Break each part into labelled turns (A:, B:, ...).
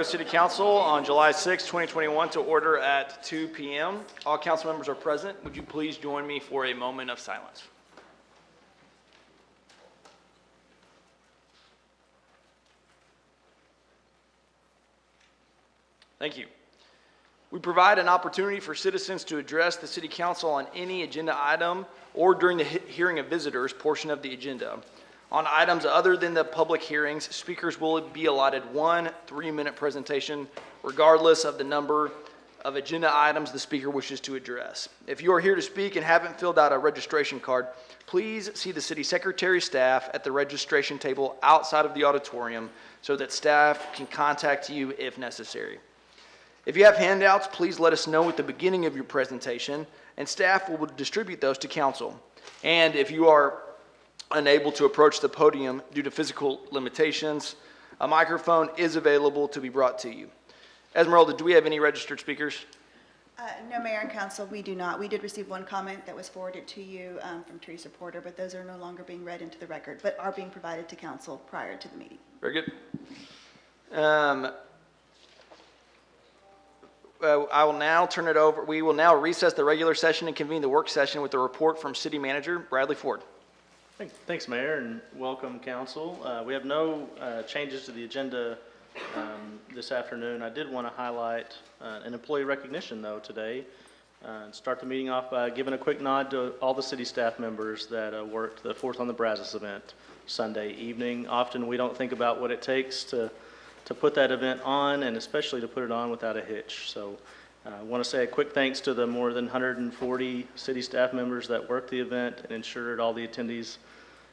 A: Waco City Council on July 6, 2021 to order at 2 p.m. All council members are present. Would you please join me for a moment of silence? Thank you. We provide an opportunity for citizens to address the City Council on any agenda item or during the hearing of visitors portion of the agenda. On items other than the public hearings, speakers will be allotted one 3-minute presentation regardless of the number of agenda items the speaker wishes to address. If you are here to speak and haven't filled out a registration card, please see the City Secretary staff at the registration table outside of the auditorium so that staff can contact you if necessary. If you have handouts, please let us know at the beginning of your presentation, and staff will distribute those to council. And if you are unable to approach the podium due to physical limitations, a microphone is available to be brought to you. Esmeralda, do we have any registered speakers?
B: No, Mayor and Council, we do not. We did receive one comment that was forwarded to you from Teresa Porter, but those are no longer being read into the record, but are being provided to council prior to the meeting.
A: Very good. I will now turn it over. We will now recess the regular session and convene the work session with a report from City Manager Bradley Ford.
C: Thanks, Mayor, and welcome, Council. We have no changes to the agenda this afternoon. I did want to highlight an employee recognition, though, today. Start the meeting off by giving a quick nod to all the city staff members that worked the Fourth on the Brazos event Sunday evening. Often we don't think about what it takes to put that event on, and especially to put it on without a hitch. So I want to say a quick thanks to the more than 140 city staff members that worked the event and ensured all the attendees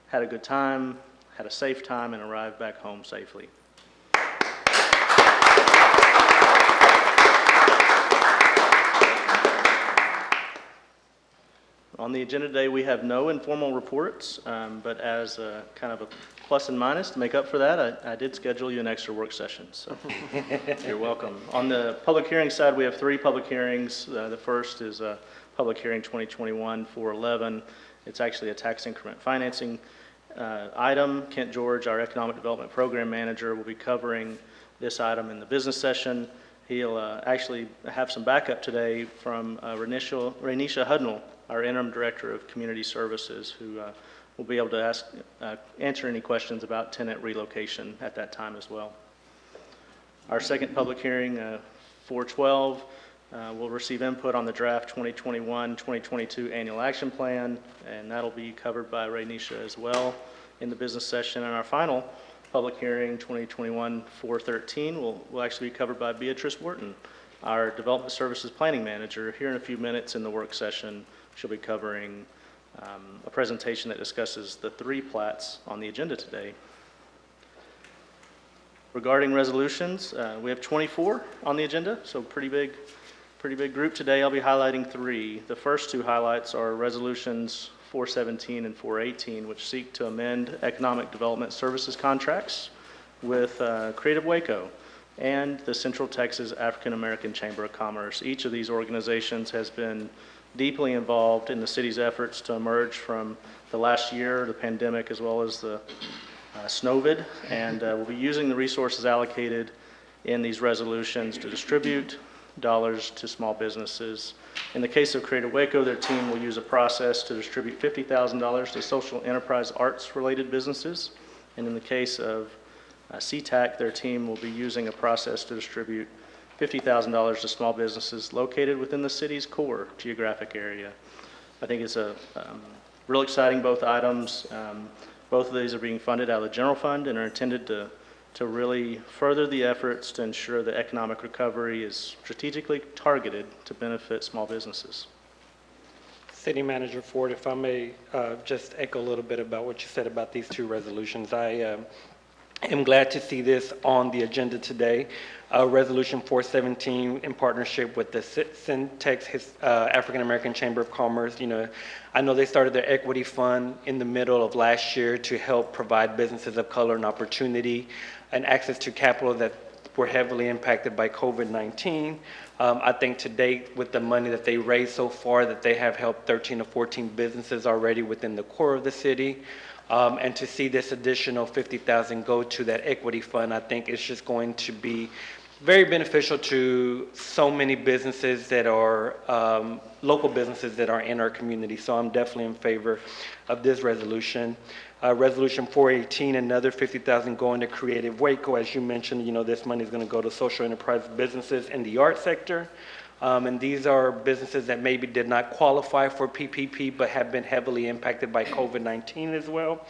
C: had a good time, had a safe time, and arrived back home safely. On the agenda today, we have no informal reports, but as a kind of a plus and minus to make up for that, I did schedule you an extra work session, so you're welcome. On the public hearing side, we have 3 public hearings. The first is public hearing 2021-411. It's actually a tax increment financing item. Kent George, our Economic Development Program Manager, will be covering this item in the business session. He'll actually have some backup today from Rainisha Hudnall, our Interim Director of Community Services, who will be able to answer any questions about tenant relocation at that time as well. Our second public hearing, 412, will receive input on the draft 2021-2022 Annual Action Plan, and that'll be covered by Rainisha as well in the business session. And our final public hearing, 2021-413, will actually be covered by Beatrice Wharton, our Development Services Planning Manager. Here in a few minutes in the work session, she'll be covering a presentation that discusses the 3 plats on the agenda today. Regarding resolutions, we have 24 on the agenda, so pretty big group today. I'll be highlighting 3. The first 2 highlights are resolutions 417 and 418, which seek to amend economic development services contracts with Creative Waco and the Central Texas African American Chamber of Commerce. Each of these organizations has been deeply involved in the city's efforts to emerge from the last year, the pandemic, as well as the SNOVID, and we'll be using the resources allocated in these resolutions to distribute dollars to small businesses. In the case of Creative Waco, their team will use a process to distribute $50,000 to social enterprise arts related businesses. And in the case of CTAC, their team will be using a process to distribute $50,000 to small businesses located within the city's core geographic area. I think it's real exciting, both items. Both of these are being funded out of the general fund and are intended to really further the efforts to ensure that economic recovery is strategically targeted to benefit small businesses.
D: City Manager Ford, if I may just echo a little bit about what you said about these 2 resolutions. I am glad to see this on the agenda today. Resolution 417 in partnership with the Centex African American Chamber of Commerce. I know they started their equity fund in the middle of last year to help provide businesses of color an opportunity and access to capital that were heavily impacted by COVID-19. I think to date, with the money that they raised so far, that they have helped 13 to 14 businesses already within the core of the city. And to see this additional $50,000 go to that equity fund, I think it's just going to be very beneficial to so many businesses that are local businesses that are in our community. So I'm definitely in favor of this resolution. Resolution 418, another 50,000 going to Creative Waco. As you mentioned, this money is going to go to social enterprise businesses in the art sector. And these are businesses that maybe did not qualify for PPP, but have been heavily impacted by COVID-19 as well.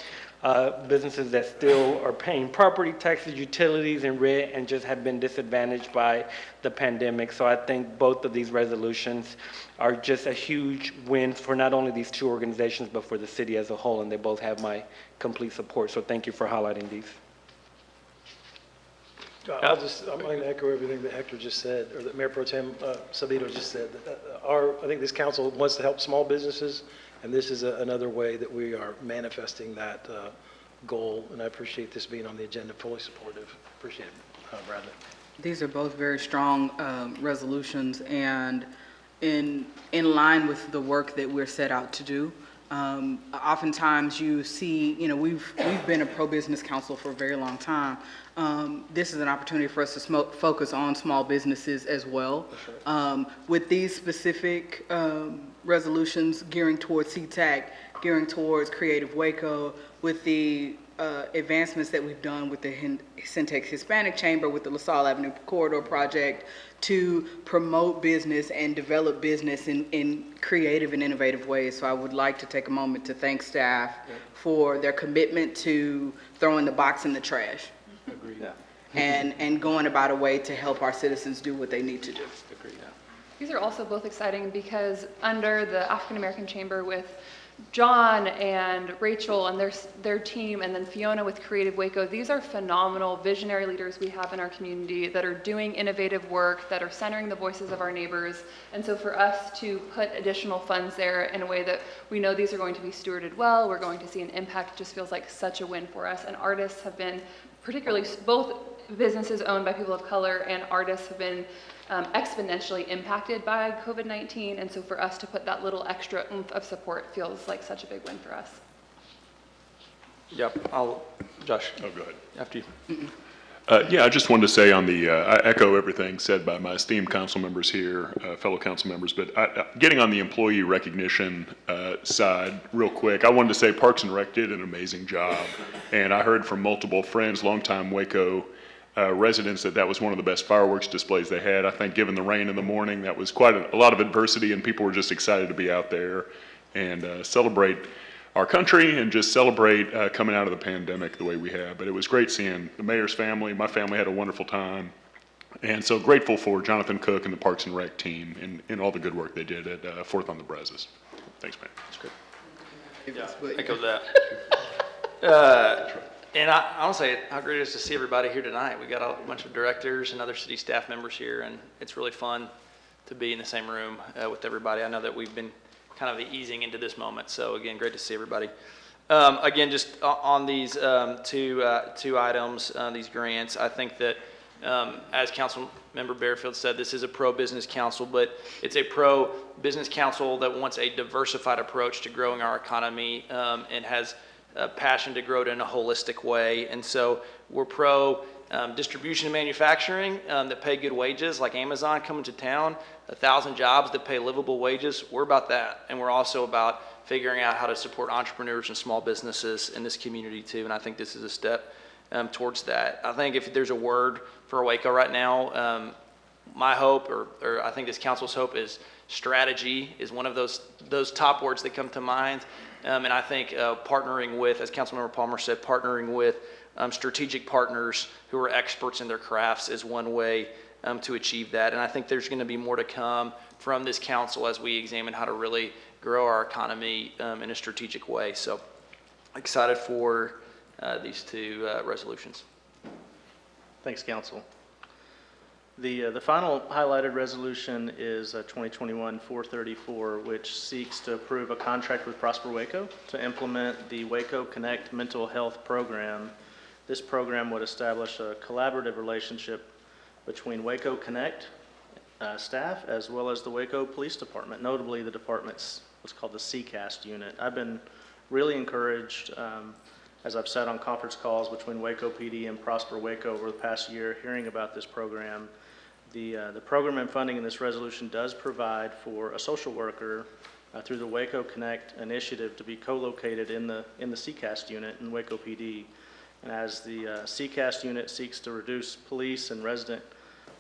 D: Businesses that still are paying property taxes, utilities, and rent, and just have been disadvantaged by the pandemic. So I think both of these resolutions are just a huge win for not only these two organizations, but for the city as a whole, and they both have my complete support. So thank you for highlighting these.
E: I'm going to echo everything that Hector just said, or that Mayor Pro Tem Sabito just said. I think this council wants to help small businesses, and this is another way that we are manifesting that goal, and I appreciate this being on the agenda, fully supportive. Appreciate it, Bradley.
F: These are both very strong resolutions and in line with the work that we're set out to do. Oftentimes you see, we've been a pro-business council for a very long time. This is an opportunity for us to focus on small businesses as well. With these specific resolutions gearing towards CTAC, gearing towards Creative Waco, with the advancements that we've done with the Centex Hispanic Chamber, with the LaSalle Avenue Corridor Project, to promote business and develop business in creative and innovative ways. So I would like to take a moment to thank staff for their commitment to throwing the box in the trash.
C: Agreed. Yeah.
F: And going about a way to help our citizens do what they need to do.
C: Agreed. Yeah.
G: These are also both exciting because under the African American Chamber with John and Rachel and their team, and then Fiona with Creative Waco, these are phenomenal visionary leaders we have in our community that are doing innovative work, that are centering the voices of our neighbors. And so for us to put additional funds there in a way that we know these are going to be stewarded well, we're going to see an impact, just feels like such a win for us. And artists have been, particularly both businesses owned by people of color and artists, have been exponentially impacted by COVID-19, and so for us to put that little extra oomph of support feels like such a big win for us.
A: Yep, Josh,
H: Oh, go ahead.
A: after you.
H: Yeah, I just wanted to say on the, I echo everything said by my esteemed council members here, fellow council members, but getting on the employee recognition side real quick, I wanted to say Parks and Rec did an amazing job, and I heard from multiple friends, longtime Waco residents, that was one of the best fireworks displays they had. I think given the rain in the morning, that was quite a lot of adversity, and people were just excited to be out there and celebrate our country and just celebrate coming out of the pandemic the way we have. But it was great seeing the mayor's family. My family had a wonderful time. And so grateful for Jonathan Cook and the Parks and Rec team and all the good work they did at Fourth on the Brazos. Thanks, man. That's great.
A: Yeah, echo that. And I want to say how great it is to see everybody here tonight. We got a bunch of directors and other city staff members here, and it's really fun to be in the same room with everybody. I know that we've been kind of easing into this moment, so again, great to see everybody. Again, just on these two items, these grants, I think that as Councilmember Bearfield said, this is a pro-business council, but it's a pro-business council that wants a diversified approach to growing our economy and has a passion to grow it in a holistic way. And so we're pro distribution and manufacturing that pay good wages, like Amazon coming to town, 1,000 jobs that pay livable wages. We're about that. And we're also about figuring out how to support entrepreneurs and small businesses in this community too. And I think this is a step towards that. I think if there's a word for Waco right now, my hope, or I think this council's hope, is strategy is one of those top words that come to mind. And I think partnering with, as Councilmember Palmer said, partnering with strategic partners who are experts in their crafts is one way to achieve that. And I think there's going to be more to come from this council as we examine how to really grow our economy in a strategic way. So excited for these two resolutions.
C: Thanks, Council. The final highlighted resolution is 2021-434, which seeks to approve a contract with Prosper Waco to implement the Waco Connect mental health program. This program would establish a collaborative relationship between Waco Connect staff as well as the Waco Police Department, notably the department's what's called the CCAST unit. I've been really encouraged as I've sat on conference calls between Waco PD and Prosper Waco over the past year, hearing about this program, the program and funding in this resolution does provide for a social worker through the Waco Connect initiative to be co-located in the CCAST unit in Waco PD. And as the CCAST unit seeks to reduce police and resident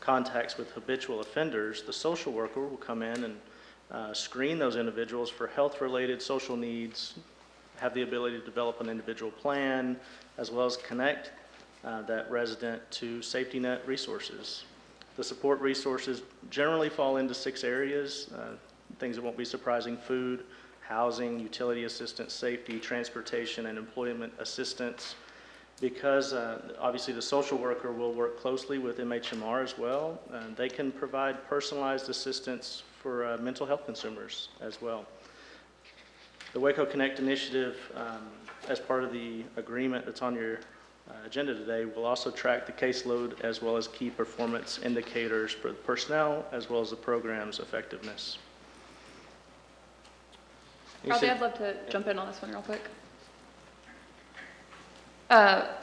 C: contacts with habitual offenders, the social worker will come in and screen those individuals for health-related social needs, have the ability to develop an individual plan, as well as connect that resident to safety net resources. The support resources generally fall into 6 areas, things that won't be surprising: food, housing, utility assistance, safety, transportation, and employment assistance. Because obviously the social worker will work closely with MHMR as well, they can provide personalized assistance for mental health consumers as well. The Waco Connect initiative, as part of the agreement that's on your agenda today, will also track the caseload as well as key performance indicators for the personnel as well as the program's effectiveness.
G: Probably I'd love to jump in on this one real quick.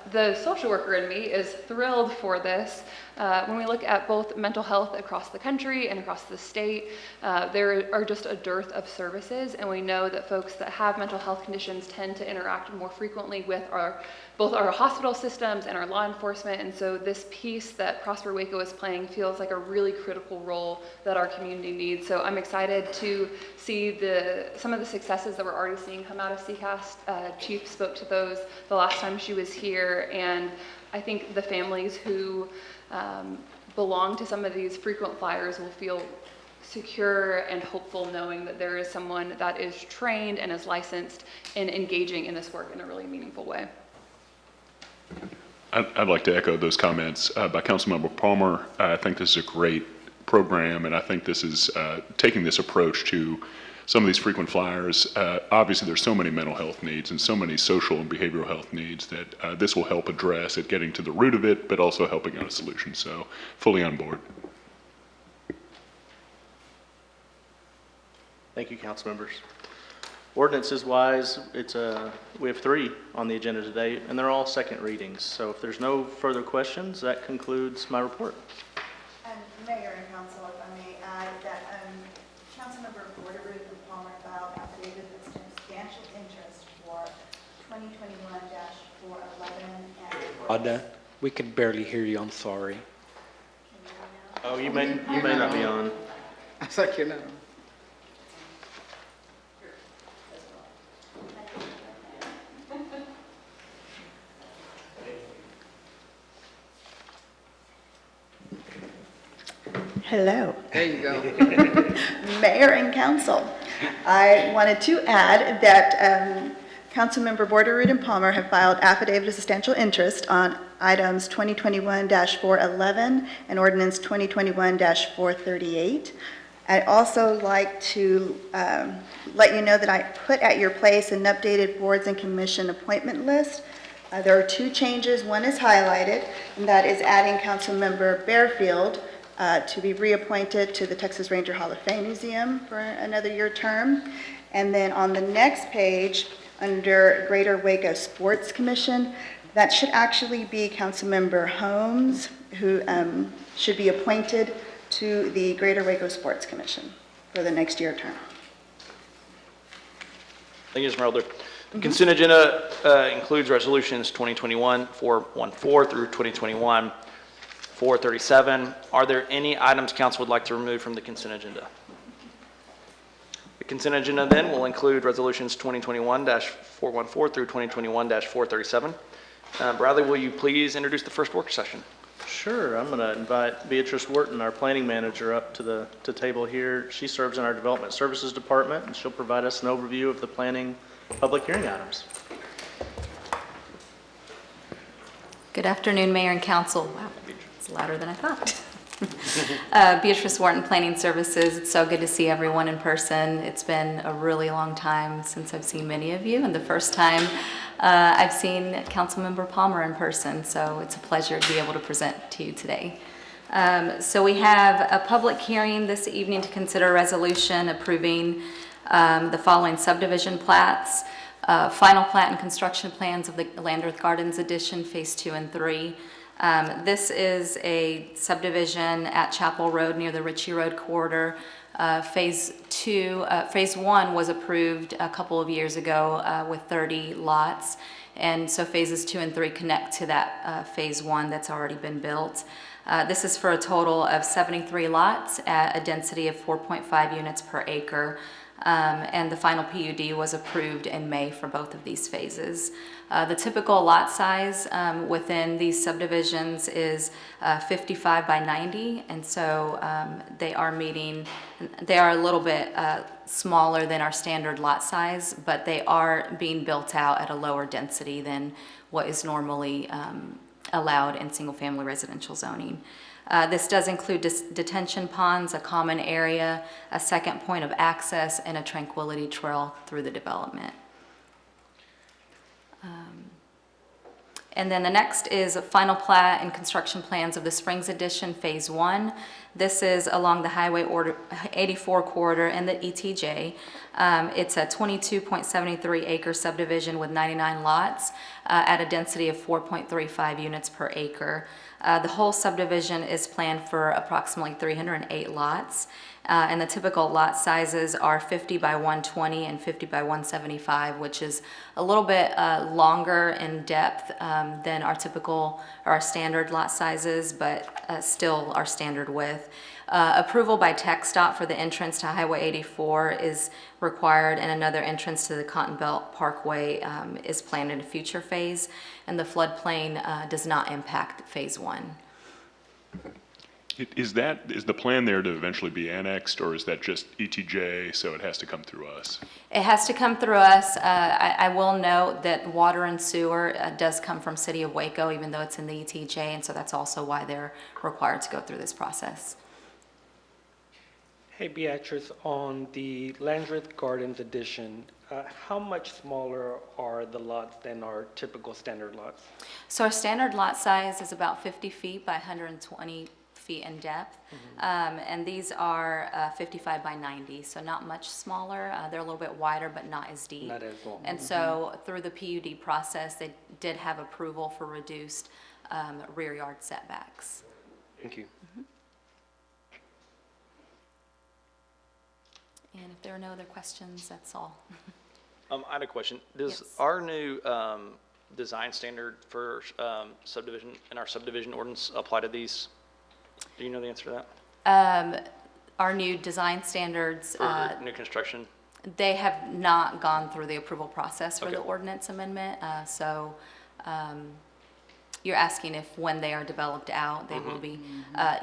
G: The social worker in me is thrilled for this. When we look at both mental health across the country and across the state, there are just a dearth of services, and we know that folks that have mental health conditions tend to interact more frequently with both our hospital systems and our law enforcement, and so this piece that Prosper Waco is playing feels like a really critical role that our community needs. So I'm excited to see some of the successes that we're already seeing come out of CCAST. Chief spoke to those the last time she was here, and I think the families who belong to some of these frequent flyers will feel secure and hopeful knowing that there is someone that is trained and is licensed in engaging in this work in a really meaningful way.
H: I'd like to echo those comments by Councilmember Palmer. I think this is a great program, and I think this is taking this approach to some of these frequent flyers. Obviously, there's so many mental health needs and so many social and behavioral health needs that this will help address at getting to the root of it, but also helping on a solution. So, fully on board.
C: Thank you, council members. Ordinances wise, we have 3 on the agenda today, and they're all second readings. So if there's no further questions, that concludes my report.
B: Mayor and council, if I may add that Councilmember Borderoux and Palmer filed affidavit of substantial interest for 2021-411 and.
D: We could barely hear you, I'm sorry.
C: Oh, you may not be on.
F: I was like, you're not.
B: Hello.
F: There you go.
B: Mayor and council, I wanted to add that Councilmember Borderoux and Palmer have filed affidavit of substantial interest on items 2021-411 and ordinance 2021-438. I'd also like to let you know that I put at your place an updated boards and commission appointment list. There are 2 changes. One is highlighted, and that is adding Councilmember Bearfield to be reappointed to the Texas Ranger Hall of Fame Museum for another year term. And then on the next page, under Greater Waco Sports Commission, that should actually be Councilmember Holmes, who should be appointed to the Greater Waco Sports Commission for the next year term.
A: Thank you, Esmeralda. The consent agenda includes resolutions 2021-414 through 2021-437. Are there any items council would like to remove from the consent agenda? The consent agenda then will include resolutions 2021-414 through 2021-437. Bradley, will you please introduce the first work session?
C: Sure. I'm going to invite Beatrice Wharton, our planning manager, up to the table here. She serves in our Development Services Department, and she'll provide us an overview of the planning public hearing items.
I: Good afternoon, Mayor and Council. Wow, it's louder than I thought. Beatrice Wharton, Planning Services. It's so good to see everyone in person. It's been a really long time since I've seen many of you, and the first time I've seen Councilmember Palmer in person, so it's a pleasure to be able to present to you today. So we have a public hearing this evening to consider a resolution approving the following subdivision plats Final plat and construction plans of the Landreth Gardens Addition, Phase 2 and 3. This is a subdivision at Chapel Road near the Ritchie Road corridor. Phase 1 was approved a couple of years ago with 30 lots. And so phases 2 and 3 connect to that phase 1 that's already been built. This is for a total of 73 lots at a density of 4.5 units per acre. And the final PUD was approved in May for both of these phases. The typical lot size within these subdivisions is 55 by 90, and so they are a little bit smaller than our standard lot size, but they are being built out at a lower density than what is normally allowed in single-family residential zoning. This does include detention ponds, a common area, a second point of access, and a tranquility trail through the development. And then the next is a final plat and construction plans of the Springs Addition Phase 1. This is along the Highway 84 corridor in the ETJ. It's a 22.73 acre subdivision with 99 lots at a density of 4.35 units per acre. The whole subdivision is planned for approximately 308 lots, and the typical lot sizes are 50 by 120 and 50 by 175, which is a little bit longer in depth than our standard lot sizes, but still our standard width. Approval by TxDOT for the entrance to Highway 84 is required, and another entrance to the Cotton Belt Parkway is planned in a future phase, and the floodplain does not impact Phase 1.
H: Is the plan there to eventually be annexed, or is that just ETJ, so it has to come through us?
I: It has to come through us. I will note that water and sewer does come from City of Waco, even though it's in the ETJ, and so that's also why they're required to go through this process.
D: Hey Beatrice, on the Landreth Gardens Addition, how much smaller are the lots than our typical standard lots?
I: So our standard lot size is about 50 feet by 120 feet in depth, and these are 55 by 90, so not much smaller. They're a little bit wider, but not as deep.
D: Not as long.
I: And so through the PUD process, they did have approval for reduced rear yard setbacks.
D: Thank you.
I: And if there are no other questions, that's all.
A: I had a question. Does
I: Yes.
A: our new design standard for subdivision, in our subdivision ordinance apply to these? Do you know the answer to that?
I: Our new design standards,
A: For new construction?
I: they have not gone through the approval process for the
A: Okay.
I: ordinance amendment. So you're asking if when they are developed out, they will be,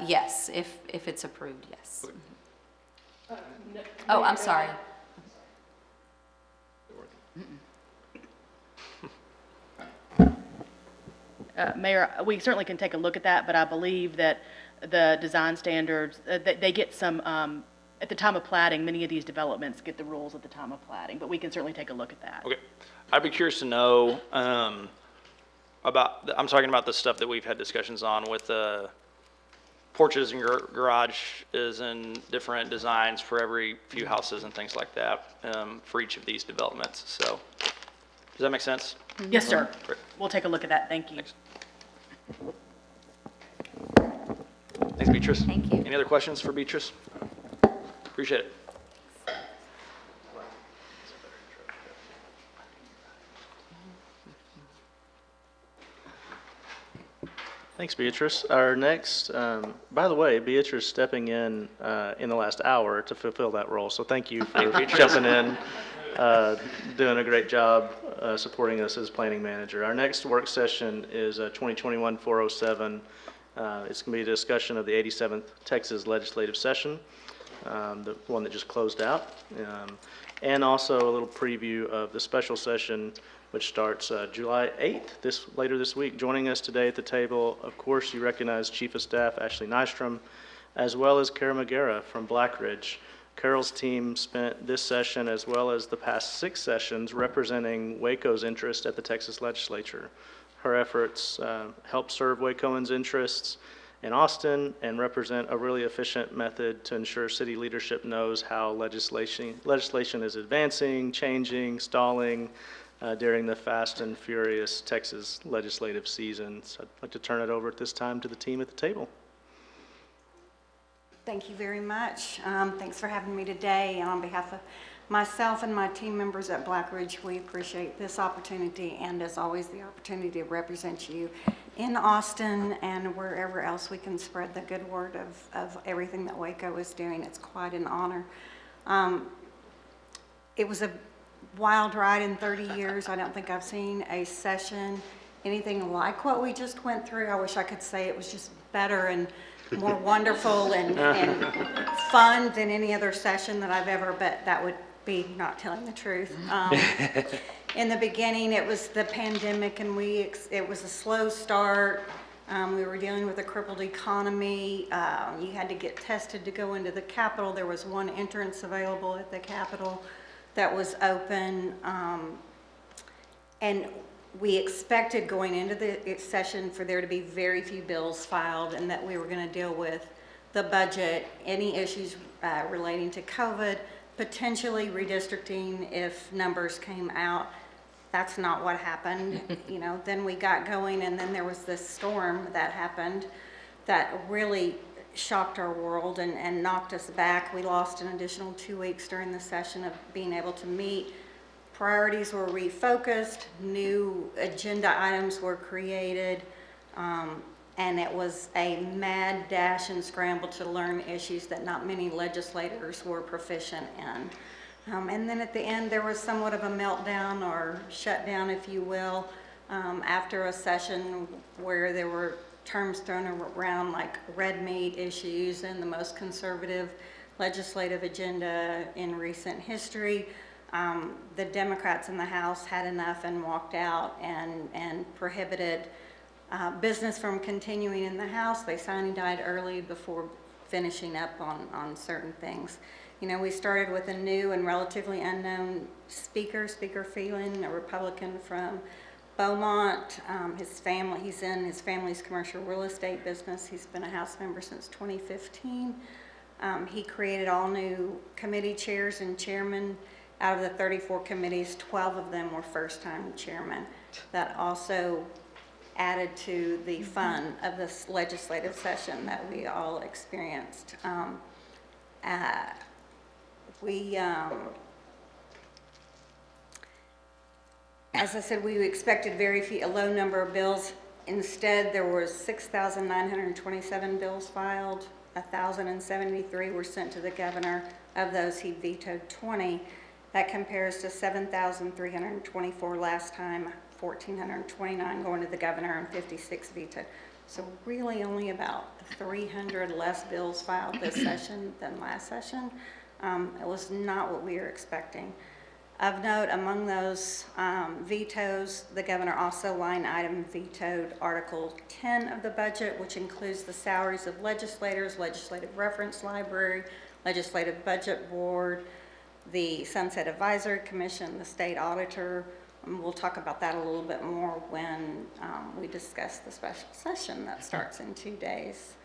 I: yes, if it's approved, yes. Oh, I'm sorry.
J: Mayor, we certainly can take a look at that, but I believe that the design standards, they get some, at the time of plating, many of these developments get the rules at the time of plating, but we can certainly take a look at that.
A: Okay. I'd be curious to know about, I'm talking about the stuff that we've had discussions on with porches and garages and different designs for every few houses and things like that for each of these developments. So, does that make sense?
J: Yes, sir.
A: Great.
J: We'll take a look at that. Thank you.
A: Thanks. Thanks, Beatrice.
I: Thank you.
A: Any other questions for Beatrice? Appreciate it.
C: Thanks, Beatrice. Our next, by the way, Beatrice stepping in the last hour to fulfill that role, so thank you for jumping in, doing a great job supporting us as planning manager. Our next work session is 2021-407. It's going to be a discussion of the 87th Texas legislative session, the one that just closed out, and also a little preview of the special session which starts July 8th, later this week. Joining us today at the table, of course, you recognize Chief of Staff Ashley Nystrom, as well as Kara Magera from Blackridge. Carol's team spent this session, as well as the past 6 sessions, representing Waco's interest at the Texas legislature. Her efforts help serve Wacoans' interests in Austin and represent a really efficient method to ensure city leadership knows how legislation is advancing, changing, stalling, during the fast and furious Texas legislative season. So I'd like to turn it over at this time to the team at the table.
K: Thank you very much. Thanks for having me today. On behalf of myself and my team members at Black Ridge, we appreciate this opportunity and, as always, the opportunity to represent you in Austin and wherever else we can spread the good word of everything that Waco is doing. It's quite an honor. It was a wild ride in 30 years. I don't think I've seen a session anything like what we just went through. I wish I could say it was just better and more wonderful and fun than any other session that I've ever, but that would be not telling the truth. In the beginning, it was the pandemic, and it was a slow start. We were dealing with a crippled economy. You had to get tested to go into the Capitol. There was one entrance available at the Capitol that was open. And we expected going into the session for there to be very few bills filed and that we were going to deal with the budget, any issues relating to COVID, potentially redistricting if numbers came out. That's not what happened. You know, then we got going, and then there was this storm that happened that really shocked our world and knocked us back. We lost an additional 2 weeks during the session of being able to meet. Priorities were refocused, new agenda items were created, and it was a mad dash and scramble to learn issues that not many legislators were proficient in. And then at the end, there was somewhat of a meltdown or shutdown, if you will, after a session where there were terms thrown around like red meat issues and the most conservative legislative agenda in recent history. The Democrats in the House had enough and walked out and prohibited business from continuing in the House. They sine-died early before finishing up on certain things. You know, we started with a new and relatively unknown speaker, Speaker Phelan, a Republican from Beaumont. He's in his family's commercial real estate business. He's been a House member since 2015. He created all new committee chairs and chairmen. Out of the 34 committees, 12 of them were first-time chairmen. That also added to the fun of this legislative session that we all experienced. As I said, we expected a low number of bills. Instead, there were 6,927 bills filed. 1,073 were sent to the governor. Of those, he vetoed 20. That compares to 7,324 last time, 1,429 going to the governor, and 56 vetoed. So really only about 300 less bills filed this session than last session. It was not what we were expecting. Of note, among those vetoes, the governor also line item vetoed Article 10 of the budget, which includes the salaries of legislators, Legislative Reference Library, Legislative Budget Board, the Sunset Advisory Commission, the state auditor. We'll talk about that a little bit more when we discuss the special session that starts in 2 days.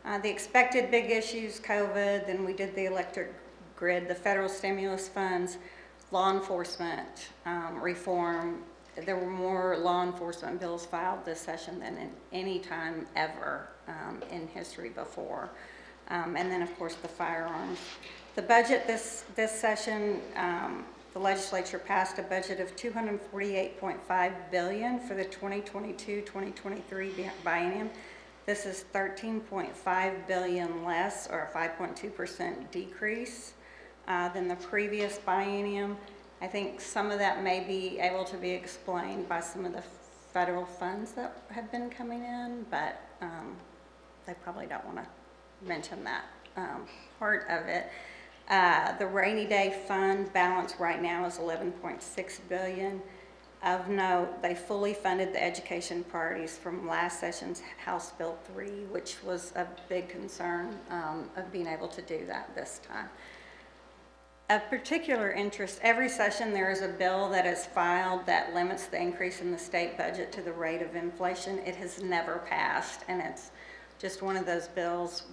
K: The expected big issues, COVID, then we did the electric grid, the federal stimulus funds, law enforcement reform. There were more law enforcement bills filed this session than in any time ever in history before. And then, of course, the firearms. The budget this session, the legislature passed a budget of $248.5 billion for the 2022-2023 biennium. This is $13.5 billion less, or a 5.2% decrease than the previous biennium. I think some of that may be able to be explained by some of the federal funds that have been coming in, but they probably don't want to mention that part of it. The rainy day fund balance right now is $11.6 billion. Of note, they fully funded the education priorities from last session's House Bill 3, which was a big concern of being able to do that this time. Of particular interest, every session there is a bill that is filed that limits the increase in the state budget to the rate of inflation. It has never passed, and it's just one of those bills.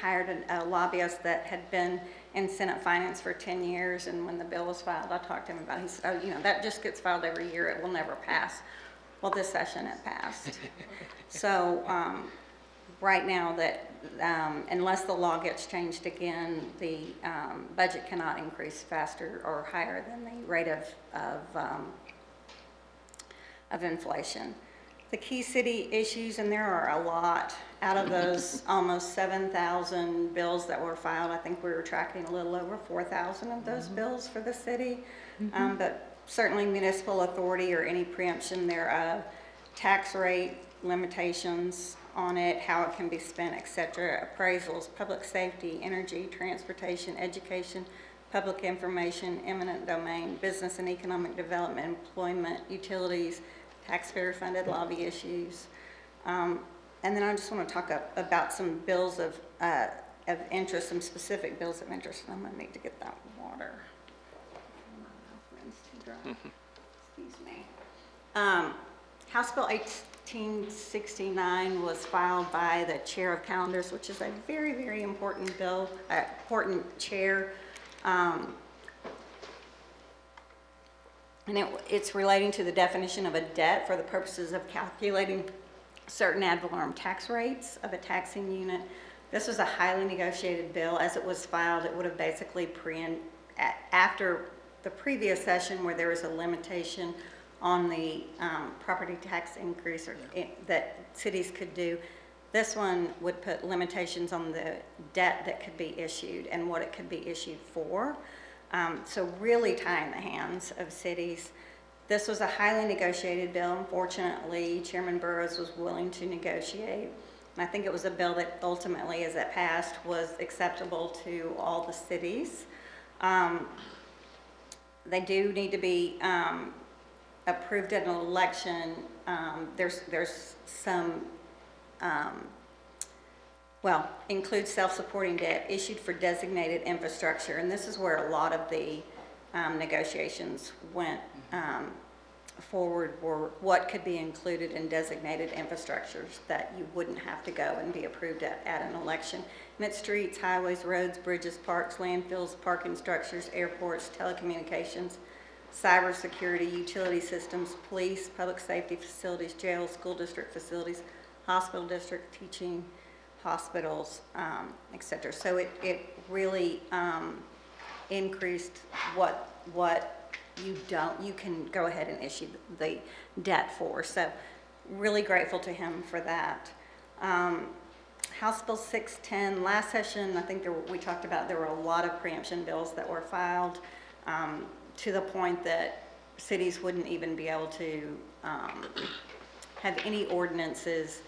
K: hired a lobbyist that had been in Senate Finance for 10 years, and when the bill was filed, I talked to him about it. He said, oh, that just gets filed every year. It will never pass. Well, this session it passed. So right now that, unless the law gets changed again, the budget cannot increase faster or higher than the rate of inflation. The key city issues, and there are a lot, out of those almost 7,000 bills that were filed, I think we were tracking a little over 4,000 of those bills for the city. But certainly municipal authority or any preemption thereof, tax rate limitations on it, how it can be spent, et cetera, appraisals, public safety, energy, transportation, education, public information, eminent domain, business and economic development, employment, utilities, taxpayer-funded lobby issues. And then I just want to talk about some bills of interest, some specific bills of interest. I'm going to need to get that water. Excuse me. House Bill 1869 was filed by the Chair of Calendars, which is a very, very important bill, important chair. And it's relating to the definition of a debt for the purposes of calculating certain ad valorem tax rates of a taxing unit. This was a highly negotiated bill. As it was filed, it would have basically after the previous session where there was a limitation on the property tax increase that cities could do. This one would put limitations on the debt that could be issued and what it could be issued for. So really tying the hands of cities. This was a highly negotiated bill. Unfortunately, Chairman Burrows was willing to negotiate. And I think it was a bill that ultimately, as it passed, was acceptable to all the cities. They do need to be approved at an election. There's some includes self-supporting debt issued for designated infrastructure, and this is where a lot of the negotiations went forward, were what could be included in designated infrastructures that you wouldn't have to go and be approved at an election. And it's streets, highways, roads, bridges, parks, landfills, parking structures, airports, telecommunications, cybersecurity, utility systems, police, public safety facilities, jails, school district facilities, hospital district, teaching, hospitals, et cetera. So it really increased what you can go ahead and issue the debt for. So really grateful to him for that. House Bill 610, last session, I think we talked about there were a lot of preemption bills that were filed to the point that cities wouldn't even be able to have any ordinances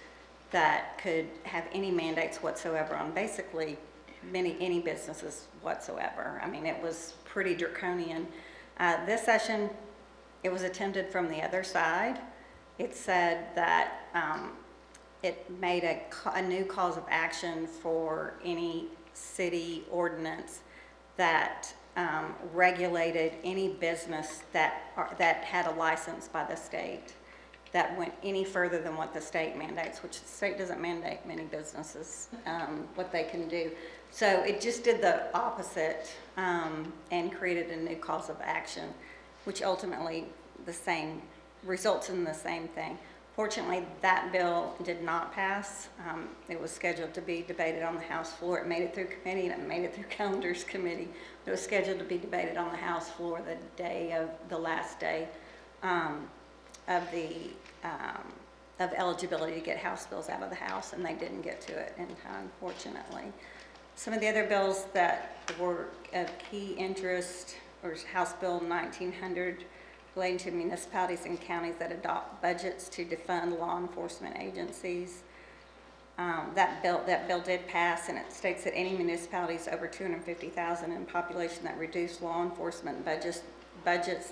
K: that could have any mandates whatsoever on basically any businesses whatsoever. I mean, it was pretty draconian. This session, it was attempted from the other side. It said that it made a new cause of action for any city ordinance that regulated any business that had a license by the state that went any further than what the state mandates, which the state doesn't mandate many businesses what they can do. So it just did the opposite and created a new cause of action, which ultimately results in the same thing. Fortunately, that bill did not pass. It was scheduled to be debated on the House floor. It made it through committee and it made it through Calendars Committee. It was scheduled to be debated on the House floor the last day of eligibility to get House bills out of the House, and they didn't get to it in time, fortunately. Some of the other bills that were of key interest was House Bill 1900, relating to municipalities and counties that adopt budgets to defund law enforcement agencies. That bill did pass, and it states that any municipalities over 250,000 in population that reduce law enforcement budgets,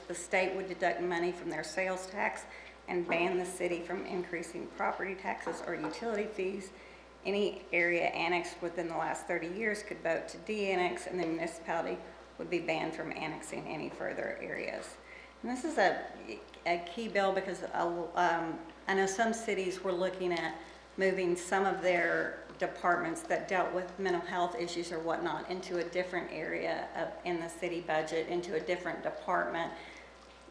K: the state would deduct money from their sales tax and ban the city from increasing property taxes or utility fees. Any area annexed within the last 30 years could vote to de-annex, and the municipality would be banned from annexing any further areas. And this is a key bill because I know some cities were looking at moving some of their departments that dealt with mental health issues or whatnot into a different area in the city budget, into a different department.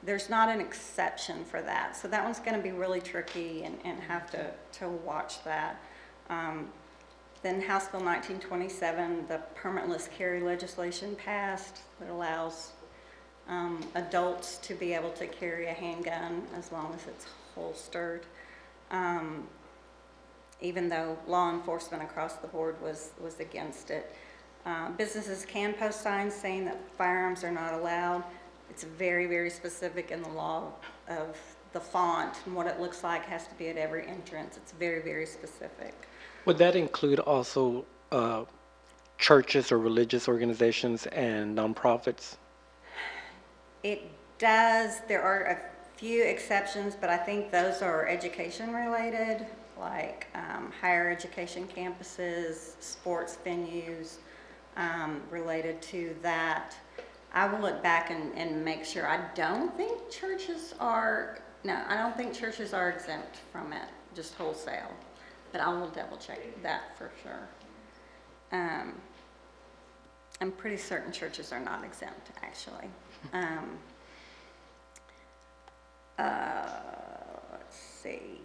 K: There's not an exception for that. So that one's going to be really tricky and have to watch that. Then House Bill 1927, the permitless carry legislation passed that allows adults to be able to carry a handgun as long as it's holstered. Even though law enforcement across the board was against it. Businesses can post signs saying that firearms are not allowed. It's very, very specific in the law of the font and what it looks like has to be at every entrance. It's very, very specific.
D: Would that include also churches or religious organizations and nonprofits?
K: It does. There are a few exceptions, but I think those are education related, like higher education campuses, sports venues related to that. I will look back and make sure. I don't think churches are exempt from it, just wholesale. But I will double check that for sure. I'm pretty certain churches are not exempt, actually. Let's see.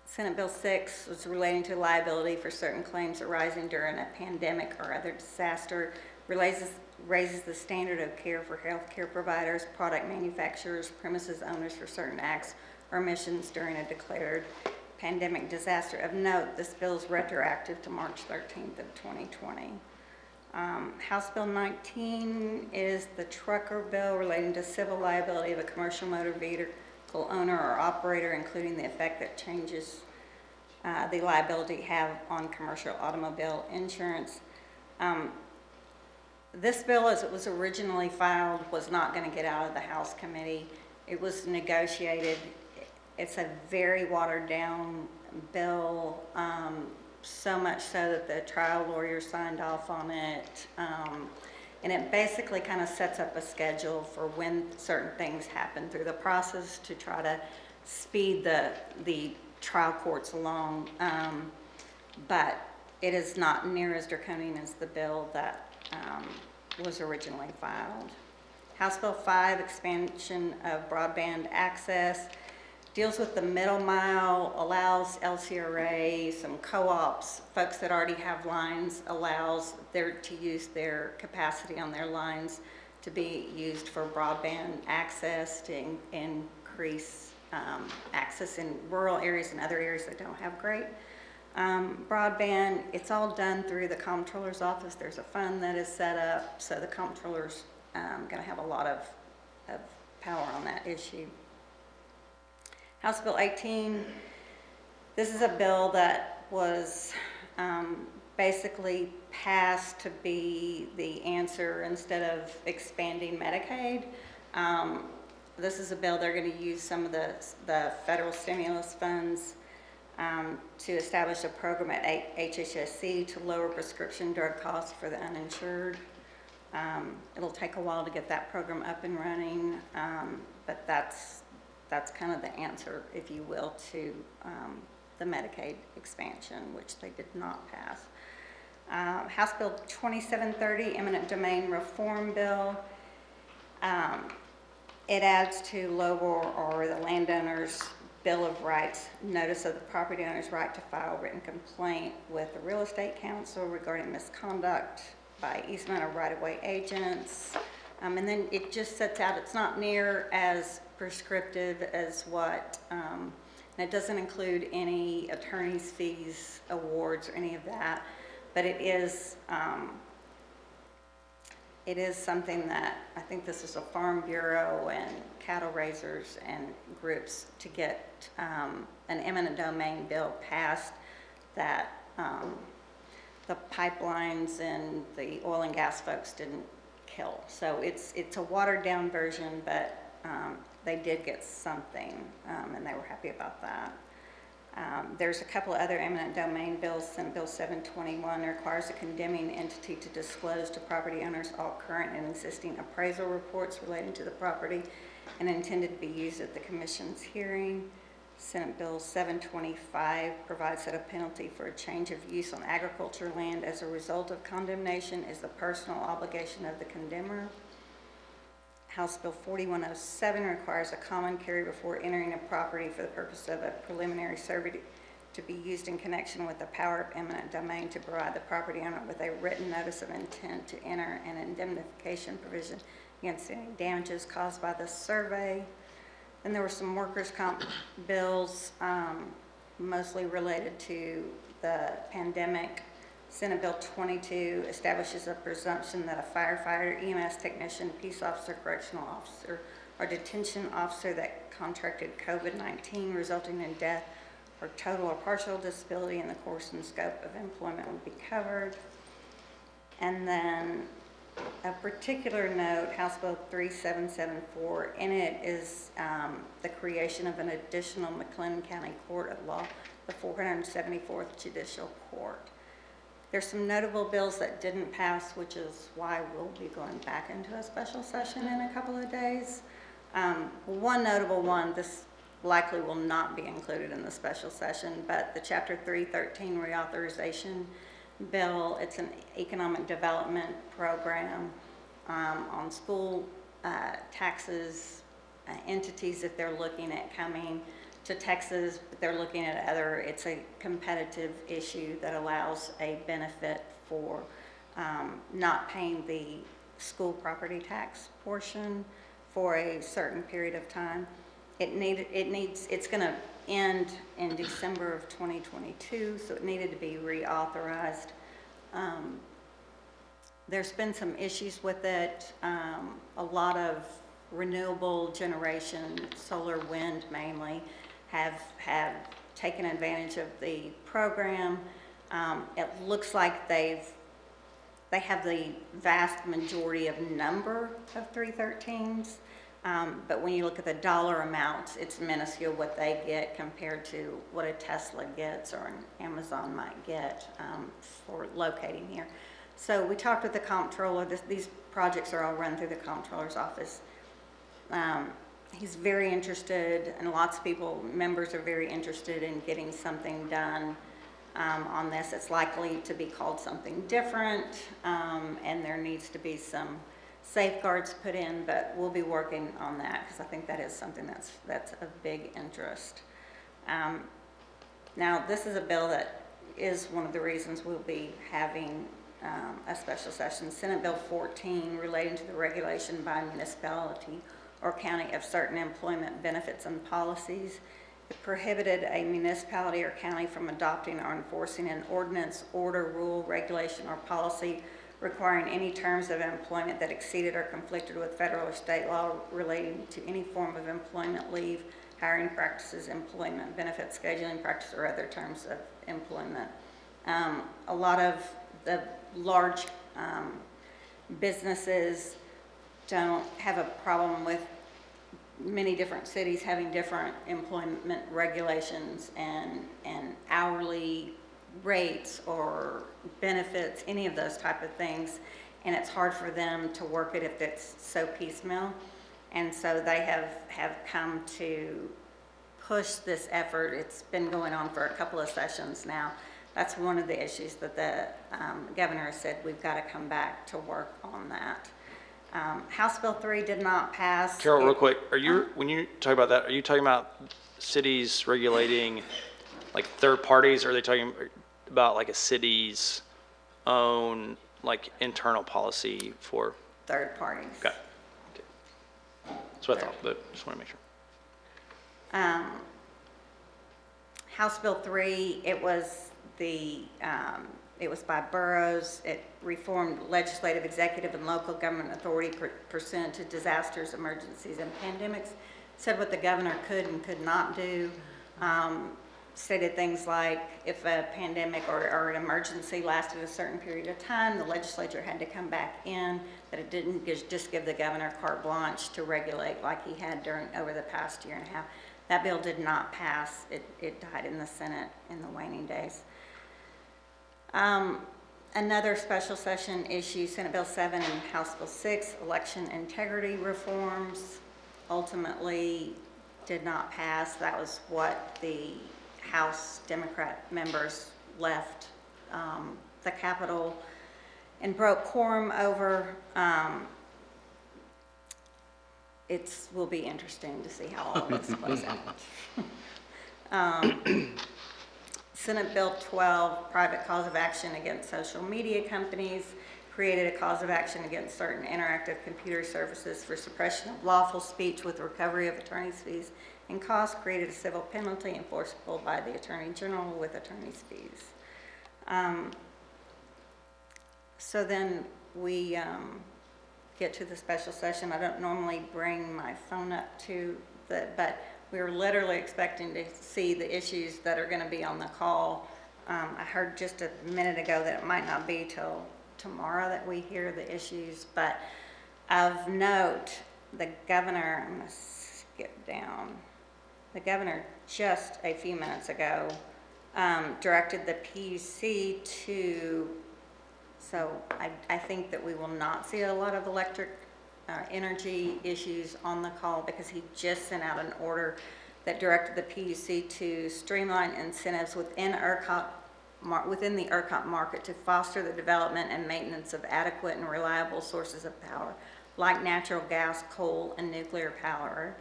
K: Senate Bill 6 was relating to liability for certain claims arising during a pandemic or other disaster, raises the standard of care for healthcare providers, product manufacturers, premises owners for certain acts or omissions during a declared pandemic disaster. Of note, this bill is retroactive to March 13th of 2020. House Bill 19 is the trucker bill relating to civil liability of a commercial motor vehicle owner or operator, including the effect that changes the liability have on commercial automobile insurance. This bill, as it was originally filed, was not going to get out of the House committee. It was negotiated. It's a very watered down bill, so much so that the trial lawyer signed off on it. And it basically kind of sets up a schedule for when certain things happen through the process to try to speed the trial courts along. But it is not near as draconian as the bill that was originally filed. House Bill 5, expansion of broadband access, deals with the middle mile, allows LCRA, some co-ops, folks that already have lines, allows them to use their capacity on their lines to be used for broadband access to increase access in rural areas and other areas that don't have great broadband. It's all done through the comptroller's office. There's a fund that is set up, so the comptroller's going to have a lot of power on that issue. House Bill 18, this is a bill that was basically passed to be the answer instead of expanding Medicaid. This is a bill they're going to use some of the federal stimulus funds to establish a program at HHSC to lower prescription drug costs for the uninsured. It'll take a while to get that program up and running, but that's kind of the answer, if you will, to the Medicaid expansion, which they did not pass. House Bill 2730, eminent domain reform bill. It adds to lower or the landowner's Bill of Rights, notice of the property owner's right to file written complaint with the real estate council regarding misconduct by easement or right-of-way agents. And then it just sets out, it's not near as prescriptive as what, and it doesn't include any attorney's fees, awards, or any of that, but it is something that, I think this is a Farm Bureau and cattle raisers and groups to get an eminent domain bill passed that the pipelines and the oil and gas folks didn't kill. So it's a watered down version, but they did get something, and they were happy about that. There's a couple of other eminent domain bills. Senate Bill 721 requires a condemning entity to disclose to property owners all current and existing appraisal reports relating to the property and intended to be used at the commission's hearing. Senate Bill 725 provides that a penalty for a change of use on agriculture land as a result of condemnation is the personal obligation of the condemner. House Bill 4107 requires a common carry before entering a property for the purpose of a preliminary survey to be used in connection with the power of eminent domain to provide the property owner with a written notice of intent to enter an indemnification provision against any damages caused by the survey. Then there were some workers' comp bills, mostly related to the pandemic. Senate Bill 22 establishes a presumption that a firefighter, EMS technician, peace officer, correctional officer, or detention officer that contracted COVID-19 resulting in death or total or partial disability in the course and scope of employment would be covered. And then a particular note, House Bill 3774, in it is the creation of an additional McLennan County Court of Law, the 474th Judicial Court. There's some notable bills that didn't pass, which is why we'll be going back into a special session in a couple of days. One notable one, this likely will not be included in the special session, but the Chapter 313 reauthorization bill, it's an economic development program on school taxes, entities that they're looking at coming to Texas, but they're looking at other, it's a competitive issue that allows a benefit for not paying the school property tax portion for a certain period of time. It's going to end in December of 2022, so it needed to be reauthorized. There's been some issues with it. A lot of renewable generation, solar, wind mainly, have taken advantage of the program. It looks like they have the vast majority of number of 313s, but when you look at the dollar amounts, it's minuscule what they get compared to what a Tesla gets or an Amazon might get for locating here. So we talked with the comptroller. These projects are all run through the comptroller's office. He's very interested, and lots of people, members are very interested in getting something done on this. It's likely to be called something different, and there needs to be some safeguards put in, but we'll be working on that because I think that is something that's of big interest. Now, this is a bill that is one of the reasons we'll be having a special session. Senate Bill 14 relating to the regulation by municipality or county of certain employment benefits and policies. It prohibited a municipality or county from adopting or enforcing an ordinance, order, rule, regulation, or policy requiring any terms of employment that exceeded or conflicted with federal or state law relating to any form of employment, leave, hiring practices, employment benefits, scheduling practice, or other terms of employment. A lot of the large businesses don't have a problem with many different cities having different employment regulations and hourly rates or benefits, any of those type of things, and it's hard for them to work it if it's so piecemeal. And so they have come to push this effort. It's been going on for a couple of sessions now. That's one of the issues that the governor has said we've got to come back to work on that. House Bill 3 did not pass.
A: Carol, real quick, when you talk about that, are you talking about cities regulating like third parties, or are they talking about like a city's own like internal policy for?
K: Third parties.
A: Okay. That's what I thought, but just want to make sure.
K: House Bill 3, it was by boroughs. It reformed legislative, executive, and local government authority pursuant to disasters, emergencies, and pandemics. Said what the governor could and could not do. Stated things like if a pandemic or an emergency lasted a certain period of time, the legislature had to come back in, that it didn't just give the governor carte blanche to regulate like he had over the past year and a half. That bill did not pass. It died in the Senate in the waning days. Another special session issue, Senate Bill 7 and House Bill 6, election integrity reforms. Ultimately, did not pass. That was what the House Democrat members left the Capitol and broke quorum over. It will be interesting to see how all of this plays out. Senate Bill 12, private cause of action against social media companies, created a cause of action against certain interactive computer services for suppression of lawful speech with recovery of attorney's fees and costs, created a civil penalty enforceable by the Attorney General with attorney's fees. So then we get to the special session. I don't normally bring my phone up to but we were literally expecting to see the issues that are going to be on the call. I heard just a minute ago that it might not be till tomorrow that we hear the issues, but of note, the governor, I'm going to skip down, the governor just a few minutes ago directed the PUC to, so I think that we will not see a lot of electric energy issues on the call, because he just sent out an order that directed the PUC to streamline incentives within the ERCOT market to foster the development and maintenance of adequate and reliable sources of power, like natural gas, coal, and nuclear power,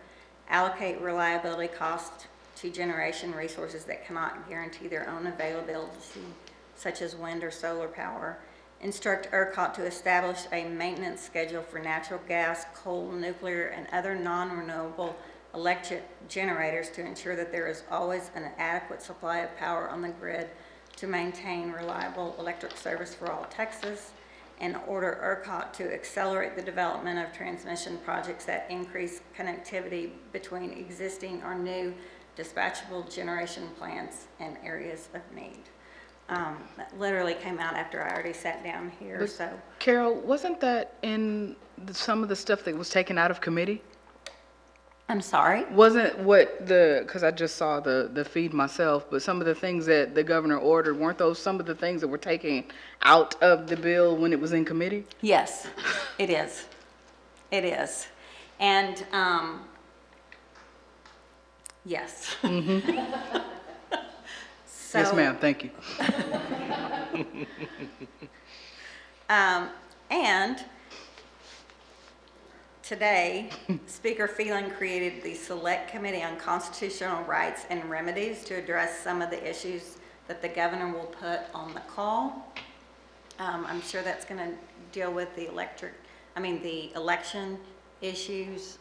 K: allocate reliability costs to generation resources that cannot guarantee their own availability, such as wind or solar power, instruct ERCOT to establish a maintenance schedule for natural gas, coal, nuclear, and other non-renewable electric generators to ensure that there is always an adequate supply of power on the grid to maintain reliable electric service for all Texas, and order ERCOT to accelerate the development of transmission projects that increase connectivity between existing or new dispatchable generation plants and areas of need. That literally came out after I already sat down here, so.
F: Carol, wasn't that in some of the stuff that was taken out of committee?
K: I'm sorry?
F: Wasn't what because I just saw the feed myself, but some of the things that the governor ordered, weren't those some of the things that were taken out of the bill when it was in committee?
K: Yes, it is. It is. And, yes.
F: Yes,
K: So,
F: ma'am, thank you.
K: And today, Speaker Phelan created the Select Committee on Constitutional Rights and Remedies to address some of the issues that the governor will put on the call. I'm sure that's going to deal with the election issues.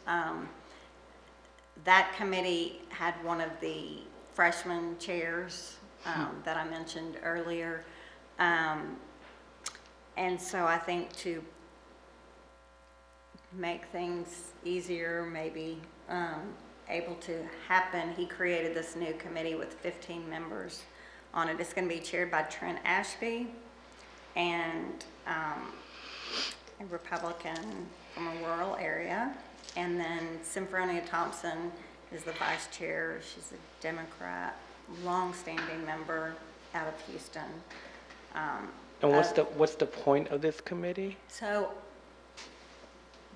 K: That committee had one of the freshman chairs that I mentioned earlier. And so I think to make things easier, maybe able to happen, he created this new committee with 15 members on it. It's going to be chaired by Trent Ashby and a Republican from a rural area. And then Symphonia Thompson is the vice chair. She's a Democrat, long-standing member out of Houston.
D: And what's the point of this committee?
K: So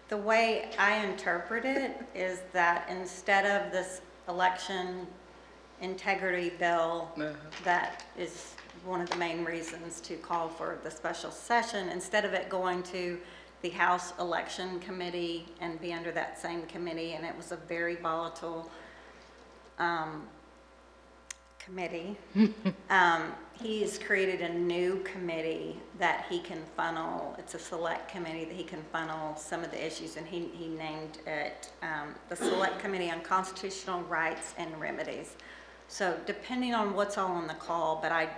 K: the way I interpret it is that instead of this election integrity bill, that is one of the main reasons to call for the special session, instead of it going to the House Election Committee and be under that same committee, and it was a very volatile committee. He's created a new committee that he can funnel. It's a select committee that he can funnel some of the issues, and he named it the Select Committee on Constitutional Rights and Remedies. So depending on what's all on the call, but I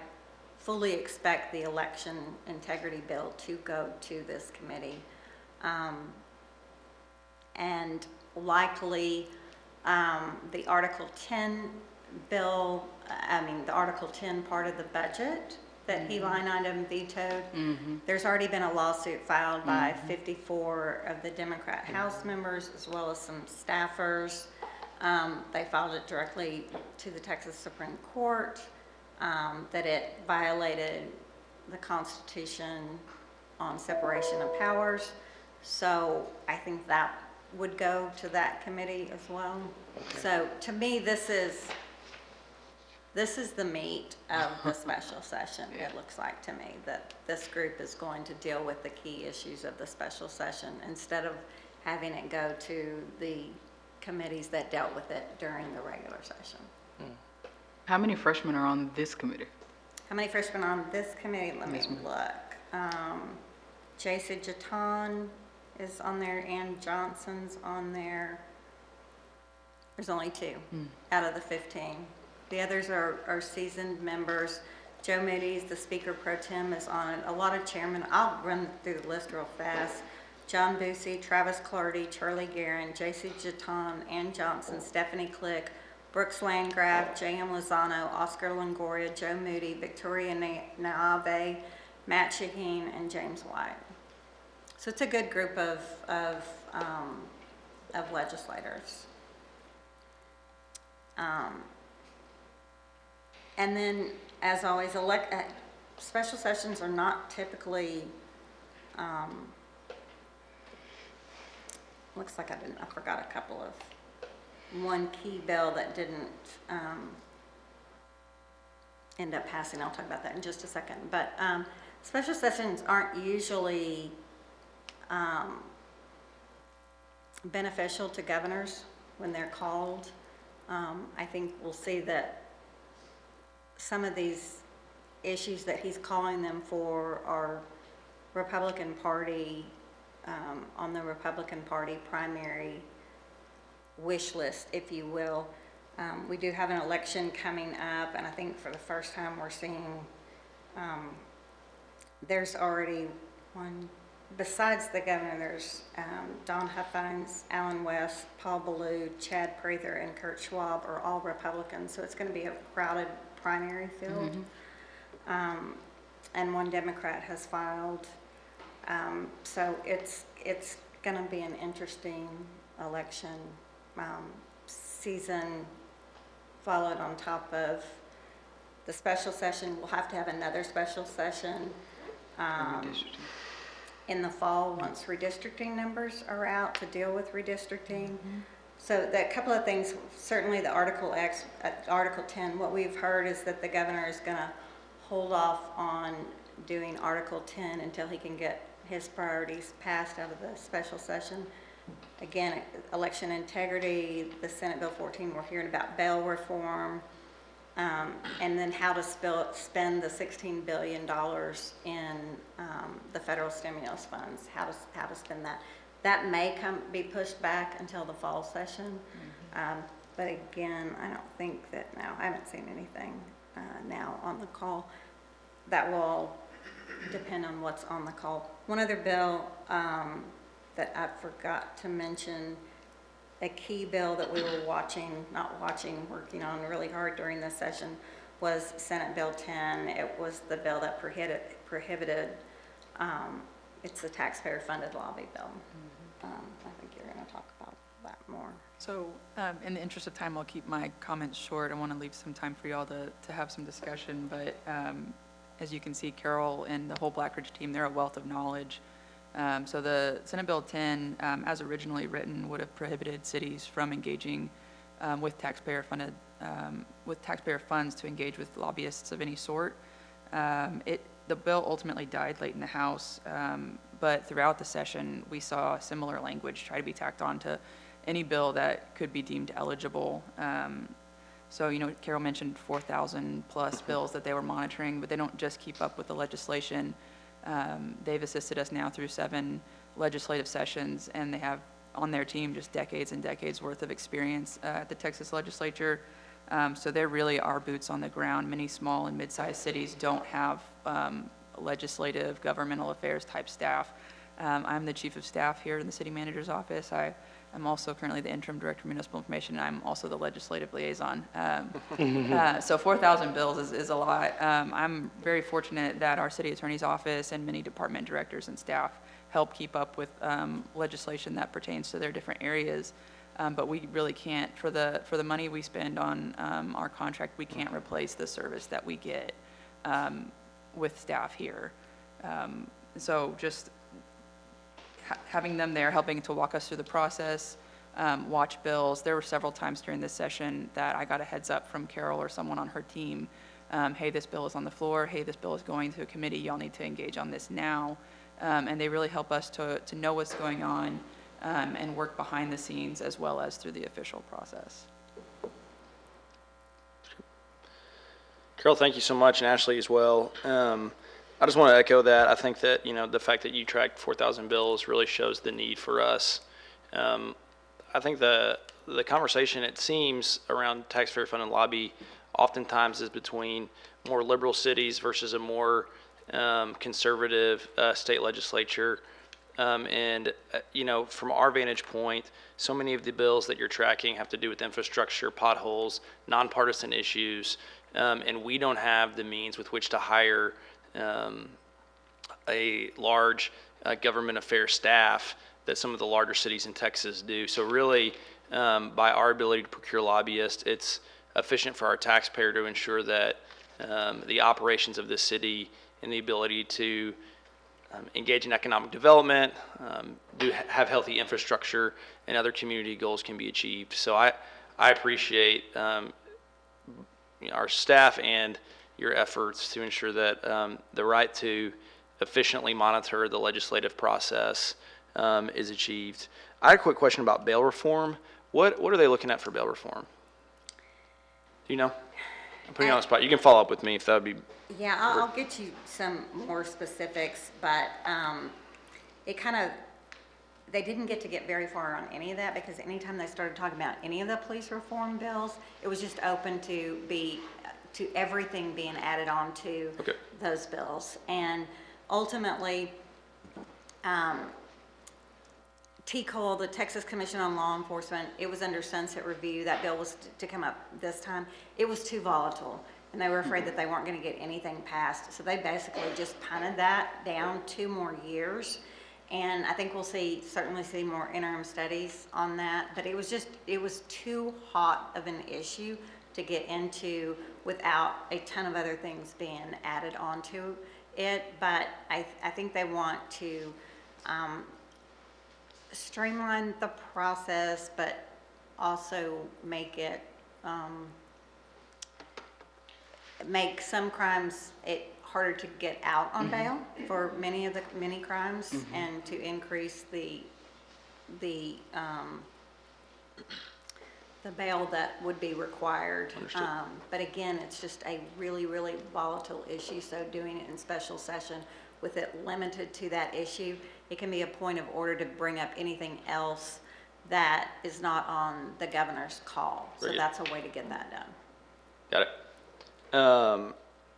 K: fully expect the election integrity bill to go to this committee. And likely the Article 10 bill, the Article 10 part of the budget that he line item vetoed. There's already been a lawsuit filed by 54 of the Democrat House members, as well as some staffers. They filed it directly to the Texas Supreme Court, that it violated the Constitution on separation of powers. So I think that would go to that committee as well. So to me, this is the meat of the special session, it looks like to me, that this group is going to deal with the key issues of the special session instead of having it go to the committees that dealt with it during the regular session.
F: How many freshmen are on this committee?
K: How many freshmen on this committee? Let me look. J.C. Jaton is on there, Ann Johnson's on there. There's only 2 out of the 15. The others are seasoned members. Joe Moody's, the Speaker Pro Tem, is on it. A lot of chairmen. I'll run through the list real fast. John Busey, Travis Clardy, Charlie Guerin, J.C. Jaton, Ann Johnson, Stephanie Click, Brooks Landgraf, J.M. Lozano, Oscar Longoria, Joe Moody, Victoria Naave, Matt Shaheen, and James White. So it's a good group of legislators. And then, as always, special sessions are not typically, looks like I forgot a couple of, one key bill that didn't end up passing. I'll talk about that in just a second. But special sessions aren't usually beneficial to governors when they're called. I think we'll see that some of these issues that he's calling them for are Republican Party, on the Republican Party primary wish list, if you will. We do have an election coming up, and I think for the first time we're seeing there's already one, besides the governor, there's Don Huffines, Alan West, Paul Ballou, Chad Prather, and Kurt Schwab are all Republicans, so it's going to be a crowded primary field. And one Democrat has filed. So it's going to be an interesting election season, followed on top of the special session. We'll have to have another special session in the fall once redistricting numbers are out to deal with redistricting. So a couple of things, certainly the Article 10, what we've heard is that the governor is going to hold off on doing Article 10 until he can get his priorities passed out of the special session. Again, election integrity, the Senate Bill 14, we're hearing about bail reform, and then how to spend the $16 billion in the federal stimulus funds, how to spend that. That may be pushed back until the fall session, but again, I don't think that now, I haven't seen anything now on the call. That will all depend on what's on the call. One other bill that I forgot to mention, a key bill that we were working on really hard during this session was Senate Bill 10. It was the bill that prohibited, it's the taxpayer-funded lobby bill. I think you're going to talk about that more.
L: So in the interest of time, I'll keep my comments short. I want to leave some time for y'all to have some discussion, but as you can see, Carol and the whole Blackridge team, they're a wealth of knowledge. So the Senate Bill 10, as originally written, would have prohibited cities from engaging with taxpayer funds to engage with lobbyists of any sort. The bill ultimately died late in the House, but throughout the session, we saw similar language try to be tacked on to any bill that could be deemed eligible. So, Carol mentioned 4,000 plus bills that they were monitoring, but they don't just keep up with the legislation. They've assisted us now through 7 legislative sessions, and they have on their team just decades and decades worth of experience at the Texas legislature. So they're really our boots on the ground. Many small and mid-sized cities don't have legislative, governmental affairs type staff. I'm the chief of staff here in the city manager's office. I'm also currently the interim director of municipal information, and I'm also the legislative liaison. So 4,000 bills is a lot. I'm very fortunate that our city attorney's office and many department directors and staff help keep up with legislation that pertains to their different areas. But we really can't, for the money we spend on our contract, we can't replace the service that we get with staff here. So just having them there, helping to walk us through the process, watch bills. There were several times during this session that I got a heads up from Carol or someone on her team, hey, this bill is on the floor, hey, this bill is going to a committee, y'all need to engage on this now. And they really help us to know what's going on and work behind the scenes as well as through the official process.
A: Carol, thank you so much, and Ashley as well. I just want to echo that. I think that, the fact that you tracked 4,000 bills really shows the need for us. I think the conversation, it seems, around taxpayer funded lobby oftentimes is between more liberal cities versus a more conservative state legislature. From our vantage point, so many of the bills that you're tracking have to do with infrastructure, potholes, nonpartisan issues, and we don't have the means with which to hire a large government affairs staff that some of the larger cities in Texas do. So really, by our ability to procure lobbyists, it's efficient for our taxpayer to ensure that the operations of the city and the ability to engage in economic development, have healthy infrastructure, and other community goals can be achieved. So I appreciate our staff and your efforts to ensure that the right to efficiently monitor the legislative process is achieved. I had a quick question about bail reform. What are they looking at for bail reform? Do you know? I'm putting you on the spot. You can follow up with me if that would be.
K: Yeah, I'll get you some more specifics, but they didn't get very far on any of that, because anytime they started talking about any of the police reform bills, it was just open to everything being added on to those bills. And ultimately, TCOL, the Texas Commission on Law Enforcement, it was under sunset review. That bill was to come up this time. It was too volatile, and they were afraid that they weren't going to get anything passed. So they basically just punted that down 2 more years. And I think we'll certainly see more interim studies on that. But it was too hot of an issue to get into without a ton of other things being added onto it. But I think they want to streamline the process, but also make it make some crimes harder to get out on bail for many crimes, and to increase the bail that would be required. But again, it's just a really, really volatile issue, so doing it in special session with it limited to that issue, it can be a point of order to bring up anything else that is not on the governor's call. So that's a way to get that done.
A: Got it.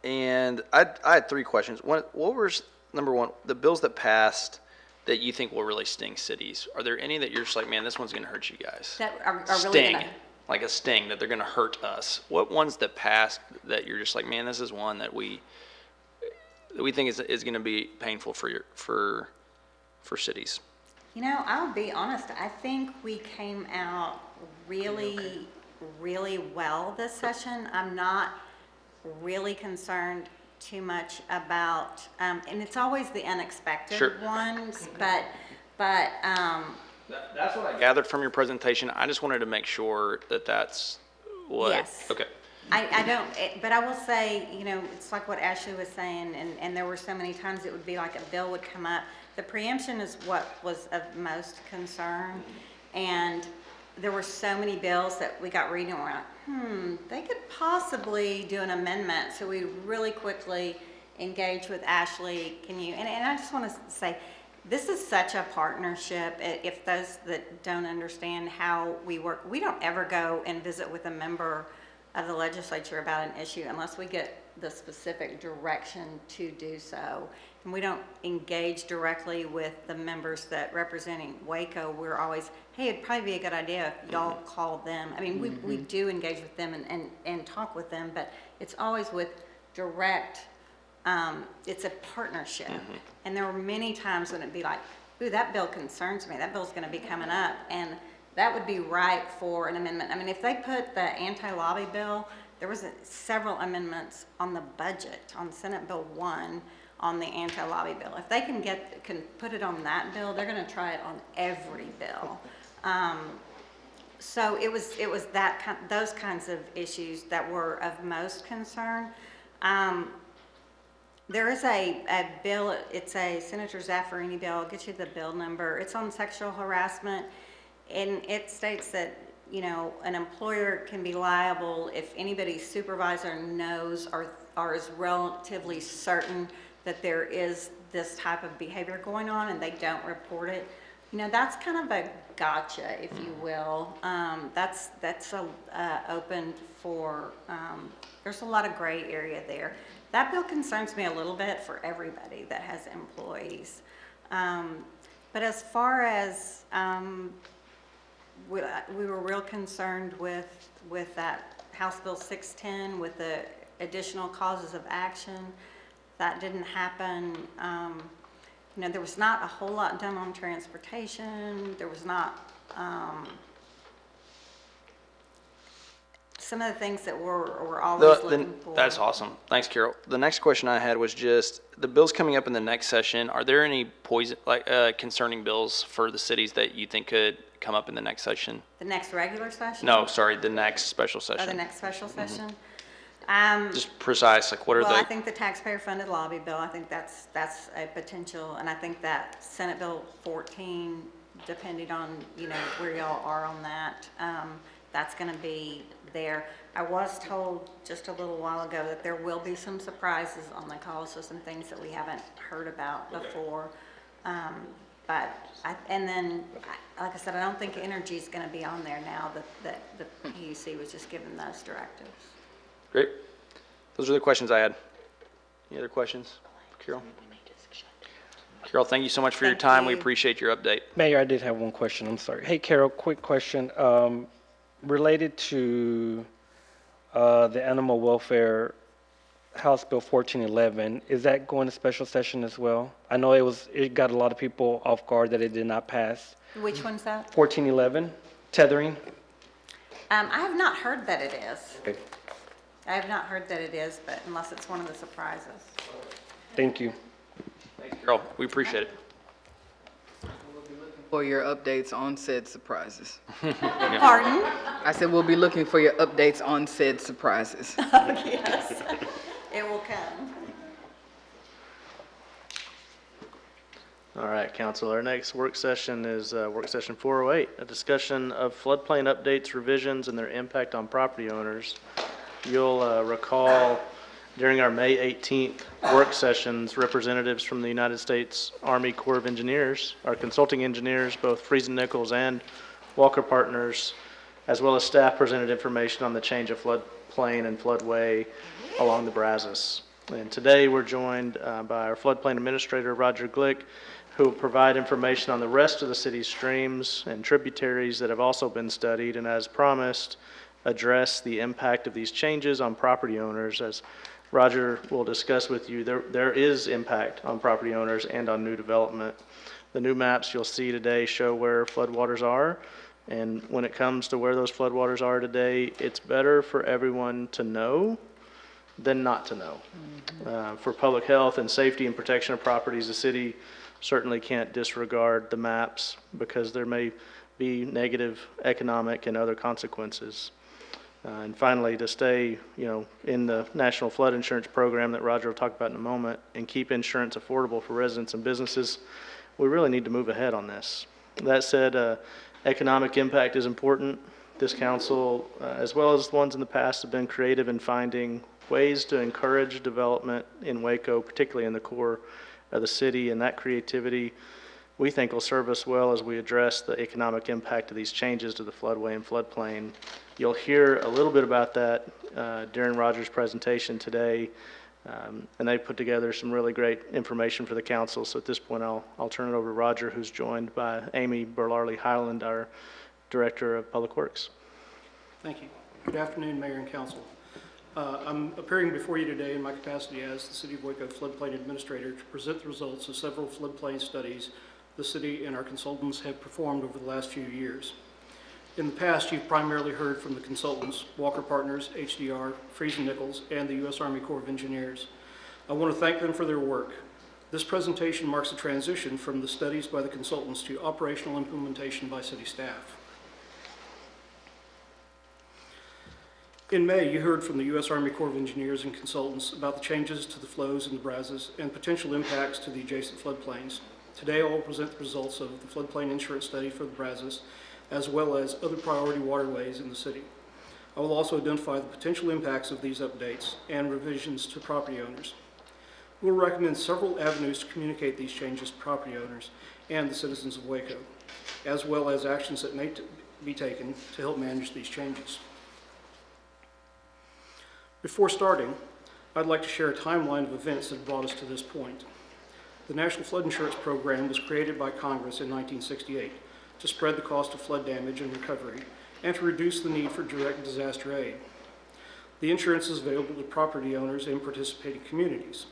A: And I had 3 questions. What was, number one, the bills that passed that you think will really sting cities? Are there any that you're just like, man, this one's going to hurt you guys?
K: That are really
A: sting,
K: gonna...
A: like a sting, that they're going to hurt us. What ones that passed that you're just like, man, this is one that we think is going to be painful for cities?
K: I'll be honest. I think we came out really, really well this session. I'm not really concerned too much about, and it's always the unexpected ones, but
A: that's what I gathered from your presentation. I just wanted to make sure that that's what.
K: Yes.
A: Okay.
K: I don't, but I will say, it's like what Ashley was saying, and there were so many times it would be like a bill would come up. The preemption is what was of most concern, and there were so many bills that we got reading and we're like, they could possibly do an amendment. So we really quickly engaged with Ashley. And I just want to say, this is such a partnership. If those that don't understand how we work, we don't ever go and visit with a member of the legislature about an issue unless we get the specific direction to do so. And we don't engage directly with the members that representing Waco. We're always, hey, it'd probably be a good idea if y'all call them. I mean, we do engage with them and talk with them, but it's always with direct, it's a partnership. And there were many times when it'd be like, ooh, that bill concerns me. That bill's gonna be coming up. And that would be ripe for an amendment. I mean, if they put the anti-lobby bill, there was several amendments on the budget, on Senate Bill 1, on the anti-lobby bill. If they can put it on that bill, they're gonna try it on every bill. So it was those kinds of issues that were of most concern. There is a bill, it's a Senator Zaffarini bill, I'll get you the bill number. It's on sexual harassment, and it states that, you know, an employer can be liable if anybody's supervisor knows or is relatively certain that there is this type of behavior going on and they don't report it. You know, that's kind of a gotcha, if you will. That's open for, there's a lot of gray area there. That bill concerns me a little bit for everybody that has employees. But as far as, we were real concerned with that House Bill 610 with the additional causes of action. That didn't happen. You know, there was not a whole lot done on transportation. There was not, some of the things that we're always looking for.
A: That's awesome. Thanks, Carol. The next question I had was just, the bills coming up in the next session, are there any concerning bills for the cities that you think could come up in the next session?
K: The next regular session?
A: No, sorry, the next special
K: Oh,
A: session.
K: the next special session?
A: Just precise, like what are
K: Well, I
A: the,
K: think the taxpayer-funded lobby bill, I think that's a potential, and I think that Senate Bill 14, depending on, you know, where y'all are on that, that's gonna be there. I was told just a little while ago that there will be some surprises on the call, so some things that we haven't heard about before. Like I said, I don't think energy is gonna be on there now that the PUC was just given those directives.
A: great. Those are the questions I had. Any other questions, Carol? Carol, thank you so much for your
K: Thank
A: time. We
K: you.
A: appreciate your update.
D: Mayor, I did have one question, I'm sorry. Hey, Carol, quick question. Related to the animal welfare, House Bill 1411, is that going to special session as well? I know it got a lot of people off guard that it did not pass.
K: Which one's that?
D: 1411, tethering?
K: I have not heard that it is.
D: Okay,
K: I have not heard that it is, but unless it's one of the surprises.
D: thank you.
A: Thanks, Carol. We appreciate it.
F: For your updates on said surprises.
K: Pardon?
F: I said we'll be looking for your updates on said surprises.
K: Yes, it will come.
C: All right, council, our next work session is work session 408, a discussion of floodplain updates, revisions, and their impact on property owners. You'll recall during our May 18th work sessions, representatives from the United States Army Corps of Engineers, our consulting engineers, both Friesen Nichols and Walker Partners, as well as staff presented information on the change of floodplain and floodway along the Brazos. And today we're joined by our floodplain administrator, Roger Glick, who will provide information on the rest of the city's streams and tributaries that have also been studied, and as promised, address the impact of these changes on property owners. As Roger will discuss with you, there is impact on property owners and on new development. The new maps you'll see today show where floodwaters are, and when it comes to where those floodwaters are today, it's better for everyone to know than not to know. For public health and safety and protection of properties, the city certainly can't disregard the maps because there may be negative economic and other consequences. And finally, to stay, in the National Flood Insurance Program that Roger will talk about in a moment and keep insurance affordable for residents and businesses, we really need to move ahead on this. That said, economic impact is important. This council, as well as the ones in the past, have been creative in finding ways to encourage development in Waco, particularly in the core of the city, and that creativity we think will serve us well as we address the economic impact of these changes to the floodway and floodplain. You'll hear a little bit about that during Roger's presentation today, and they put together some really great information for the council. So at this point, I'll turn it over to Roger, who's joined by Amy Berlarley-Highland, our Director of Public Works.
M: Thank you. Good afternoon, Mayor and Council. I'm appearing before you today in my capacity as the City of Waco Floodplain Administrator to present the results of several floodplain studies the city and our consultants have performed over the last few years. In the past, you've primarily heard from the consultants, Walker Partners, HDR, Friesen Nichols, and the U.S. Army Corps of Engineers. I want to thank them for their work. This presentation marks a transition from the studies by the consultants to operational implementation by city staff. In May, you heard from the U.S. Army Corps of Engineers and consultants about the changes to the flows in the Brazos and potential impacts to the adjacent floodplains. Today, I will present the results of the floodplain insurance study for the Brazos, as well as other priority waterways in the city. I will also identify the potential impacts of these updates and revisions to property owners. We will recommend several avenues to communicate these changes to property owners and the citizens of Waco, as well as actions that may be taken to help manage these changes. Before starting, I'd like to share a timeline of events that have brought us to this point. The National Flood Insurance Program was created by Congress in 1968 to spread the cost of flood damage and recovery and to reduce the need for direct disaster aid. The insurance is available to property owners and participating communities.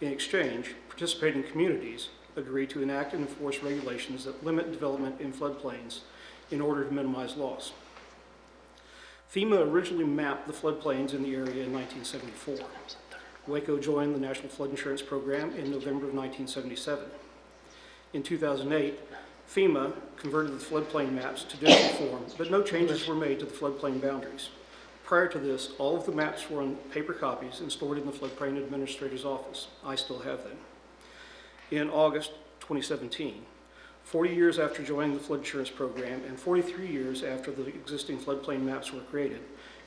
M: In exchange, participating communities agree to enact and enforce regulations that limit development in floodplains in order to minimize loss. FEMA originally mapped the floodplains in the area in 1974. Waco joined the National Flood Insurance Program in November of 1977. In 2008, FEMA converted the floodplain maps to digital form, but no changes were made to the floodplain boundaries. Prior to this, all of the maps were on paper copies and stored in the Floodplain Administrator's office. I still have them. In August 2017, 40 years after joining the flood insurance program and 43 years after the existing floodplain maps were created,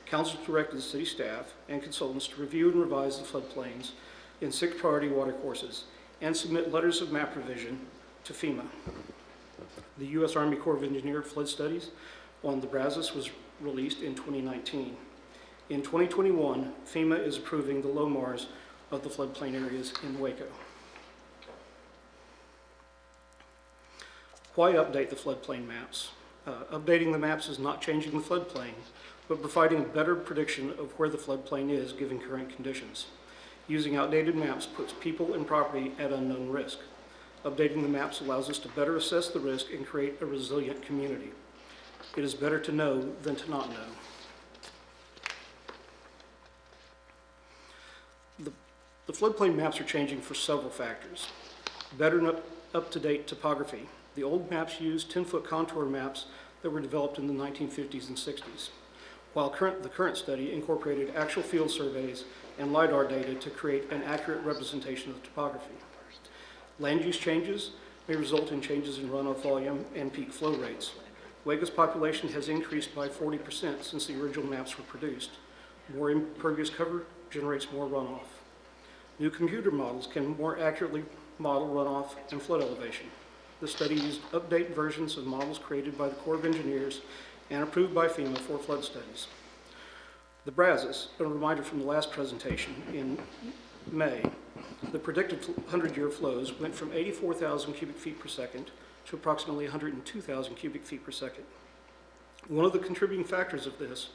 M: Council directed the city staff and consultants to review and revise the floodplains in 6 priority watercourses and submit letters of map revision to FEMA. The U.S. Army Corps of Engineers flood studies on the Brazos was released in 2019. In 2021, FEMA is approving the LOMARs of the floodplain areas in Waco. Why update the floodplain maps? Updating the maps is not changing the floodplain, but providing a better prediction of where the floodplain is given current conditions. Using outdated maps puts people and property at unknown risk. Updating the maps allows us to better assess the risk and create a resilient community. It is better to know than to not know. The floodplain maps are changing for several factors. Better and up-to-date topography. The old maps used 10-foot contour maps that were developed in the 1950s and 60s, while the current study incorporated actual field surveys and LiDAR data to create an accurate representation of the topography. Land use changes may result in changes in runoff volume and peak flow rates. Waco's population has increased by 40% since the original maps were produced. More impervious cover generates more runoff. New computer models can more accurately model runoff and flood elevation. The study used updated versions of models created by the Corps of Engineers and approved by FEMA for flood studies. The Brazos, a reminder from the last presentation in May, the predicted 100-year flows went from 84,000 cubic feet per second to approximately 102,000 cubic feet per second. One of the contributing factors of this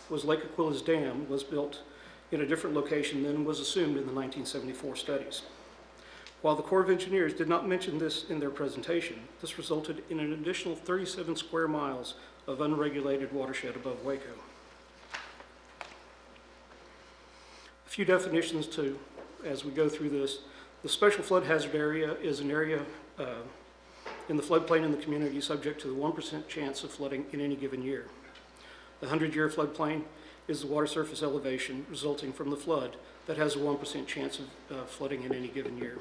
M: was Lake Aquila's dam was built in a different location than was assumed in the 1974 studies. While the Corps of Engineers did not mention this in their presentation, this resulted in an additional 37 square miles of unregulated watershed above Waco. A few definitions as we go through this. The special flood hazard area is an area in the floodplain in the community subject to the 1% chance of flooding in any given year. The 100-year floodplain is the water surface elevation resulting from the flood that has a 1% chance of flooding in any given year.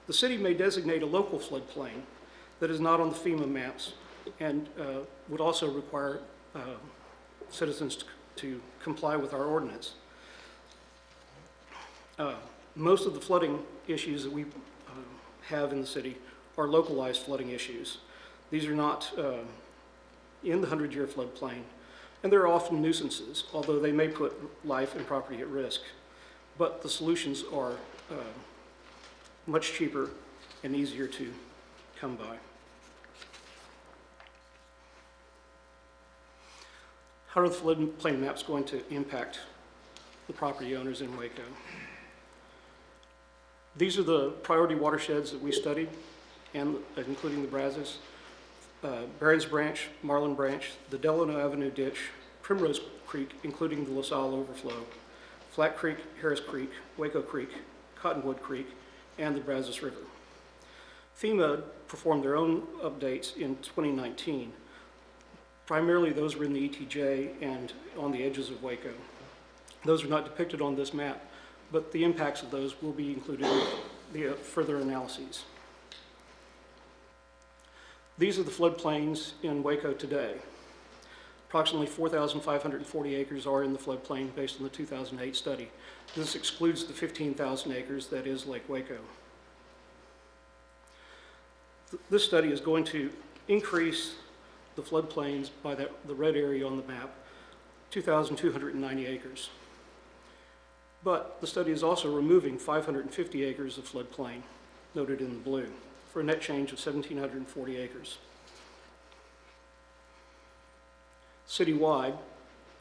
M: The city may designate a local floodplain that is not on the FEMA maps and would also require citizens to comply with our ordinance. Most of the flooding issues that we have in the city are localized flooding issues. These are not in the 100-year floodplain, and they're often nuisances, although they may put life and property at risk. But the solutions are much cheaper and easier to come by. How are the floodplain maps going to impact the property owners in Waco? These are the priority watersheds that we studied, and including the Brazos, Barron's Branch, Marlin Branch, the Delano Avenue Ditch, Primrose Creek, including the LaSalle Overflow, Flat Creek, Harris Creek, Waco Creek, Cottonwood Creek, and the Brazos River. FEMA performed their own updates in 2019. Primarily, those were in the ETJ and on the edges of Waco. Those are not depicted on this map, but the impacts of those will be included in the further analyses. These are the floodplains in Waco today. Approximately 4,540 acres are in the floodplain based on the 2008 study. This excludes the 15,000 acres that is Lake Waco. This study is going to increase the floodplains by the red area on the map, 2,290 acres. But the study is also removing 550 acres of floodplain, noted in the blue, for a net change of 1,740 acres. Citywide,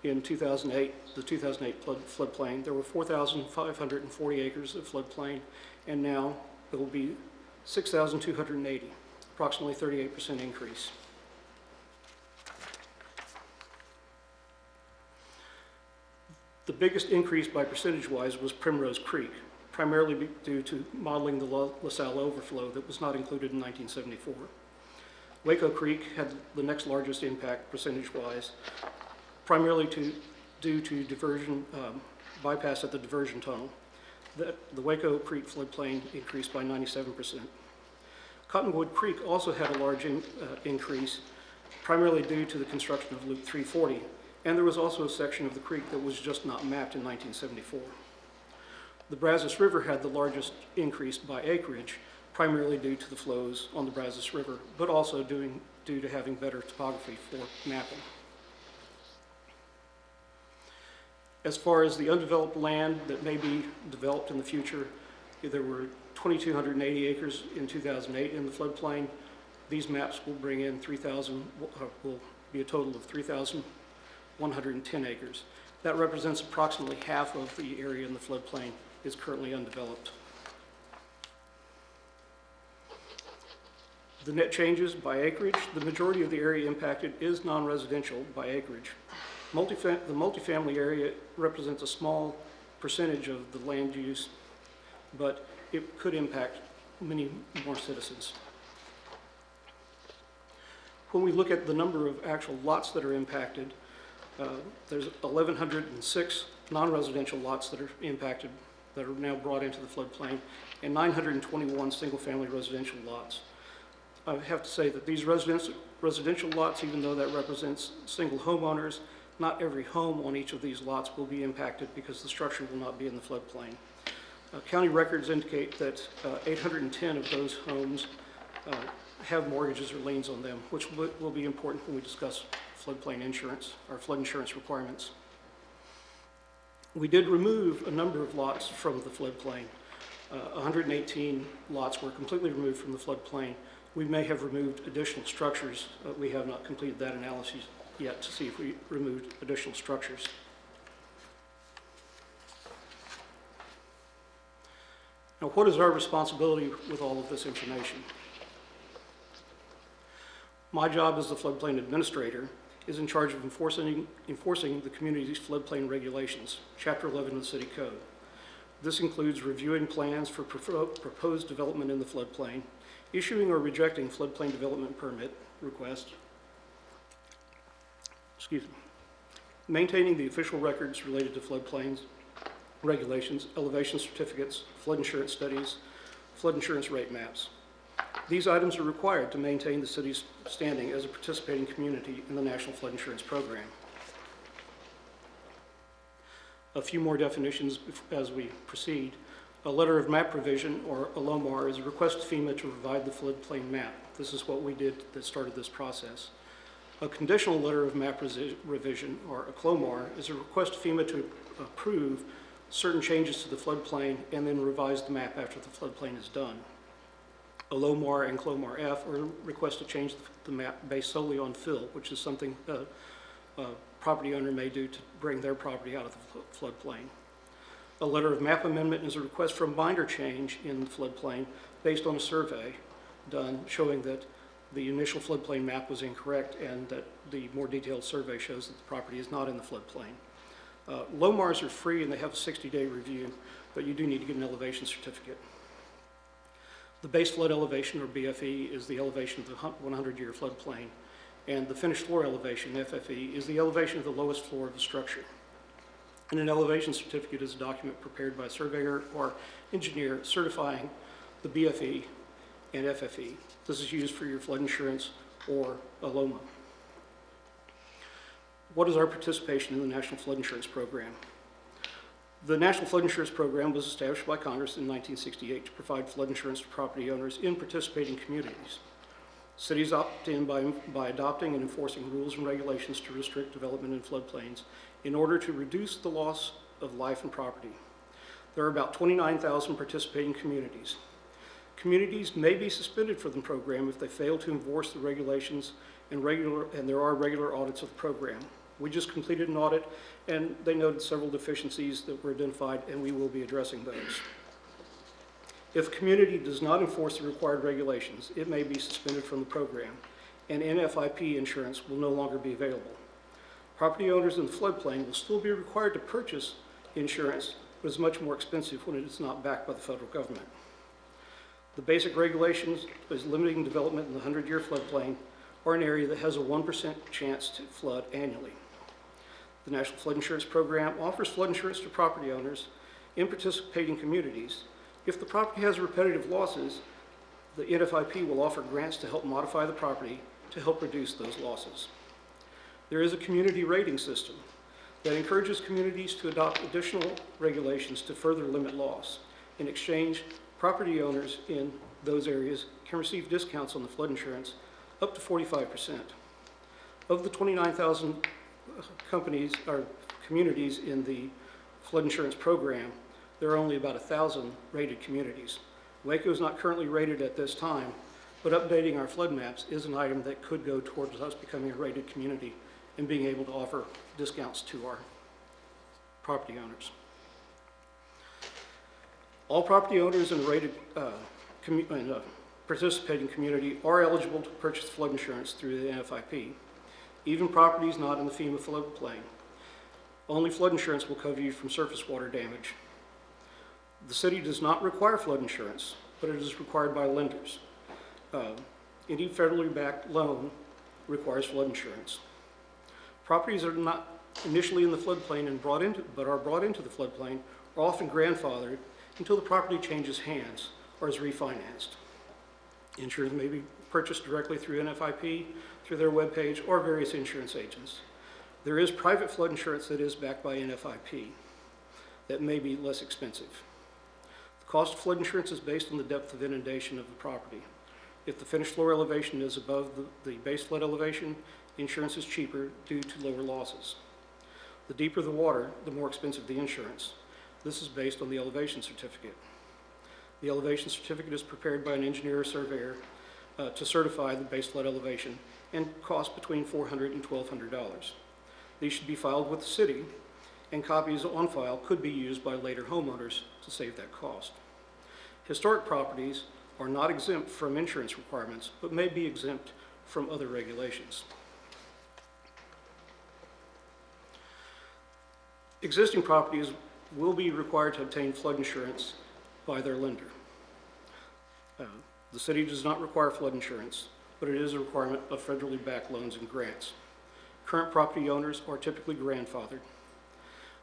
M: in 2008, the 2008 floodplain, there were 4,540 acres of floodplain, and now it will be 6,280, approximately 38% increase. The biggest increase by percentage-wise was Primrose Creek, primarily due to modeling the LaSalle overflow that was not included in 1974. Waco Creek had the next largest impact percentage-wise, primarily due to diversion, bypass at the diversion tunnel. The Waco Creek floodplain increased by 97%. Cottonwood Creek also had a large increase, primarily due to the construction of Loop 340, and there was also a section of the creek that was just not mapped in 1974. The Brazos River had the largest increase by acreage, primarily due to the flows on the Brazos River, but also due to having better topography for mapping. As far as the undeveloped land that may be developed in the future, there were 2,280 acres in 2008 in the floodplain. These maps will bring in will be a total of 3,110 acres. That represents approximately half of the area in the floodplain is currently undeveloped. The net changes by acreage, the majority of the area impacted is non-residential by acreage. The multifamily area represents a small percentage of the land use, but it could impact many more citizens. When we look at the number of actual lots that are impacted, there's 1,106 non-residential lots that are impacted, that are now brought into the floodplain, and 921 single-family residential lots. I have to say that these residential lots, even though that represents single homeowners, not every home on each of these lots will be impacted because the structure will not be in the floodplain. County records indicate that 810 of those homes have mortgages or liens on them, which will be important when we discuss floodplain insurance or flood insurance requirements. We did remove a number of lots from the floodplain. 118 lots were completely removed from the floodplain. We may have removed additional structures. We have not completed that analysis yet to see if we removed additional structures. Now, what is our responsibility with all of this information? My job as the floodplain administrator is in charge of enforcing the community's floodplain regulations, Chapter 11 of the City Code. This includes reviewing plans for proposed development in the floodplain, issuing or rejecting floodplain development permit requests, maintaining the official records related to floodplains, regulations, elevation certificates, flood insurance studies, flood insurance rate maps. These items are required to maintain the city's standing as a participating community in the National Flood Insurance Program. A few more definitions as we proceed. A letter of map revision, or a LOMAR, is a request to FEMA to provide the floodplain map. This is what we did that started this process. A conditional letter of map revision, or a CLOMAR, is a request to FEMA to approve certain changes to the floodplain and then revise the map after the floodplain is done. A LOMAR and CLOMAR F are a request to change the map based solely on fill, which is something a property owner may do to bring their property out of the floodplain. A letter of map amendment is a request for a minor change in the floodplain based on a survey done showing that the initial floodplain map was incorrect and that the more detailed survey shows that the property is not in the floodplain. LOMARs are free and they have a 60-day review, but you do need to get an elevation certificate. The base flood elevation, or BFE, is the elevation of the 100-year floodplain, and the finished floor elevation, FFE, is the elevation of the lowest floor of the structure. And an elevation certificate is a document prepared by a surveyor or engineer certifying the BFE and FFE. This is used for your flood insurance or a LOMA. What is our participation in the National Flood Insurance Program? The National Flood Insurance Program was established by Congress in 1968 to provide flood insurance to property owners in participating communities. Cities opt in by adopting and enforcing rules and regulations to restrict development in floodplains in order to reduce the loss of life and property. There are about 29,000 participating communities. Communities may be suspended from the program if they fail to enforce the regulations, and there are regular audits of the program. We just completed an audit, and they noted several deficiencies that were identified, and we will be addressing those. If a community does not enforce the required regulations, it may be suspended from the program, and NFIP insurance will no longer be available. Property owners in the floodplain will still be required to purchase insurance, but it's much more expensive when it is not backed by the federal government. The basic regulations is limiting development in the 100-year floodplain or an area that has a 1% chance to flood annually. The National Flood Insurance Program offers flood insurance to property owners in participating communities. If the property has repetitive losses, the NFIP will offer grants to help modify the property to help reduce those losses. There is a community rating system that encourages communities to adopt additional regulations to further limit loss. In exchange, property owners in those areas can receive discounts on the flood insurance up to 45%. Of the 29,000 companies or communities in the flood insurance program, there are only about 1,000 rated communities. Waco is not currently rated at this time, but updating our flood maps is an item that could go towards us becoming a rated community and being able to offer discounts to our property owners. All property owners in a rated participating community are eligible to purchase flood insurance through the NFIP, even properties not in the FEMA floodplain. Only flood insurance will cover you from surface water damage. The city does not require flood insurance, but it is required by lenders. Any federally backed loan requires flood insurance. Properties that are not initially in the floodplain and but are brought into the floodplain are often grandfathered until the property changes hands or is refinanced. Insurance may be purchased directly through NFIP, through their webpage, or various insurance agents. There is private flood insurance that is backed by NFIP that may be less expensive. The cost of flood insurance is based on the depth of inundation of the property. If the finished floor elevation is above the base flood elevation, insurance is cheaper due to lower losses. The deeper the water, the more expensive the insurance. This is based on the elevation certificate. The elevation certificate is prepared by an engineer or surveyor to certify the base flood elevation and costs between $400 and $1,200. These should be filed with the city, and copies on file could be used by later homeowners to save that cost. Historic properties are not exempt from insurance requirements, but may be exempt from other regulations. Existing properties will be required to obtain flood insurance by their lender. The city does not require flood insurance, but it is a requirement of federally backed loans and grants. Current property owners are typically grandfathered.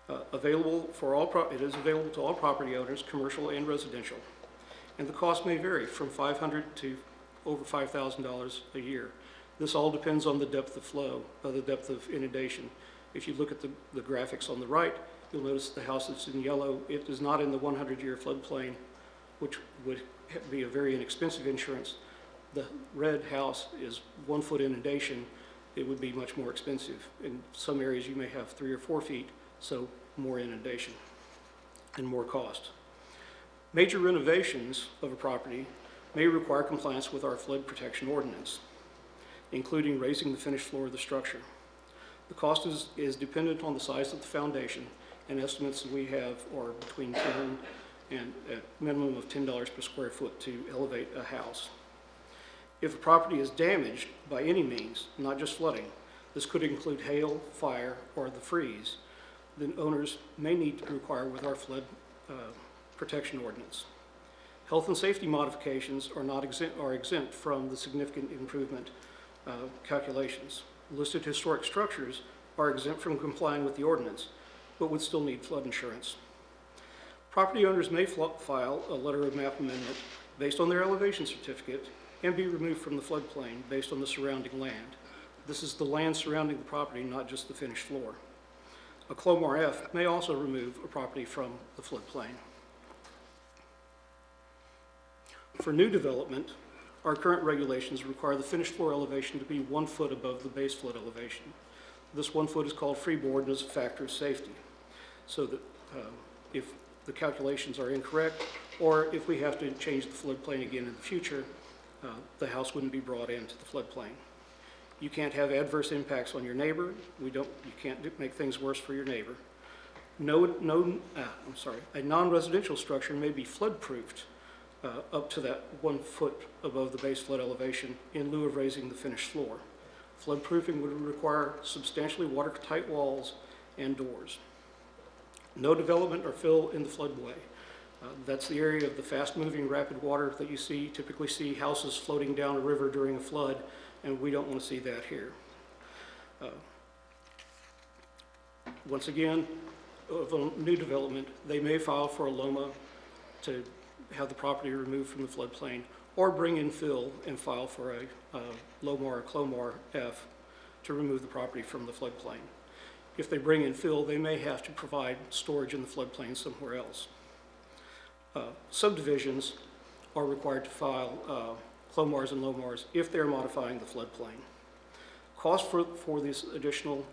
M: It is available to all property owners, commercial and residential, and the cost may vary from $500 to over $5,000 a year. This all depends on the depth of flow, the depth of inundation. If you look at the graphics on the right, you'll notice the house that's in yellow, it is not in the 100-year floodplain, which would be a very inexpensive insurance. The red house is 1 foot inundation. It would be much more expensive. In some areas you may have 3 or 4 feet, so more inundation and more cost. Major renovations of a property may require compliance with our flood protection ordinance, including raising the finished floor of the structure. The cost is dependent on the size of the foundation, and estimates that we have are between $10 and a minimum of $10 per square foot to elevate a house. If a property is damaged by any means, not just flooding, this could include hail, fire, or the freeze, then owners may need to require with our flood protection ordinance. Health and safety modifications are exempt from the significant improvement calculations. Listed historic structures are exempt from complying with the ordinance, but would still need flood insurance. Property owners may file a letter of map amendment based on their elevation certificate and be removed from the floodplain based on the surrounding land. This is the land surrounding the property, not just the finished floor. A Clomar F may also remove a property from the floodplain. For new development, our current regulations require the finished floor elevation to be 1 foot above the base flood elevation. This 1 foot is called freeboard and is a factor of safety, so that if the calculations are incorrect, or if we have to change the floodplain again in the future, the house wouldn't be brought into the floodplain. You can't have adverse impacts on your neighbor. You can't make things worse for your neighbor. A non-residential structure may be flood-proofed up to that 1 foot above the base flood elevation in lieu of raising the finished floor. Flood-proofing would require substantially watertight walls and doors. No development or fill in the floodway. That's the area of the fast-moving rapid water that you typically see houses floating down a river during a flood, and we don't want to see that here. Once again, of a new development, they may file for a LOMA to have the property removed from the floodplain, or bring in fill and file for a LOMAR or Clomar F to remove the property from the floodplain. If they bring in fill, they may have to provide storage in the floodplain somewhere else. Subdivisions are required to file Clomars and LOMARs if they're modifying the floodplain. Cost for these additional,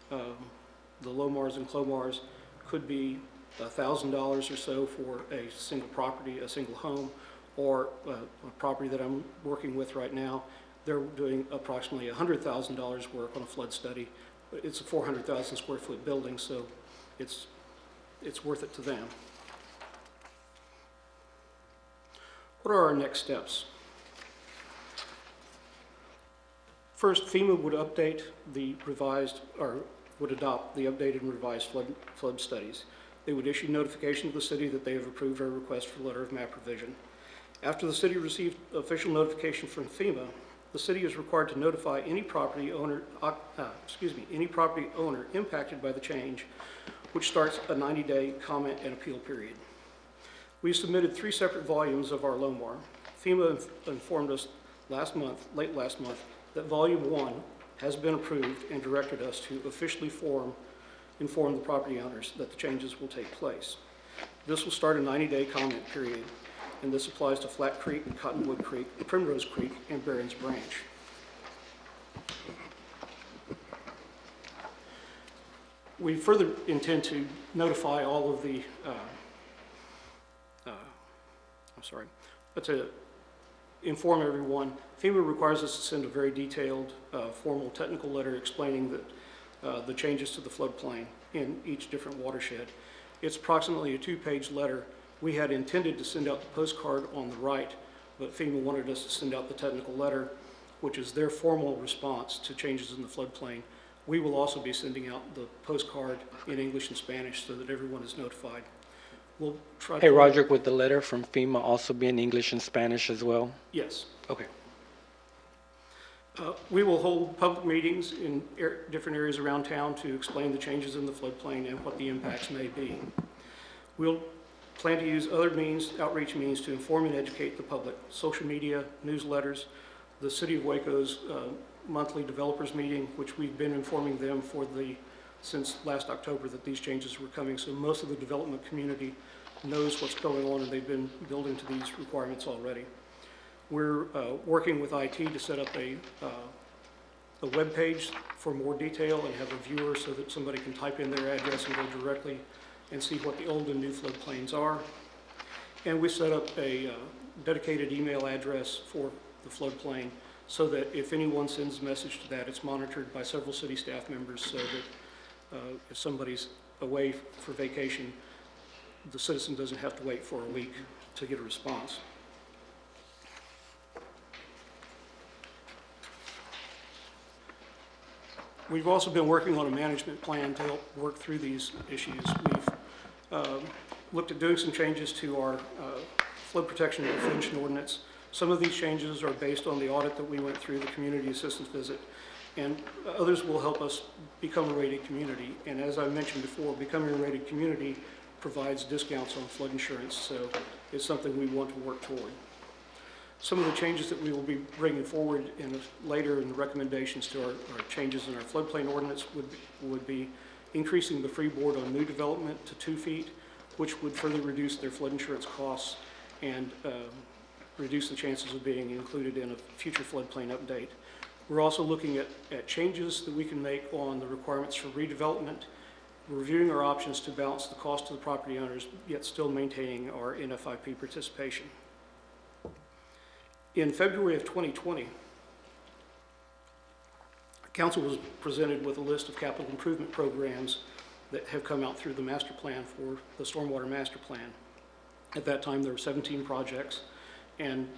M: the LOMARs and Clomars could be $1,000 or so for a single property, a single home, or a property that I'm working with right now. They're doing approximately $100,000 work on a flood study. It's a 400,000 square foot building, so it's worth it to them. What are our next steps? First, FEMA would update the revised, or would adopt the updated and revised flood studies. They would issue notification to the city that they have approved our request for letter of map revision. After the city received official notification from FEMA, the city is required to notify any property owner impacted by the change, which starts a 90-day comment and appeal period. We submitted 3 separate volumes of our LOMAR. FEMA informed us late last month, that volume 1 has been approved and directed us to officially inform the property owners that the changes will take place. This will start a 90-day comment period, and this applies to Flat Creek, Cottonwood Creek, Primrose Creek, and Barron's Branch. We further intend to notify all of the, to inform everyone, FEMA requires us to send a very detailed, formal technical letter explaining that the changes to the floodplain in each different watershed. It's approximately a 2-page letter. We had intended to send out the postcard on the right, but FEMA wanted us to send out the technical letter, which is their formal response to changes in the floodplain. We will also be sending out the postcard in English and Spanish so that everyone is notified. We'll try
D: Hey, Roderick, would the letter from FEMA also be in English and Spanish as well?
M: Yes.
D: Okay.
M: We will hold public meetings in different areas around town to explain the changes in the floodplain and what the impacts may be. We'll plan to use other outreach means to inform and educate the public, social media, newsletters, the City of Waco's monthly developers meeting, which we've been informing them since last October that these changes were coming. So most of the development community knows what's going on, and they've been building to these requirements already. We're working with IT to set up a web page for more detail and have a viewer so that somebody can type in their address and go directly and see what the old and new floodplains are. And we set up a dedicated email address for the floodplain so that if anyone sends a message to that, it's monitored by several city staff members so that if somebody's away for vacation, the citizen doesn't have to wait for a week to get a response. We've also been working on a management plan to help work through these issues. We've looked at doing some changes to our flood protection and prevention ordinance. Some of these changes are based on the audit that we went through, the community assistance visit, and others will help us become a rated community. And as I mentioned before, becoming a rated community provides discounts on flood insurance, so it's something we want to work toward. Some of the changes that we will be bringing forward later in the recommendations to our changes in our floodplain ordinance would be increasing the freeboard on new development to 2 feet, which would further reduce their flood insurance costs and reduce the chances of being included in a future floodplain update. We're also looking at changes that we can make on the requirements for redevelopment, reviewing our options to balance the cost to the property owners, yet still maintaining our NFIP participation. In February of 2020, Council was presented with a list of capital improvement programs that have come out through the master plan for the Stormwater Master Plan. At that time, there were 17 projects, and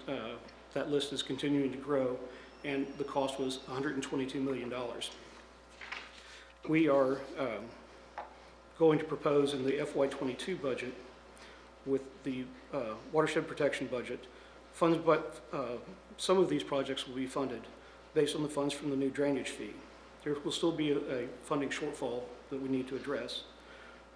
M: that list is continuing to grow, and the cost was $122 million. We are going to propose in the FY22 budget with the watershed protection budget, funds, but some of these projects will be funded based on the funds from the new drainage fee. There will still be a funding shortfall that we need to address.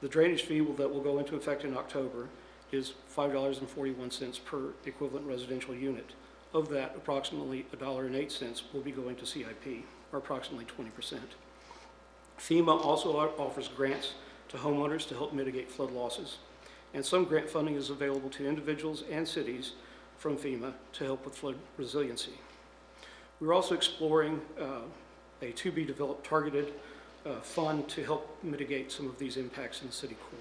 M: The drainage fee that will go into effect in October is $5.41 per equivalent residential unit. Of that, approximately $1.08 will be going to CIP, or approximately 20%. FEMA also offers grants to homeowners to help mitigate flood losses, and some grant funding is available to individuals and cities from FEMA to help with flood resiliency. We're also exploring a to-be-developed targeted fund to help mitigate some of these impacts in the city core.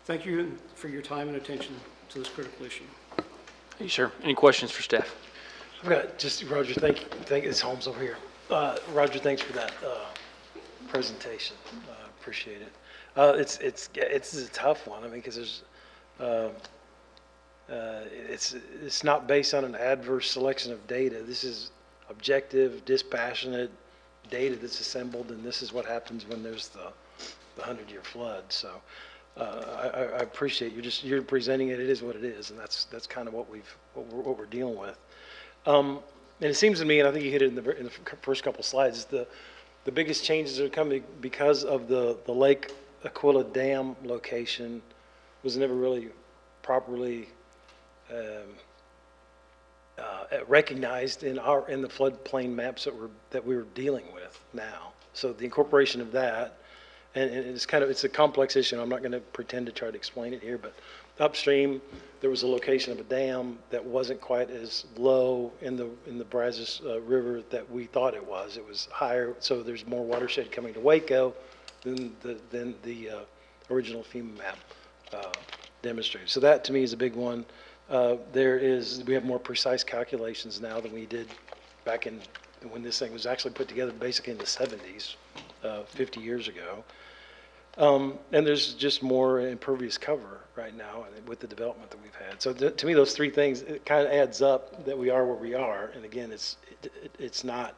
M: Thank you for your time and attention to this critical issue.
A: Thank you, sir. Any questions for staff?
E: I've got just, Roger, thank you, it's Holmes over here. Roger, thanks for that presentation. Appreciate it. It's a tough one. I mean, because it's not based on an adverse selection of data. This is objective, dispassionate data that's assembled, and this is what happens when there's the 100-year flood. So I appreciate you're presenting it. It is what it is, and that's kind of what we're dealing with. And it seems to me, and I think you hit it in the first couple slides, the biggest changes are coming because of the Lake Aquila Dam location was never really properly recognized in the floodplain maps that we were dealing with now. So the incorporation of that, and it's a complex issue, and I'm not going to pretend to try to explain it here, but upstream there was a location of a dam that wasn't quite as low in the Brazos River that we thought it was. It was higher, so there's more watershed coming to Waco than the original FEMA map demonstrated. So that to me is a big one. We have more precise calculations now than we did back when this thing was actually put together, basically in the 70s, 50 years ago. And there's just more impervious cover right now with the development that we've had. So to me, those three things, it kind of adds up that we are where we are. And again, it's not.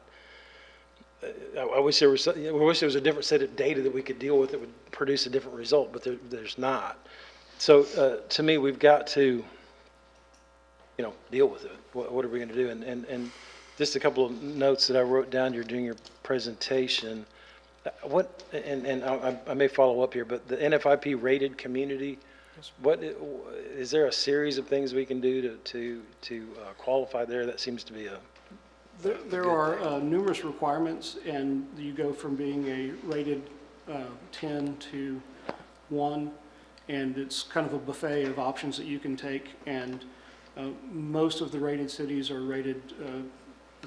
E: I wish there was a different set of data that we could deal with that would produce a different result, but there's not. So to me, we've got to, deal with it. What are we going to do? And just a couple of notes that I wrote down during your presentation. I may follow up here, but the NFIP rated community, is there a series of things we can do to qualify there? That seems to be
M: There are numerous requirements, and you go from being a rated 10 to 1, and it's kind of a buffet of options that you can take, and most of the rated cities are rated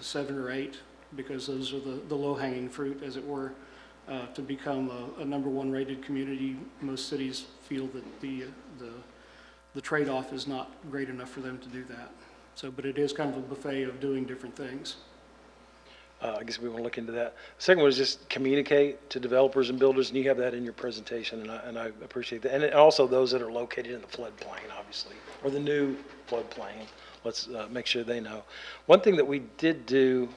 M: 7 or 8 because those are the low-hanging fruit, as it were. To become a number 1 rated community, most cities feel that the trade-off is not great enough for them to do that. So, but it is kind of a buffet of doing different things.
E: I guess we want to look into that. Second one is just communicate to developers and builders, and you have that in your presentation, and I appreciate that. And also those that are located in the floodplain, obviously, or the new floodplain. Let's make sure they know. One thing that we did do,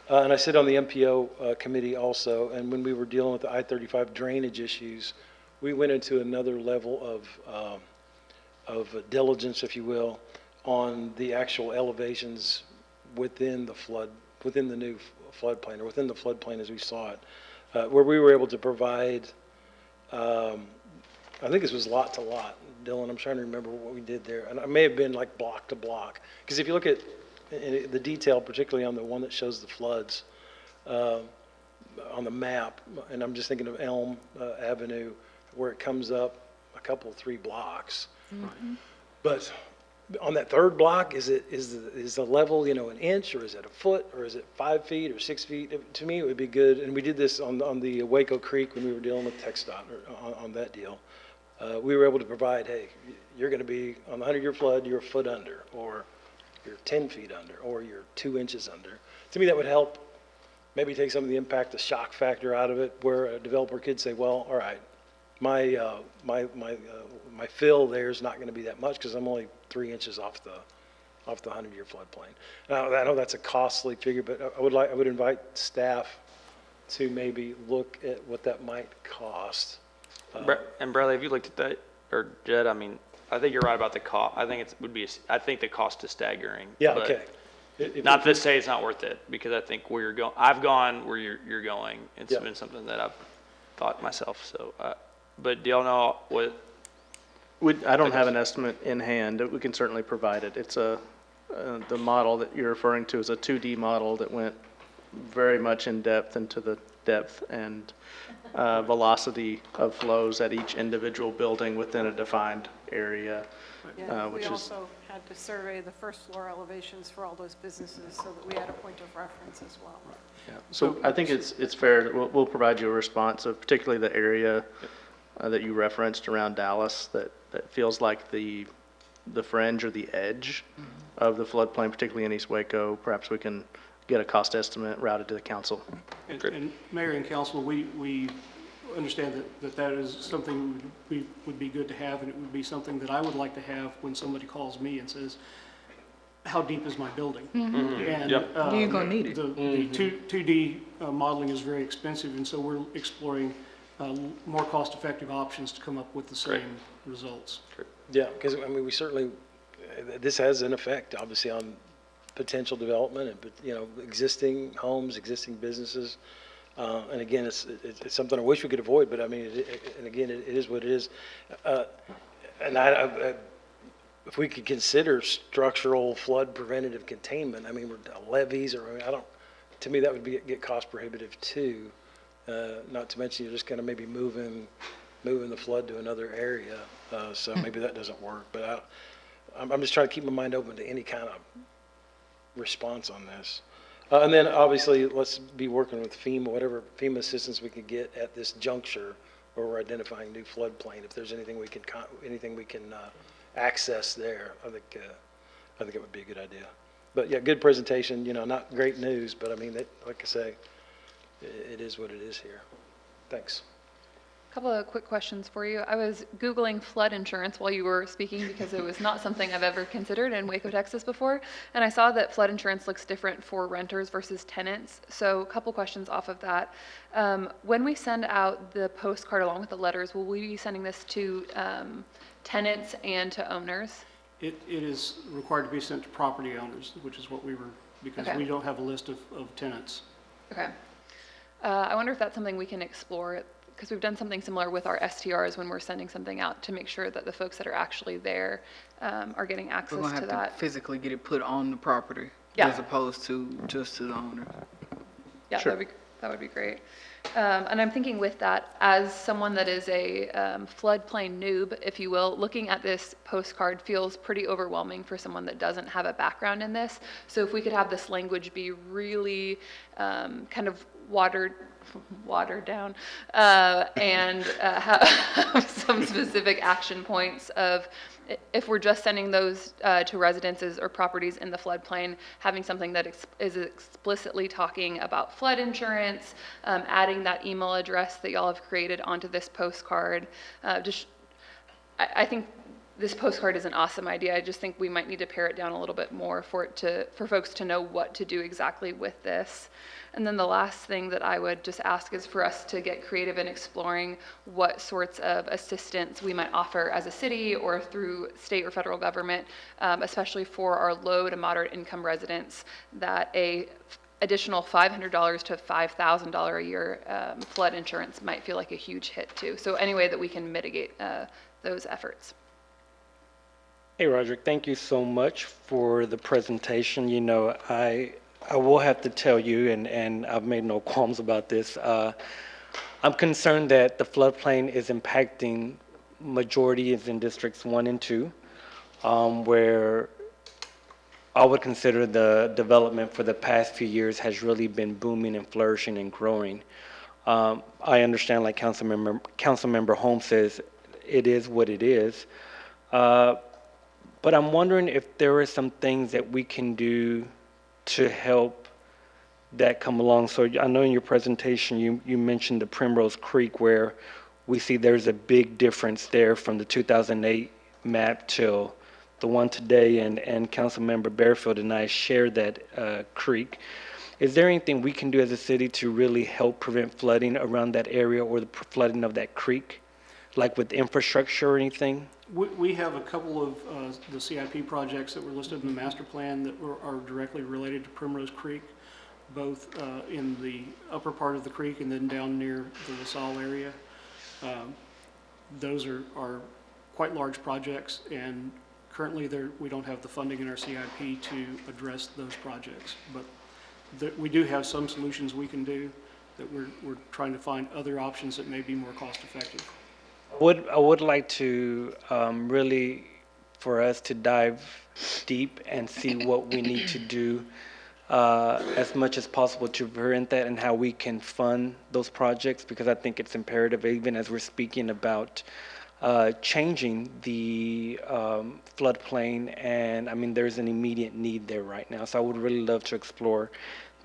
E: and I sit on the MPO committee also, and when we were dealing with the I-35 drainage issues, we went into another level of diligence, if you will, on the actual elevations within the new floodplain, or within the floodplain as we saw it, where we were able to provide, I think this was lot to lot. Dylan, I'm trying to remember what we did there. And it may have been like block to block. Because if you look at the detail, particularly on the one that shows the floods, on the map, and I'm just thinking of Elm Avenue, where it comes up a couple, 3 blocks. But on that third block, is the level, an inch, or is it a foot, or is it 5 feet or 6 feet? To me, it would be good, and we did this on the Waco Creek when we were dealing with TxDOT on that deal. We were able to provide, hey, you're going to be on the 100-year flood, you're a foot under, or you're 10 feet under, or you're 2 inches under. To me, that would help maybe take some of the impact, the shock factor out of it, where a developer could say, well, all right, my fill there is not going to be that much because I'm only 3 inches off the 100-year floodplain. Now, I know that's a costly figure, but I would invite staff to maybe look at what that might cost.
A: And Bradley, have you looked at that, or Jed? I mean, I think you're right about the cost. I think I think the cost is staggering.
E: Yeah,
A: but
E: okay.
A: Not to say it's not worth it, because I think where you're going, I've gone where you're going. It's
E: Yeah.
A: been something that I've thought myself. So, but do y'all know what?
C: I don't have an estimate in hand. We can certainly provide it. It's the model that you're referring to is a 2D model that went very much in depth into the depth and velocity of flows at each individual building within a defined area, which
N: We
C: is,
N: also had to survey the first floor elevations for all those businesses so that we had a point of reference as well.
C: yeah. So I think it's fair. We'll provide you a response of particularly the area that you referenced around Dallas that feels like the fringe or the edge of the floodplain, particularly in East Waco. Perhaps we can get a cost estimate routed to the council.
M: And Mayor and Council, we understand that is something we would be good to have, and it would be something that I would like to have when somebody calls me and says, how deep is my building? And
F: You're gonna need it.
M: The 2D modeling is very expensive, and so we're exploring more cost-effective options to come up with the same results.
E: Yeah, because, I mean, we certainly, this has an effect, obviously, on potential development and, existing homes, existing businesses. And again, it's something I wish we could avoid, but I mean, and again, it is what it is. And if we could consider structural flood preventative containment, I mean, levees, or, to me, that would get cost prohibitive too. Not to mention you're just kind of maybe moving the flood to another area. So maybe that doesn't work, but I'm just trying to keep my mind open to any kind of response on this. And then obviously let's be working with FEMA, whatever FEMA assistance we can get at this juncture where we're identifying new floodplain. If there's anything we can access there, I think it would be a good idea. But yeah, good presentation, not great news, but I mean, like I say, it is what it is here. Thanks.
G: A couple of quick questions for you. I was Googling flood insurance while you were speaking because it was not something I've ever considered in Waco, Texas before. And I saw that flood insurance looks different for renters versus tenants. So a couple questions off of that. When we send out the postcard along with the letters, will we be sending this to tenants and to owners?
M: It is required to be sent to property owners, which is what because
G: Okay.
M: we don't have a list of tenants.
G: Okay. I wonder if that's something we can explore, because we've done something similar with our STRs when we're sending something out to make sure that the folks that are actually there are getting
F: We're
G: access
F: gonna
G: to
F: have to
G: that.
F: physically get it put on the property
G: Yeah.
F: as opposed to just to the owner.
G: Yeah,
C: Sure.
G: that would be great. And I'm thinking with that, as someone that is a floodplain noob, if you will, looking at this postcard feels pretty overwhelming for someone that doesn't have a background in this. So if we could have this language be really kind of watered down and have some specific action points of if we're just sending those to residences or properties in the floodplain, having something that is explicitly talking about flood insurance, adding that email address that y'all have created onto this postcard. I think this postcard is an awesome idea. I just think we might need to pare it down a little bit more for folks to know what to do exactly with this. And then the last thing that I would just ask is for us to get creative in exploring what sorts of assistance we might offer as a city or through state or federal government, especially for our low to moderate income residents, that a additional $500 to $5,000 a year flood insurance might feel like a huge hit too. So any way that we can mitigate those efforts.
D: Hey, Roderick, thank you so much for the presentation. You know, I will have to tell you, and I've made no qualms about this, I'm concerned that the floodplain is impacting majorities in districts 1 and 2, where I would consider the development for the past few years has really been booming and flourishing and growing. I understand, like Councilmember Holmes says, it is what it is. But I'm wondering if there are some things that we can do to help that come along. So I know in your presentation you mentioned the Primrose Creek, where we see there's a big difference there from the 2008 map till the one today, and Councilmember Barefield and I shared that creek. Is there anything we can do as a city to really help prevent flooding around that area or the flooding of that creek, like with infrastructure or anything?
M: We have a couple of the CIP projects that were listed in the master plan that are directly related to Primrose Creek, both in the upper part of the creek and then down near the LaSalle area. Those are quite large projects, and currently we don't have the funding in our CIP to address those projects. But we do have some solutions we can do that we're trying to find other options that may be more cost effective.
D: I would like to really, for us to dive deep and see what we need to do as much as possible to prevent that and how we can fund those projects, because I think it's imperative, even as we're speaking about changing the floodplain, and I mean there's an immediate need there right now. So I would really love to explore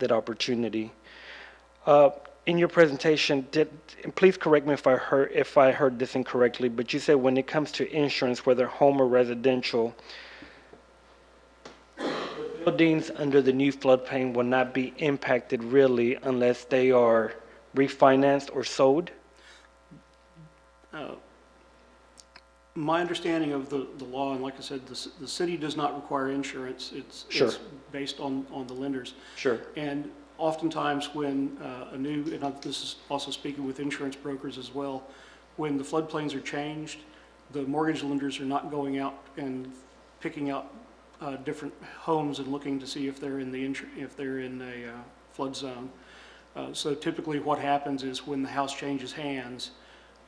D: that opportunity. In your presentation, and please correct me if I heard this incorrectly, but you said when it comes to insurance, whether home or residential, buildings under the new floodplain will not be impacted really unless they are refinanced or sold?
M: My understanding of the law, and like I said, the city does not require insurance. It's based on the lenders.
D: Sure.
M: And oftentimes when this is also speaking with insurance brokers as well, when the floodplains are changed, the mortgage lenders are not going out and picking out different homes and looking to see if they're in a flood zone. So typically what happens is when the house changes hands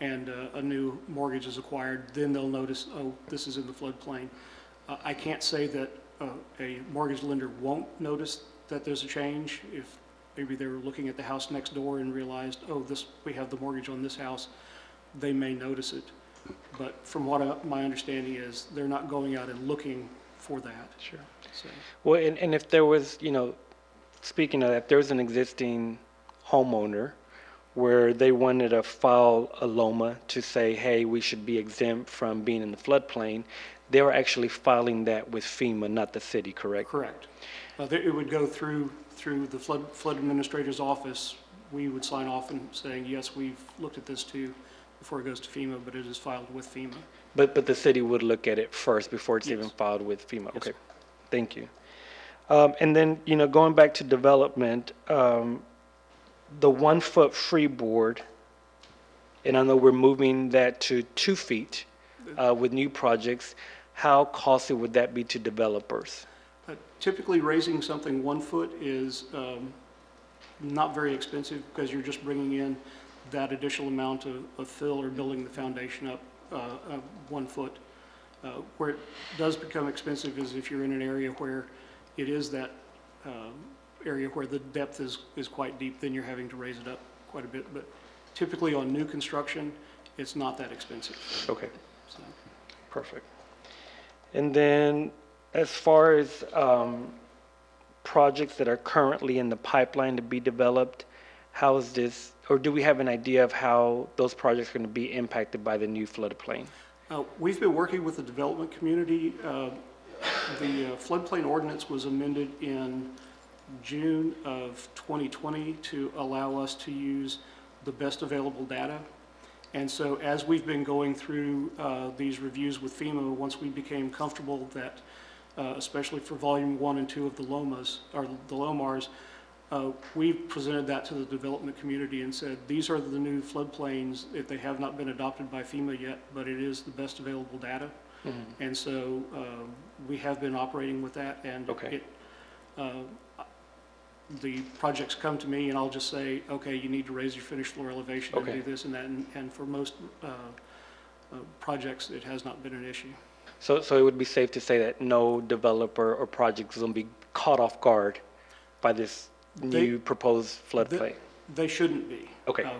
M: and a new mortgage is acquired, then they'll notice, oh, this is in the floodplain. I can't say that a mortgage lender won't notice that there's a change. If maybe they were looking at the house next door and realized, oh, we have the mortgage on this house, they may notice it. But from what my understanding is, they're not going out and looking for that.
D: Sure.
M: So.
D: Well, and if there was, speaking of that, if there was an existing homeowner where they wanted to file a LOMA to say, hey, we should be exempt from being in the floodplain, they were actually filing that with FEMA, not the city, correct?
M: Correct. It would go through the flood administrator's office. We would sign off and saying, yes, we've looked at this too, before it goes to FEMA, but it is filed with FEMA.
D: But the city would look at it first before it's even filed with FEMA.
M: Yes.
D: Okay, thank you. And then, going back to development, the 1 foot freeboard, and I know we're moving that to 2 feet with new projects. How costly would that be to developers?
M: Typically, raising something 1 foot is not very expensive because you're just bringing in that additional amount of fill or building the foundation up 1 foot. Where it does become expensive is if you're in an area where it is that area where the depth is quite deep, then you're having to raise it up quite a bit. But typically on new construction, it's not that expensive.
D: Okay,
M: So.
D: perfect. And then as far as projects that are currently in the pipeline to be developed, how is this, or do we have an idea of how those projects are going to be impacted by the new floodplain?
M: We've been working with the development community. The floodplain ordinance was amended in June of 2020 to allow us to use the best available data. And so as we've been going through these reviews with FEMA, once we became comfortable that, especially for volume 1 and 2 of the LOMAs, or the LOMARs, we presented that to the development community and said, these are the new floodplains. If they have not been adopted by FEMA yet, but it is the best available data. Mm-hmm. And so we have been operating with that, and
D: okay.
M: The projects come to me and I'll just say, okay, you need to raise your finished floor elevation and
D: Okay.
M: do this and that. And for most projects, it has not been an issue.
D: So it would be safe to say that no developer or project is going to be caught off guard by this new proposed floodplain?
M: They shouldn't be.
D: Okay.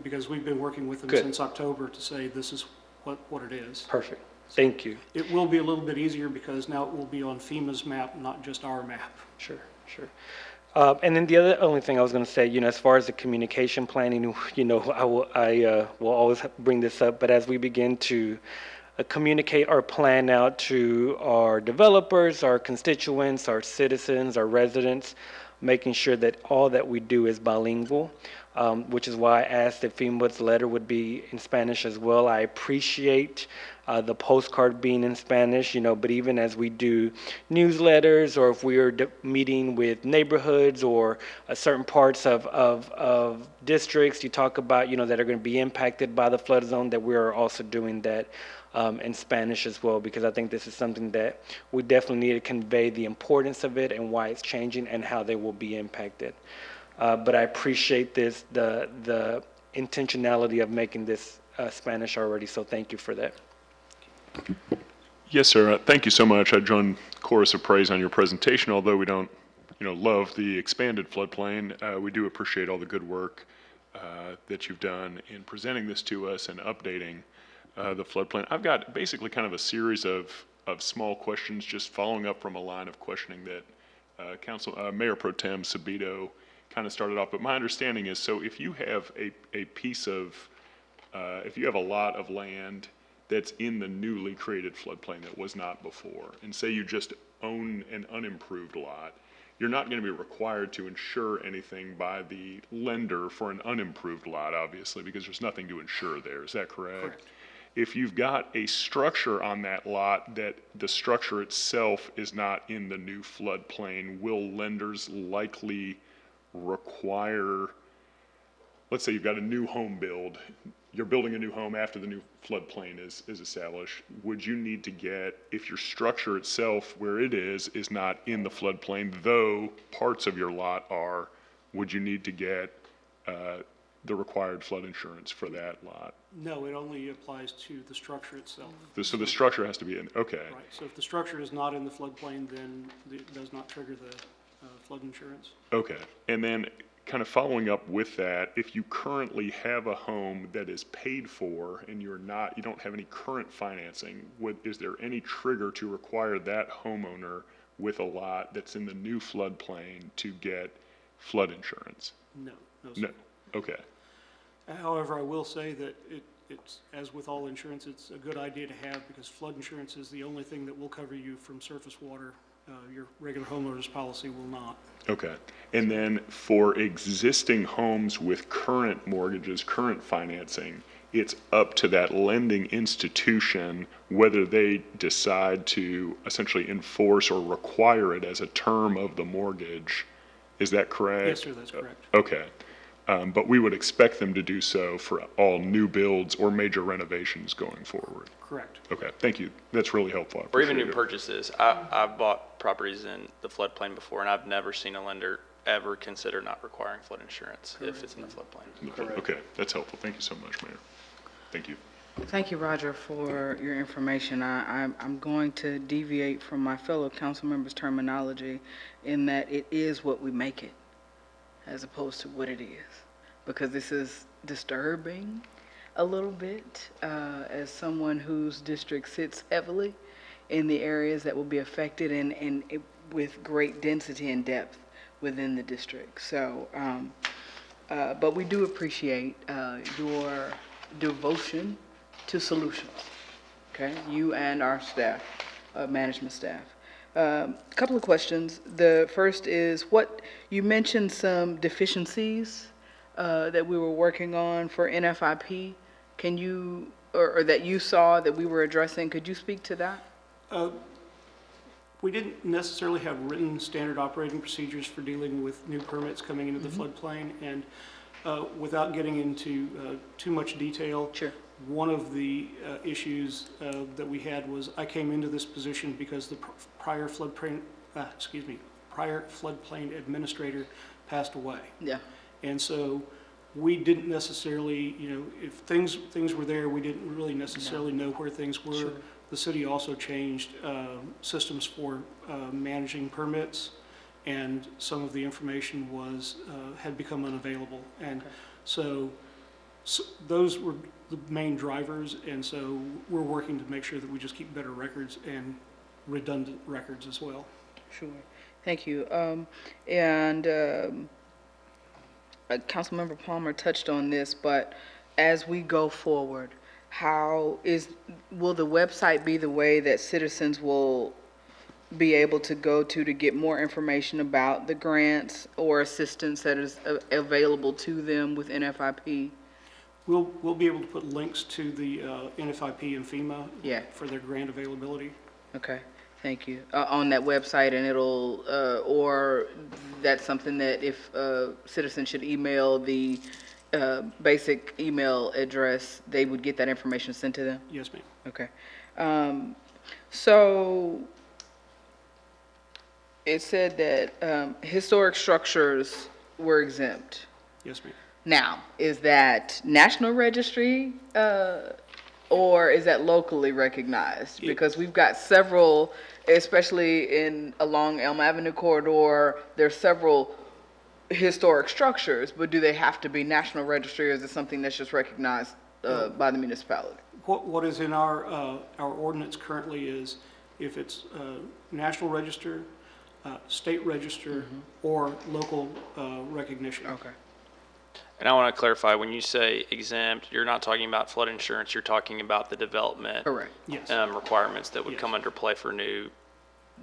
M: Because we've been working with them
D: Good.
M: since October to say this is what it is.
D: Perfect. Thank you.
M: It will be a little bit easier because now it will be on FEMA's map, not just our map.
D: Sure, sure. And then the only thing I was going to say, as far as the communication planning, I will always bring this up, but as we begin to communicate our plan out to our developers, our constituents, our citizens, our residents, making sure that all that we do is bilingual, which is why I asked if FEMA's letter would be in Spanish as well. I appreciate the postcard being in Spanish, but even as we do newsletters, or if we are meeting with neighborhoods or certain parts of districts you talk about, that are going to be impacted by the flood zone, that we are also doing that in Spanish as well, because I think this is something that we definitely need to convey the importance of it and why it's changing and how they will be impacted. But I appreciate the intentionality of making this Spanish already, so thank you for that.
H: Yes, sir. Thank you so much. I join chorus of praise on your presentation. Although we don't, love the expanded floodplain, we do appreciate all the good work that you've done in presenting this to us and updating the floodplain. I've got basically kind of a series of small questions, just following up from a line of questioning that Mayor Pro Tem Sabido kind of started off. But my understanding is, so if you have a piece of, if you have a lot of land that's in the newly created floodplain that was not before, and say you just own an unimproved lot, you're not going to be required to insure anything by the lender for an unimproved lot, obviously, because there's nothing to insure there. Is that correct?
M: Correct.
H: If you've got a structure on that lot that the structure itself is not in the new floodplain, will lenders likely require, let's say you've got a new home build, you're building a new home after the new floodplain is established, would you need to get, if your structure itself where it is not in the floodplain, though parts of your lot are, would you need to get the required flood insurance for that lot?
M: No, it only applies to the structure itself.
H: So the structure has to be in, okay.
M: Right, so if the structure is not in the floodplain, then it does not trigger the flood insurance.
H: Okay, and then kind of following up with that, if you currently have a home that is paid for and you don't have any current financing, is there any trigger to require that homeowner with a lot that's in the new floodplain to get flood insurance?
M: No, sir.
H: No, okay.
M: However, I will say that it's, as with all insurance, it's a good idea to have, because flood insurance is the only thing that will cover you from surface water. Your regular homeowner's policy will not.
H: Okay. And then for existing homes with current mortgages, current financing, it's up to that lending institution whether they decide to essentially enforce or require it as a term of the mortgage. Is that correct?
M: Yes, sir, that's correct.
H: Okay. But we would expect them to do so for all new builds or major renovations going forward.
M: Correct.
H: Okay, thank you. That's really helpful. I
A: Or even
H: appreciate
A: new
H: it.
A: purchases. I've bought properties in the floodplain before, and I've never seen a lender ever consider not requiring flood insurance if it's in the floodplain.
H: Okay, that's helpful. Thank you so much, Mayor. Thank you.
F: Thank you, Roger, for your information. I'm going to deviate from my fellow council members' terminology in that it is what we make it, as opposed to what it is, because this is disturbing a little bit as someone whose district sits heavily in the areas that will be affected and with great density and depth within the district. So, but we do appreciate your devotion to solutions. Okay, you and our staff, management staff. Couple of questions. The first is you mentioned some deficiencies that we were working on for NFIP. Can you, or that you saw that we were addressing, could you speak to that?
M: We didn't necessarily have written standard operating procedures for dealing with new permits coming into the floodplain, and without getting into too much detail,
F: Sure.
M: one of the issues that we had was I came into this position because the prior floodplain administrator passed away.
F: Yeah.
M: And so we didn't necessarily, if things were there, we didn't really necessarily know where things were.
F: Sure.
M: The city also changed systems for managing permits, and some of the information had become unavailable. And so those were the main drivers, and so we're working to make sure that we just keep better records and redundant records as well.
F: Sure. Thank you. Councilmember Palmer touched on this, but as we go forward, will the website be the way that citizens will be able to go to get more information about the grants or assistance that is available to them with NFIP?
M: We'll be able to put links to the NFIP and FEMA for their grant availability.
F: Okay, thank you. On that website, and it'll, or that's something that if citizens should email the basic email address, they would get that information sent to them?
M: Yes, ma'am.
F: Okay. So it said that historic structures were exempt.
M: Yes, ma'am.
F: Now, is that National Registry or is that locally recognized? Because we've got several, especially along Elm Avenue corridor, there's several historic structures, but do they have to be National Registry, or is it something that's just recognized by the municipality?
M: What is in our ordinance currently is if it's National Register, State Register, or local recognition.
F: Okay.
A: And I want to clarify, when you say exempt, you're not talking about flood insurance, you're talking about the development.
F: Correct.
M: Yes.
A: Requirements that would come under play for new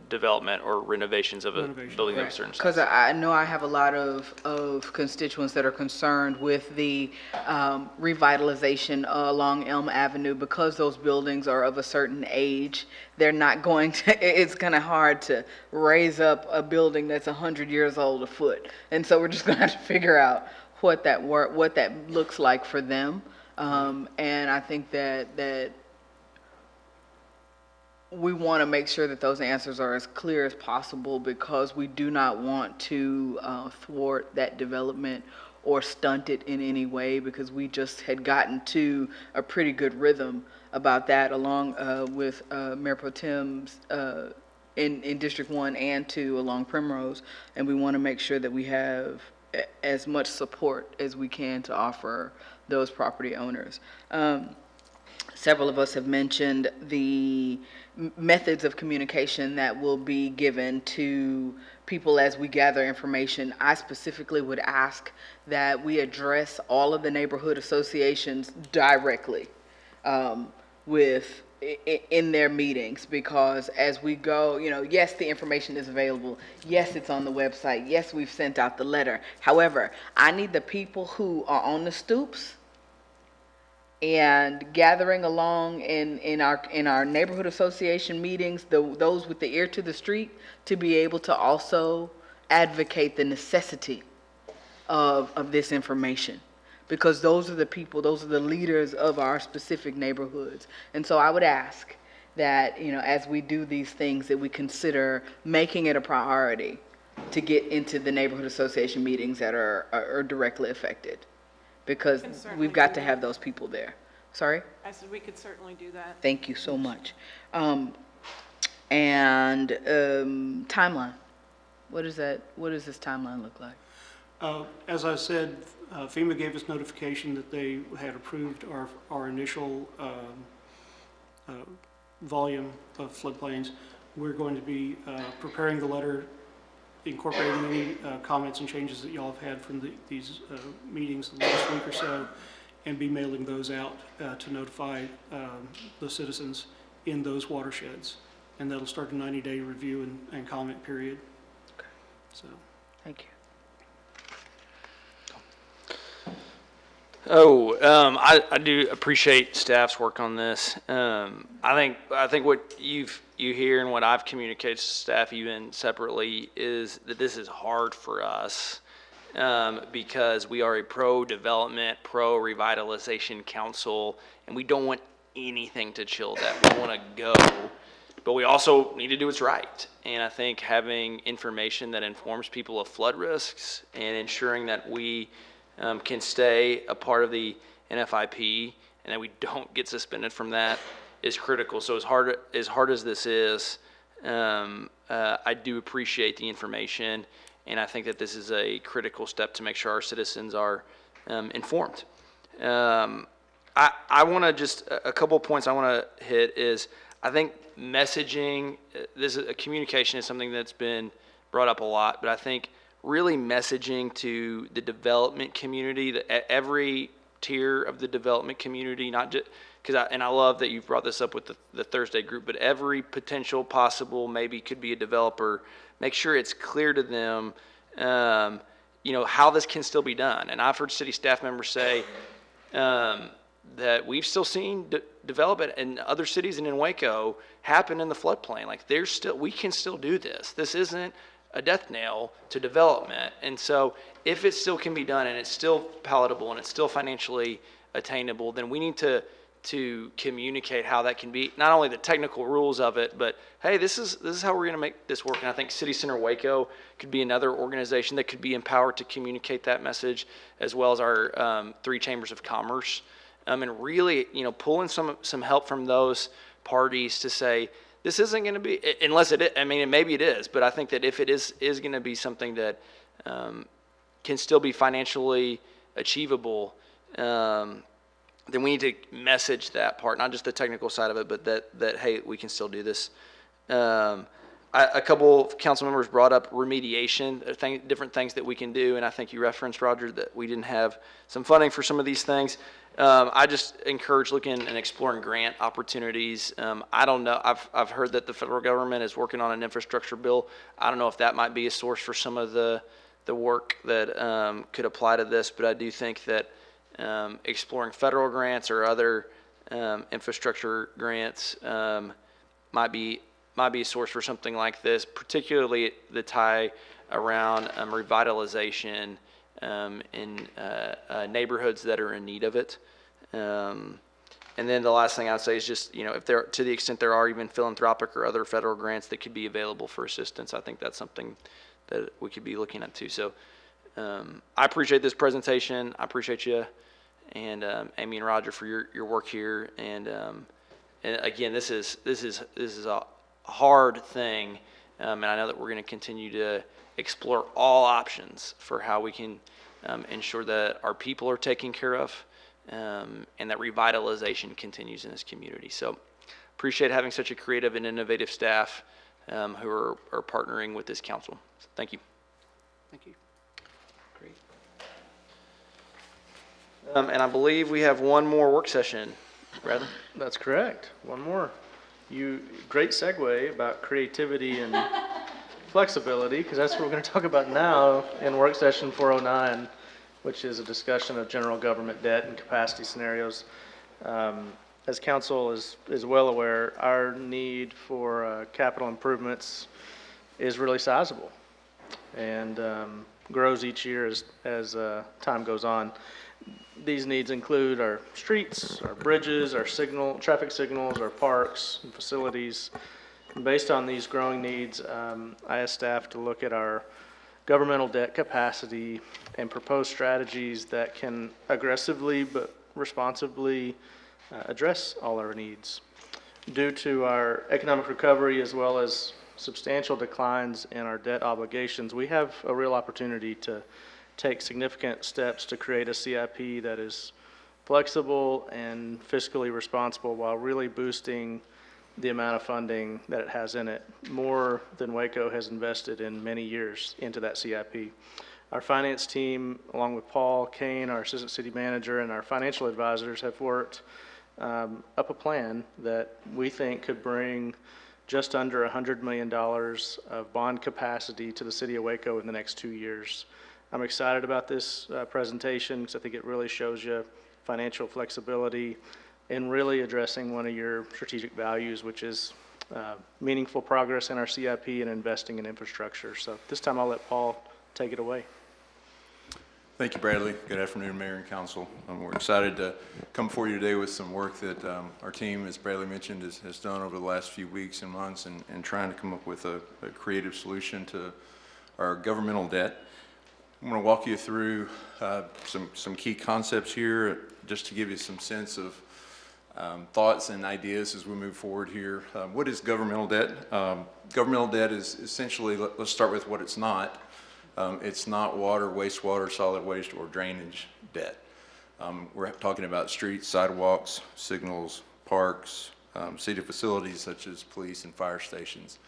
A: development or renovations of a building of a certain size.
F: Because I know I have a lot of constituents that are concerned with the revitalization along Elm Avenue, because those buildings are of a certain age. They're not going to, it's kind of hard to raise up a building that's 100 years old a foot. And so we're just going to have to figure out what that looks like for them. And I think that we want to make sure that those answers are as clear as possible, because we do not want to thwart that development or stunt it in any way, because we just had gotten to a pretty good rhythm about that, along with Mayor Pro Tem's in District 1 and 2 along Primrose, and we want to make sure that we have as much support as we can to offer those property owners. Several of us have mentioned the methods of communication that will be given to people as we gather information. I specifically would ask that we address all of the neighborhood associations directly in their meetings, because as we go, yes, the information is available. Yes, it's on the website. Yes, we've sent out the letter. However, I need the people who are on the stoops and gathering along in our neighborhood association meetings, those with the ear to the street, to be able to also advocate the necessity of this information. Because those are the people, those are the leaders of our specific neighborhoods. And so I would ask that, as we do these things, that we consider making it a priority to get into the neighborhood association meetings that are directly affected. Because we've got to have those people there. Sorry?
N: I said we could certainly do that.
F: Thank you so much. And timeline. What does this timeline look like?
M: As I said, FEMA gave us notification that they had approved our initial volume of floodplains. We're going to be preparing the letter, incorporating any comments and changes that y'all have had from these meetings the last week or so, and be mailing those out to notify the citizens in those watersheds. And that'll start a 90-day review and comment period. So.
J: Thank you.
A: I do appreciate staff's work on this. I think what you hear and what I've communicated to staff even separately is that this is hard for us because we are a pro-development, pro-revitalization council, and we don't want anything to chill that. We want to go, but we also need to do what's right. And I think having information that informs people of flood risks and ensuring that we can stay a part of the NFIP and that we don't get suspended from that is critical. So as hard as this is, I do appreciate the information, and I think that this is a critical step to make sure our citizens are informed. I want to just, a couple of points I want to hit is, I think messaging, communication is something that's been brought up a lot, but I think really messaging to the development community, every tier of the development community, not just, and I love that you've brought this up with the Thursday group, but every potential possible, maybe could be a developer, make sure it's clear to them, how this can still be done. And I've heard city staff members say that we've still seen development in other cities and in Waco happen in the floodplain. Like we can still do this. This isn't a death nail to development. And so if it still can be done and it's still palatable and it's still financially attainable, then we need to communicate how that can be, not only the technical rules of it, but hey, this is how we're going to make this work. And I think City Center Waco could be another organization that could be empowered to communicate that message, as well as our 3 chambers of commerce, and really, pulling some help from those parties to say, this isn't going to be, unless it is, maybe it is, but I think that if it is going to be something that can still be financially achievable, then we need to message that part, not just the technical side of it, but that hey, we can still do this. A couple of council members brought up remediation, different things that we can do, and I think you referenced, Roger, that we didn't have some funding for some of these things. I just encourage looking and exploring grant opportunities. I don't know. I've heard that the federal government is working on an infrastructure bill. I don't know if that might be a source for some of the work that could apply to this, but I do think that exploring federal grants or other infrastructure grants might be a source for something like this, particularly the tie around revitalization in neighborhoods that are in need of it. And then the last thing I'd say is just, if there, to the extent there are even philanthropic or other federal grants that could be available for assistance, I think that's something that we could be looking at too. So I appreciate this presentation. I appreciate you and Amy and Roger for your work here. And again, this is a hard thing, and I know that we're going to continue to explore all options for how we can ensure that our people are taken care of, and that revitalization continues in this community. So appreciate having such a creative and innovative staff who are partnering with this council. So thank you.
M: Thank you.
A: Great. And I believe we have one more work session, Bradley.
C: That's correct. One more. Great segue about creativity and flexibility, because that's what we're going to talk about now in work session 409, which is a discussion of general government debt and capacity scenarios. As council is well aware, our need for capital improvements is really sizable and grows each year as time goes on. These needs include our streets, our bridges, our traffic signals, our parks and facilities. And based on these growing needs, I asked staff to look at our governmental debt capacity and propose strategies that can aggressively but responsibly address all our needs. Due to our economic recovery as well as substantial declines in our debt obligations, we have a real opportunity to take significant steps to create a CIP that is flexible and fiscally responsible while really boosting the amount of funding that it has in it, more than Waco has invested in many years into that CIP. Our finance team, along with Paul Kane, our assistant city manager, and our financial advisors have worked up a plan that we think could bring just under $100 million of bond capacity to the city of Waco in the next 2 years. I'm excited about this presentation because I think it really shows you financial flexibility in really addressing one of your strategic values, which is meaningful progress in our CIP and investing in infrastructure. So this time I'll let Paul take it away.
O: Thank you, Bradley. Good afternoon, Mayor and Council. We're excited to come before you today with some work that our team, as Bradley mentioned, has done over the last few weeks and months and trying to come up with a creative solution to our governmental debt. I'm going to walk you through some key concepts here just to give you some sense of thoughts and ideas as we move forward here. What is governmental debt? Governmental debt is essentially, let's start with what it's not. It's not water, wastewater, solid waste, or drainage debt. We're talking about streets, sidewalks, signals, parks, city facilities such as police and fire stations.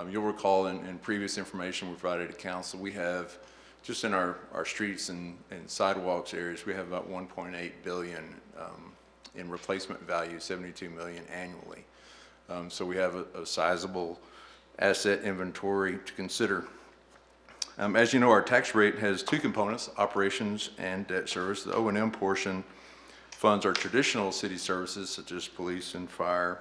O: You'll recall in previous information we provided to council, we have just in our streets and sidewalks areas, we have about 1.8 billion in replacement value, 72 million annually. So we have a sizable asset inventory to consider. As you know, our tax rate has two components, operations and debt service. The O&M portion funds our traditional city services such as police and fire.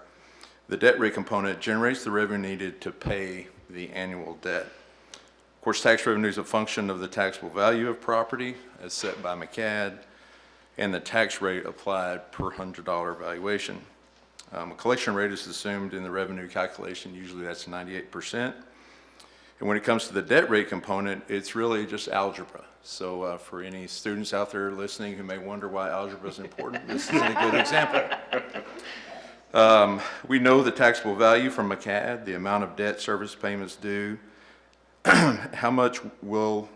O: The debt rate component generates the revenue needed to pay the annual debt. Of course, tax revenue is a function of the taxable value of property as set by McCAD and the tax rate applied per $100 valuation. A collection rate is assumed in the revenue calculation. Usually that's 98%. And when it comes to the debt rate component, it's really just algebra. So for any students out there listening who may wonder why algebra is important, this is a good example. We know the taxable value from McCAD, the amount of debt service payments due, how much will,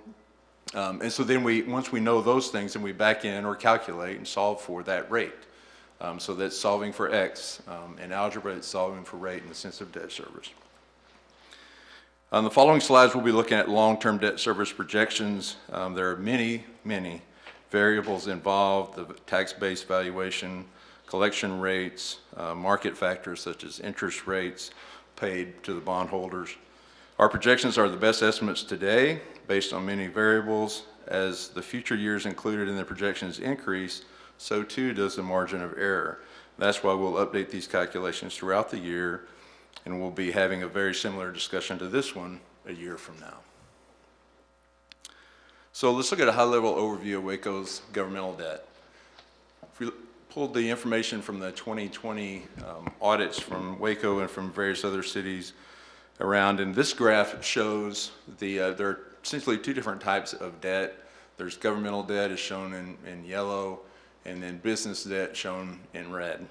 O: and so then once we know those things, then we back in or calculate and solve for that rate. So that's solving for X. In algebra, it's solving for rate in the sense of debt service. On the following slides, we'll be looking at long-term debt service projections. There are many, many variables involved, the tax-based valuation, collection rates, market factors such as interest rates paid to the bondholders. Our projections are the best estimates today based on many variables. As the future years included in the projections increase, so too does the margin of error. That's why we'll update these calculations throughout the year, and we'll be having a very similar discussion to this one a year from now. So let's look at a high-level overview of Waco's governmental debt. If we pulled the information from the 2020 audits from Waco and from various other cities around, and this graph shows there are essentially two different types of debt. There's governmental debt is shown in yellow, and then business debt shown in red.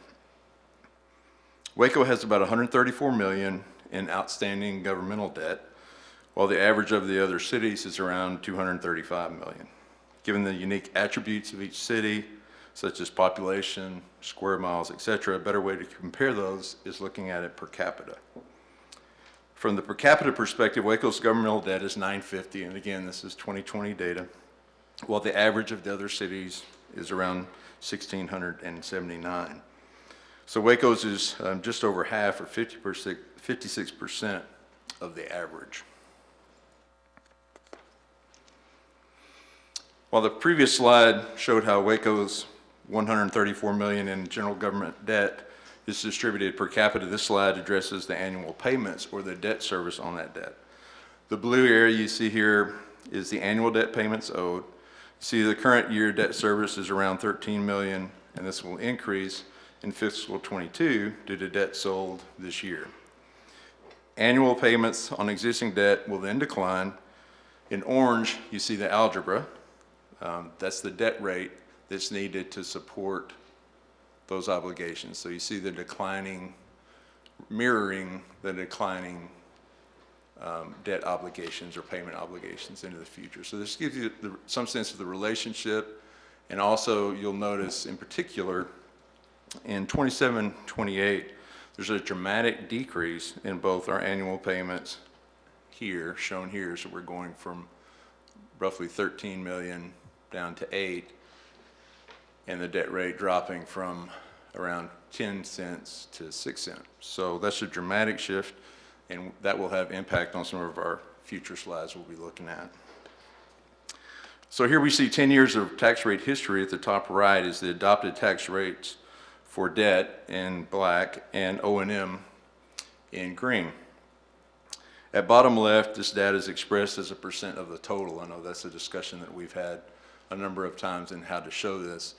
O: Waco has about $134 million in outstanding governmental debt, while the average of the other cities is around $235 million. Given the unique attributes of each city, such as population, square miles, etc., a better way to compare those is looking at it per capita. From the per capita perspective, Waco's governmental debt is $950, and again, this is 2020 data, while the average of the other cities is around $1,679. So Waco's is just over half, or 56% of the average. While the previous slide showed how Waco's $134 million in general government debt is distributed per capita, this slide addresses the annual payments or the debt service on that debt. The blue area you see here is the annual debt payments owed. See, the current year debt service is around $13 million, and this will increase in fiscal 22 due to debt sold this year. Annual payments on existing debt will then decline. In orange, you see the algebra. That's the debt rate that's needed to support those obligations. So you see the declining, mirroring the declining debt obligations or payment obligations into the future. So this gives you some sense of the relationship, and also you'll notice in particular in 27-28 there's a dramatic decrease in both our annual payments here, shown here. So we're going from roughly 13 million down to 8, and the debt rate dropping from around 10 cents to 6 cents. So that's a dramatic shift, and that will have impact on some of our future slides we'll be looking at. So here we see 10 years of tax rate history. At the top right is the adopted tax rates for debt in black and O&M in green. At bottom left, this data is expressed as a percent of the total. I know that's a discussion that we've had a number of times in how to show this.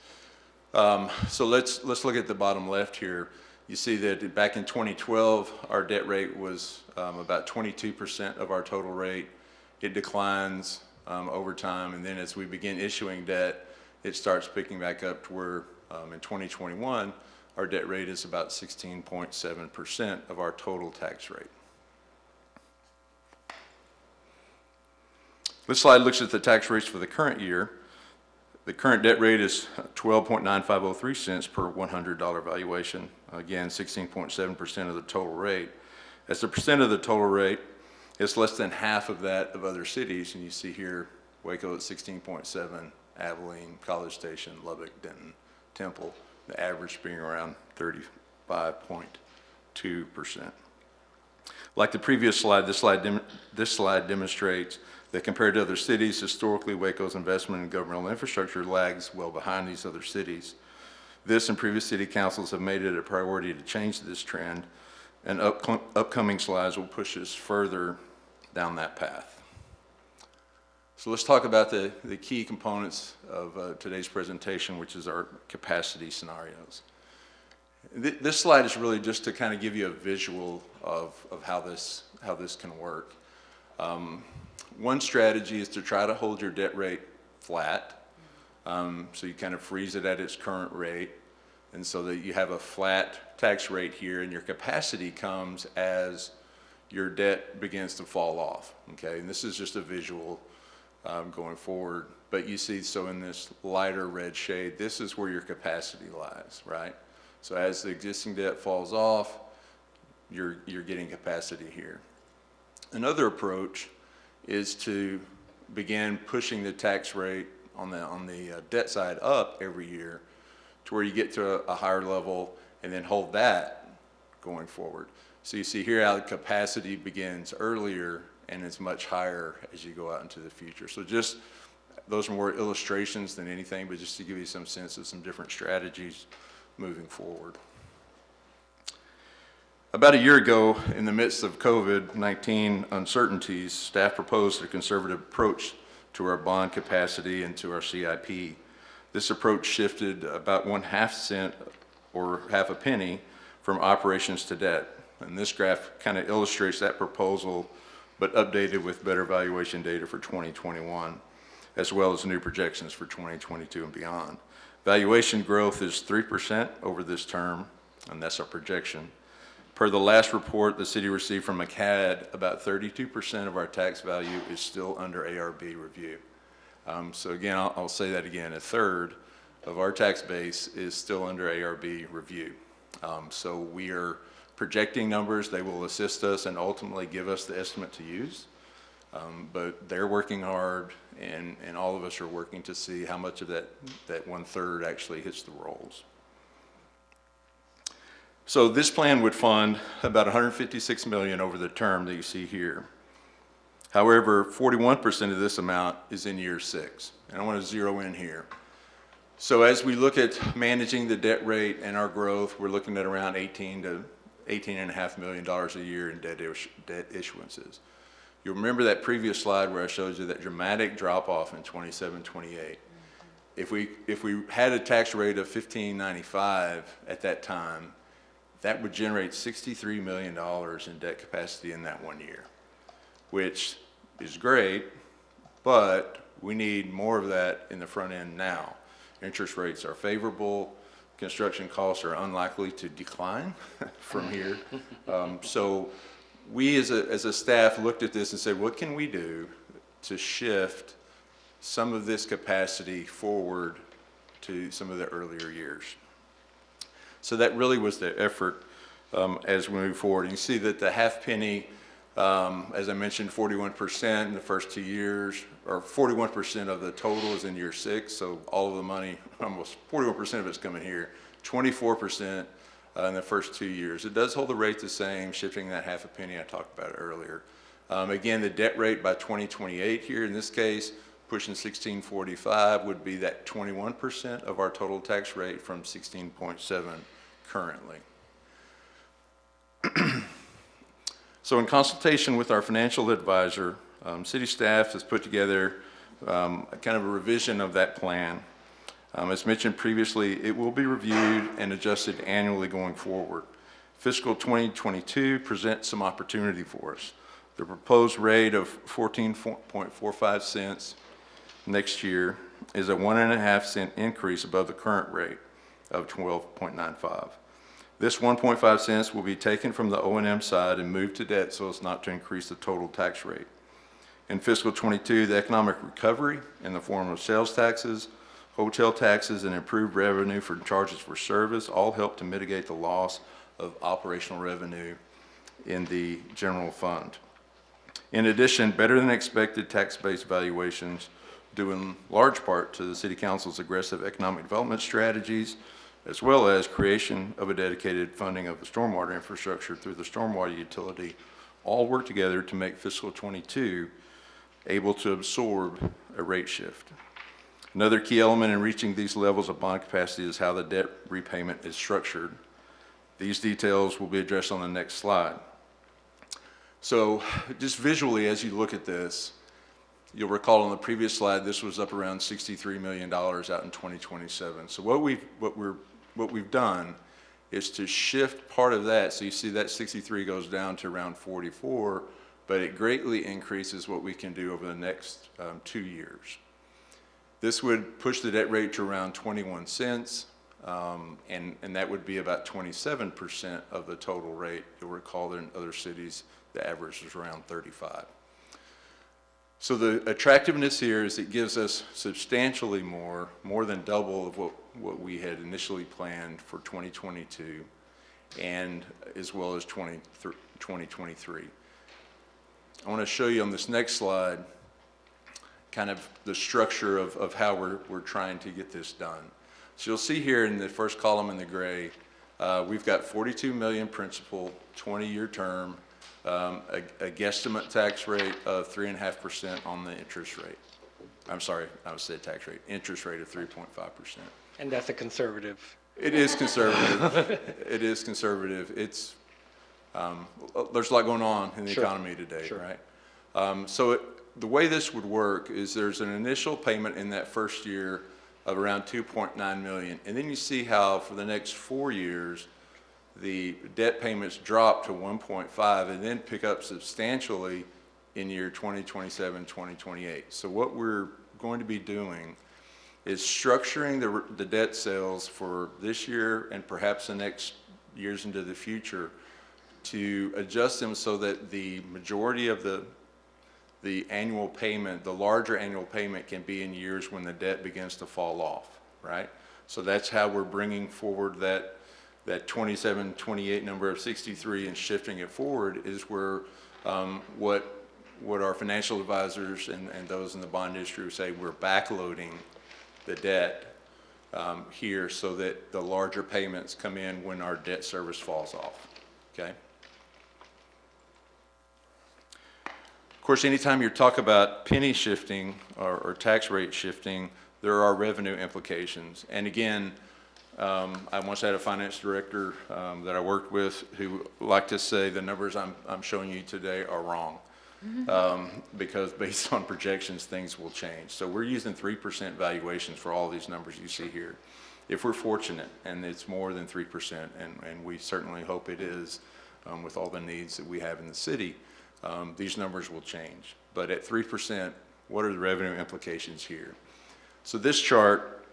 O: So let's look at the bottom left here. You see that back in 2012, our debt rate was about 22% of our total rate. It declines over time, and then as we begin issuing debt, it starts picking back up to where in 2021, our debt rate is about 16.7% of our total tax rate. This slide looks at the tax rates for the current year. The current debt rate is 12.9503 cents per $100 valuation. Again, 16.7% of the total rate. As a percent of the total rate, it's less than half of that of other cities, and you see here Waco at 16.7, Abilene, College Station, Lubbock, Denton, Temple, the average being around 35.2%. Like the previous slide, this slide demonstrates that compared to other cities, historically Waco's investment in governmental infrastructure lags well behind these other cities. This and previous city councils have made it a priority to change this trend, and upcoming slides will push us further down that path. So let's talk about the key components of today's presentation, which is our capacity scenarios. This slide is really just to kind of give you a visual of how this can work. One strategy is to try to hold your debt rate flat, so you kind of freeze it at its current rate, and so that you have a flat tax rate here, and your capacity comes as your debt begins to fall off, okay? And this is just a visual going forward, but you see, so in this lighter red shade, this is where your capacity lies, right? So as the existing debt falls off, you're getting capacity here. Another approach is to begin pushing the tax rate on the debt side up every year to where you get to a higher level and then hold that going forward. So you see here how the capacity begins earlier and it's much higher as you go out into the future. So just, those are more illustrations than anything, but just to give you some sense of some different strategies moving forward. About a year ago, in the midst of COVID-19 uncertainties, staff proposed a conservative approach to our bond capacity and to our CIP. This approach shifted about 1/2 cent or half a penny from operations to debt. And this graph kind of illustrates that proposal, but updated with better valuation data for 2021, as well as new projections for 2022 and beyond. Valuation growth is 3% over this term, and that's our projection. Per the last report the city received from McCAD, about 32% of our tax value is still under ARB review. So again, I'll say that again, 1/3 of our tax base is still under ARB review. So we are projecting numbers, they will assist us and ultimately give us the estimate to use. But they're working hard, and all of us are working to see how much of that 1/3 actually hits the rolls. So this plan would fund about $156 million over the term that you see here. However, 41% of this amount is in year 6, and I want to zero in here. So as we look at managing the debt rate and our growth, we're looking at around $18 to $18.5 million a year in debt issuances. You'll remember that previous slide where I showed you that dramatic drop off in 27, 28. If we had a tax rate of $15.95 at that time, that would generate $63 million in debt capacity in that 1 year, which is great, but we need more of that in the front end now. Interest rates are favorable, construction costs are unlikely to decline from here. So we as a staff looked at this and said, what can we do to shift some of this capacity forward to some of the earlier years? So that really was the effort as we move forward. And you see that the half penny, as I mentioned, 41% in the first 2 years, or 41% of the total is in year 6. So all of the money, almost 41% of it's coming here. 24% in the first 2 years. It does hold the rate the same, shifting that half a penny I talked about earlier. Again, the debt rate by 2028 here, in this case, pushing 1645 would be that 21% of our total tax rate from 16.7 currently. So in consultation with our financial advisor, city staff has put together kind of a revision of that plan. As mentioned previously, it will be reviewed and adjusted annually going forward. Fiscal 2022 presents some opportunity for us. The proposed rate of 14.45 cents next year is a 1.5 cent increase above the current rate of 12.95. This 1.5 cents will be taken from the O&M side and moved to debt so as not to increase the total tax rate. In fiscal 22, the economic recovery in the form of sales taxes, hotel taxes, and improved revenue for charges for service all help to mitigate the loss of operational revenue in the general fund. In addition, better than expected tax-based valuations due in large part to the City Council's aggressive economic development strategies, as well as creation of a dedicated funding of the stormwater infrastructure through the stormwater utility, all work together to make fiscal 22 able to absorb a rate shift. Another key element in reaching these levels of bond capacity is how the debt repayment is structured. These details will be addressed on the next slide. So just visually, as you look at this, you'll recall on the previous slide, this was up around $63 million out in 2027. So what we've done is to shift part of that. So you see that 63 goes down to around 44, but it greatly increases what we can do over the next 2 years. This would push the debt rate to around 21 cents, and that would be about 27% of the total rate. You'll recall that in other cities, the average is around 35. So the attractiveness here is it gives us substantially more than double of what we had initially planned for 2022, and as well as 2023. I want to show you on this next slide kind of the structure of how we're trying to get this done. So you'll see here in the first column in the gray, we've got 42 million principal, 20-year term, a guesstimate tax rate of 3.5% on the interest rate. I'm sorry, I said tax rate, interest rate of 3.5%.
D: And that's a conservative.
O: It is conservative. It is conservative. It's, there's a lot going on in the economy today, right? The way this would work is there's an initial payment in that first year of around 2.9 million. And then you see how for the next 4 years, the debt payments drop to 1.5 and then pick up substantially in year 2027, 2028. So what we're going to be doing is structuring the debt sales for this year and perhaps the next years into the future to adjust them so that the majority of the annual payment, the larger annual payment, can be in years when the debt begins to fall off, right? So that's how we're bringing forward that 27, 28 number of 63 and shifting it forward is where what our financial advisors and those in the bond industry would say we're backloading the debt here so that the larger payments come in when our debt service falls off, okay? Of course, anytime you talk about penny shifting or tax rate shifting, there are revenue implications. And again, I once had a finance director that I worked with who liked to say the numbers I'm showing you today are wrong because based on projections, things will change. So we're using 3% valuations for all these numbers you see here. If we're fortunate, and it's more than 3%, and we certainly hope it is with all the needs that we have in the city, these numbers will change. But at 3%, what are the revenue implications here? So this chart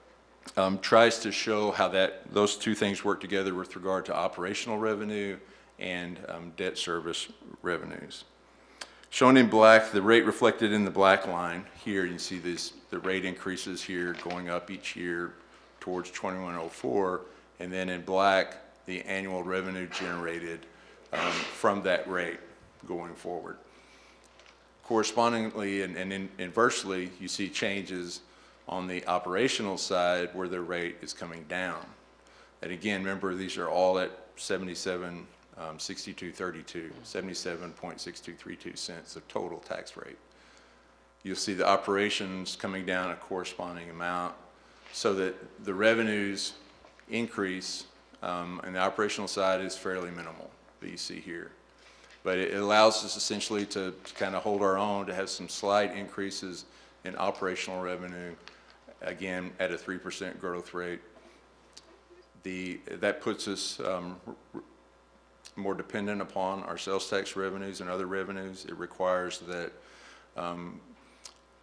O: tries to show how those two things work together with regard to operational revenue and debt service revenues. Shown in black, the rate reflected in the black line here, you see the rate increases here going up each year towards 2104, and then in black, the annual revenue generated from that rate going forward. Correspondingly and inversely, you see changes on the operational side where the rate is coming down. And again, remember, these are all at 77.6232, 77.6232 cents of total tax rate. You'll see the operations coming down a corresponding amount so that the revenues increase, and the operational side is fairly minimal that you see here. But it allows us essentially to kind of hold our own, to have some slight increases in operational revenue, again, at a 3% growth rate. That puts us more dependent upon our sales tax revenues and other revenues. It requires that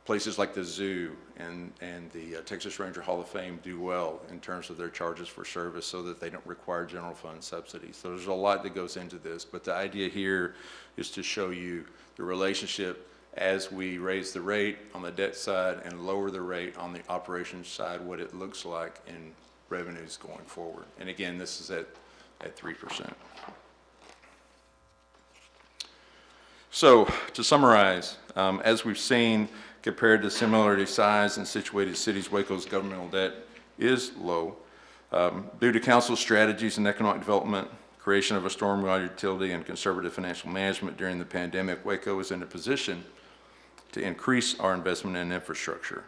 O: places like the zoo and the Texas Ranger Hall of Fame do well in terms of their charges for service so that they don't require general fund subsidies. So there's a lot that goes into this, but the idea here is to show you the relationship as we raise the rate on the debt side and lower the rate on the operations side, what it looks like in revenues going forward. And again, this is at 3%. So to summarize, as we've seen, compared to similarly sized and situated cities, Waco's governmental debt is low. Due to council's strategies in economic development, creation of a stormwater utility, and conservative financial management during the pandemic, Waco is in a position to increase our investment in infrastructure.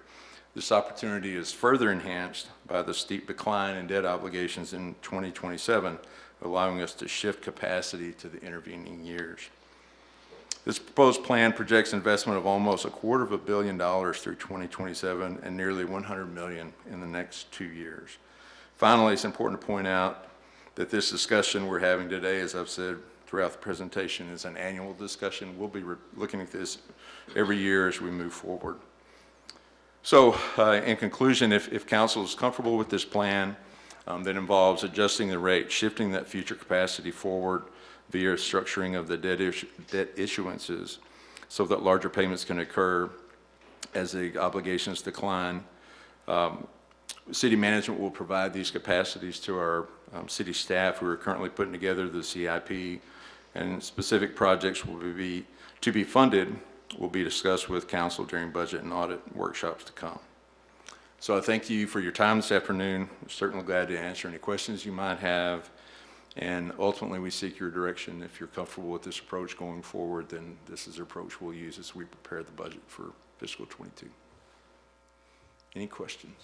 O: This opportunity is further enhanced by the steep decline in debt obligations in 2027, allowing us to shift capacity to the intervening years. This proposed plan projects investment of almost $250 million through 2027 and nearly $100 million in the next 2 years. Finally, it's important to point out that this discussion we're having today, as I've said throughout the presentation, is an annual discussion. We'll be looking at this every year as we move forward. So, in conclusion, if council is comfortable with this plan that involves adjusting the rate, shifting that future capacity forward via structuring of the debt issuances so that larger payments can occur as the obligations decline, city management will provide these capacities to our city staff who are currently putting together the CIP, and specific projects will be funded will be discussed with council during budget and audit workshops to come. So I thank you for your time this afternoon. I'm certainly glad to answer any questions you might have. And ultimately, we seek your direction. If you're comfortable with this approach going forward, then this is the approach we'll use as we prepare the budget for fiscal 22. Any questions?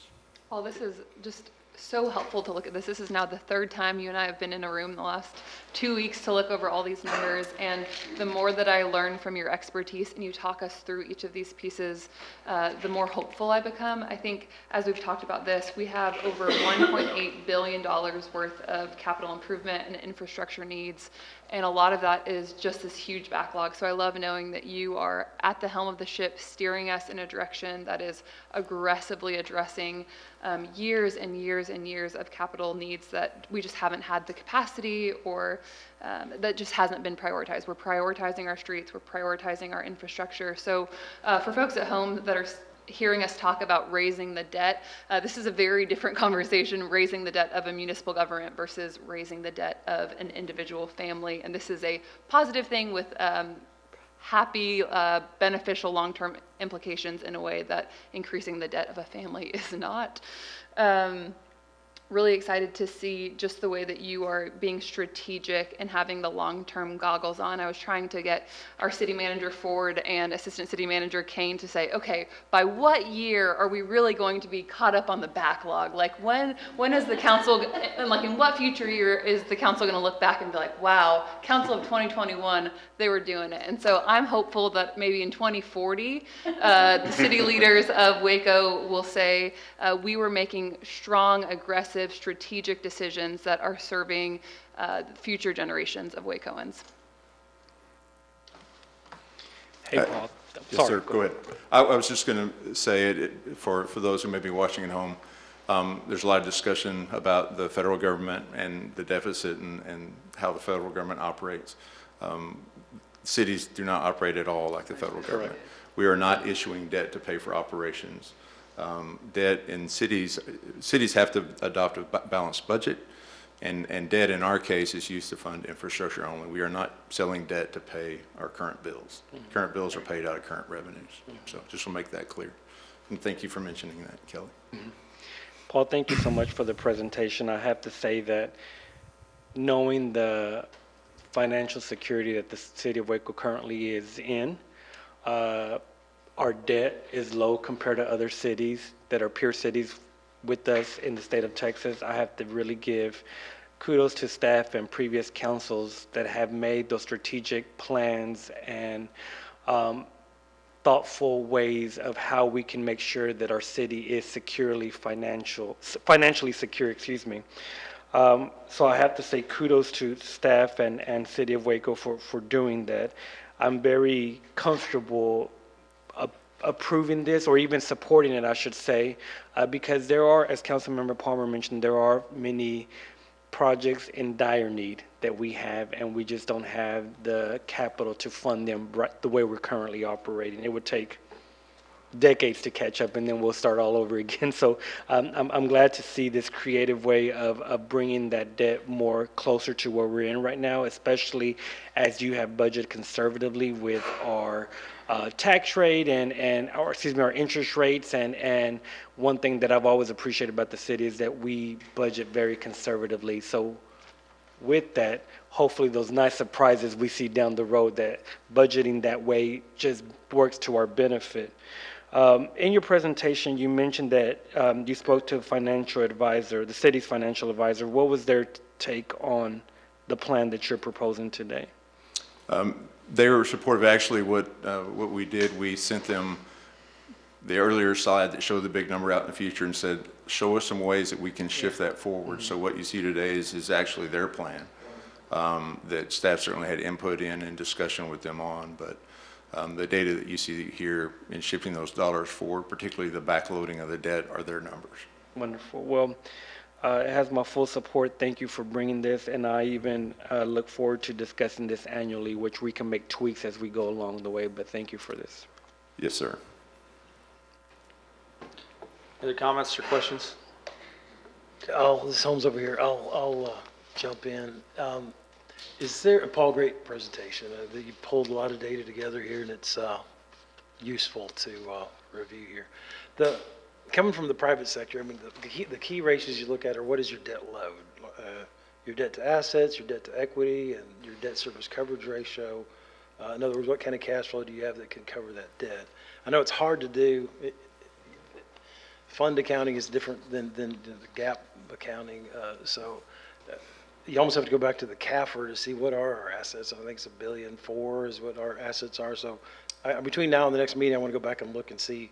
G: Well, this is just so helpful to look at this. This is now the third time you and I have been in a room in the last 2 weeks to look over all these numbers. And the more that I learn from your expertise and you talk us through each of these pieces, the more hopeful I become. I think as we've talked about this, we have over $1.8 billion worth of capital improvement and infrastructure needs. And a lot of that is just this huge backlog. So I love knowing that you are at the helm of the ship, steering us in a direction that is aggressively addressing years and years and years of capital needs that we just haven't had the capacity or that just hasn't been prioritized. We're prioritizing our streets, we're prioritizing our infrastructure. So for folks at home that are hearing us talk about raising the debt, this is a very different conversation, raising the debt of a municipal government versus raising the debt of an individual family. And this is a positive thing with happy, beneficial long-term implications in a way that increasing the debt of a family is not. Really excited to see just the way that you are being strategic and having the long-term goggles on. I was trying to get our city manager Ford and assistant city manager Kane to say, okay, by what year are we really going to be caught up on the backlog? Like when is the council, and like in what future year is the council going to look back and be like, wow, council of 2021, they were doing it. And so I'm hopeful that maybe in 2040, the city leaders of Waco will say, we were making strong, aggressive, strategic decisions that are serving future generations of Wacoans.
D: Hey, Paul.
O: Yes, sir. Go ahead. I was just going to say, for those who may be watching at home, there's a lot of discussion about the federal government and the deficit and how the federal government operates. Cities do not operate at all like the federal government. Correct. We are not issuing debt to pay for operations. Debt in cities have to adopt a balanced budget, and debt in our case is used to fund infrastructure only. We are not selling debt to pay our current bills. Current bills are paid out of current revenues. So just to make that clear. And thank you for mentioning that, Kelly.
D: Paul, thank you so much for the presentation. I have to say that knowing the financial security that the city of Waco currently is in, our debt is low compared to other cities that are peer cities with us in the state of Texas. I have to really give kudos to staff and previous councils that have made those strategic plans and thoughtful ways of how we can make sure that our city is financially secure, excuse me. So I have to say kudos to staff and City of Waco for doing that. I'm very comfortable approving this, or even supporting it, I should say, because there are, as Councilmember Palmer mentioned, there are many projects in dire need that we have, and we just don't have the capital to fund them the way we're currently operating. It would take decades to catch up, and then we'll start all over again. So I'm glad to see this creative way of bringing that debt more closer to where we're in right now, especially as you have budgeted conservatively with our tax rate and our interest rates. And one thing that I've always appreciated about the city is that we budget very conservatively. So with that, hopefully those nice surprises we see down the road, that budgeting that way just works to our benefit. In your presentation, you mentioned that you spoke to a financial advisor, the city's financial advisor. What was their take on the plan that you're proposing today?
O: They were supportive. Actually, what we did, we sent them the earlier slide that showed the big number out in the future and said, show us some ways that we can shift that forward. So what you see today is actually their plan that staff certainly had input in discussion with them on. But the data that you see here in shifting those dollars forward, particularly the backloading of the debt, are their numbers.
D: Wonderful. Well, it has my full support. Thank you for bringing this, and I even look forward to discussing this annually, which we can make tweaks as we go along the way, but thank you for this.
O: Yes, sir.
A: Other comments or questions?
E: Oh, this Holmes over here. I'll jump in. Is there, Paul, great presentation. You pulled a lot of data together here, and it's useful to review here. Coming from the private sector, I mean, the key ratios you look at are what is your debt load, your debt to assets, your debt to equity, and your debt service coverage ratio. In other words, what kind of cash flow do you have that can cover that debt? I know it's hard to do. Fund accounting is different than the GAAP accounting, so you almost have to go back to the CAFR to see what are our assets. I think it's $1.4 billion is what our assets are. So between now and the next meeting, I want to go back and look and see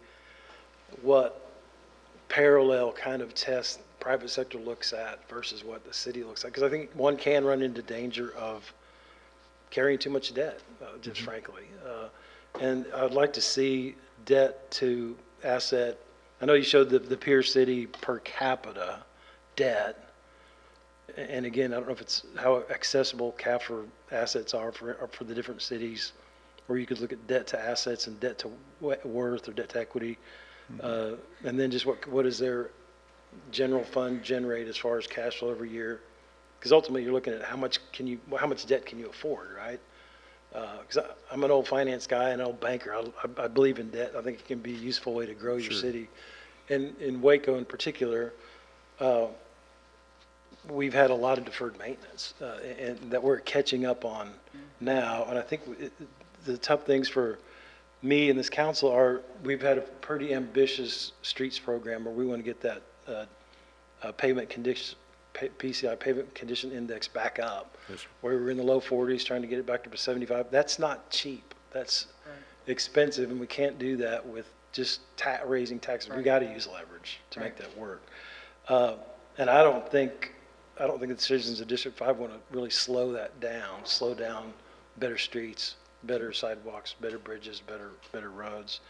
E: what parallel kind of test private sector looks at versus what the city looks at. Because I think one can run into danger of carrying too much debt, just frankly. And I'd like to see debt to asset. I know you showed the peer city per capita debt. And again, I don't know if it's how accessible CAFR assets are for the different cities, or you could look at debt to assets and debt to worth or debt to equity. And then just what does their general fund generate as far as cash flow every year? Because ultimately you're looking at how much debt can you afford, right? Because I'm an old finance guy, an old banker. I believe in debt. I think it can be a useful way to grow your city. And in Waco in particular, we've had a lot of deferred maintenance and that we're catching up on now. And I think the tough things for me and this council are, we've had a pretty ambitious streets program where we want to get that pavement condition, PCI pavement condition index back up. Yes, where we're in the low 40s trying to get it back up to 75. That's not cheap. That's expensive, and we can't do that with just raising taxes. We got to use leverage to make that work. And I don't think the citizens of District 5 want to really slow down better streets, better sidewalks, better bridges, better roads.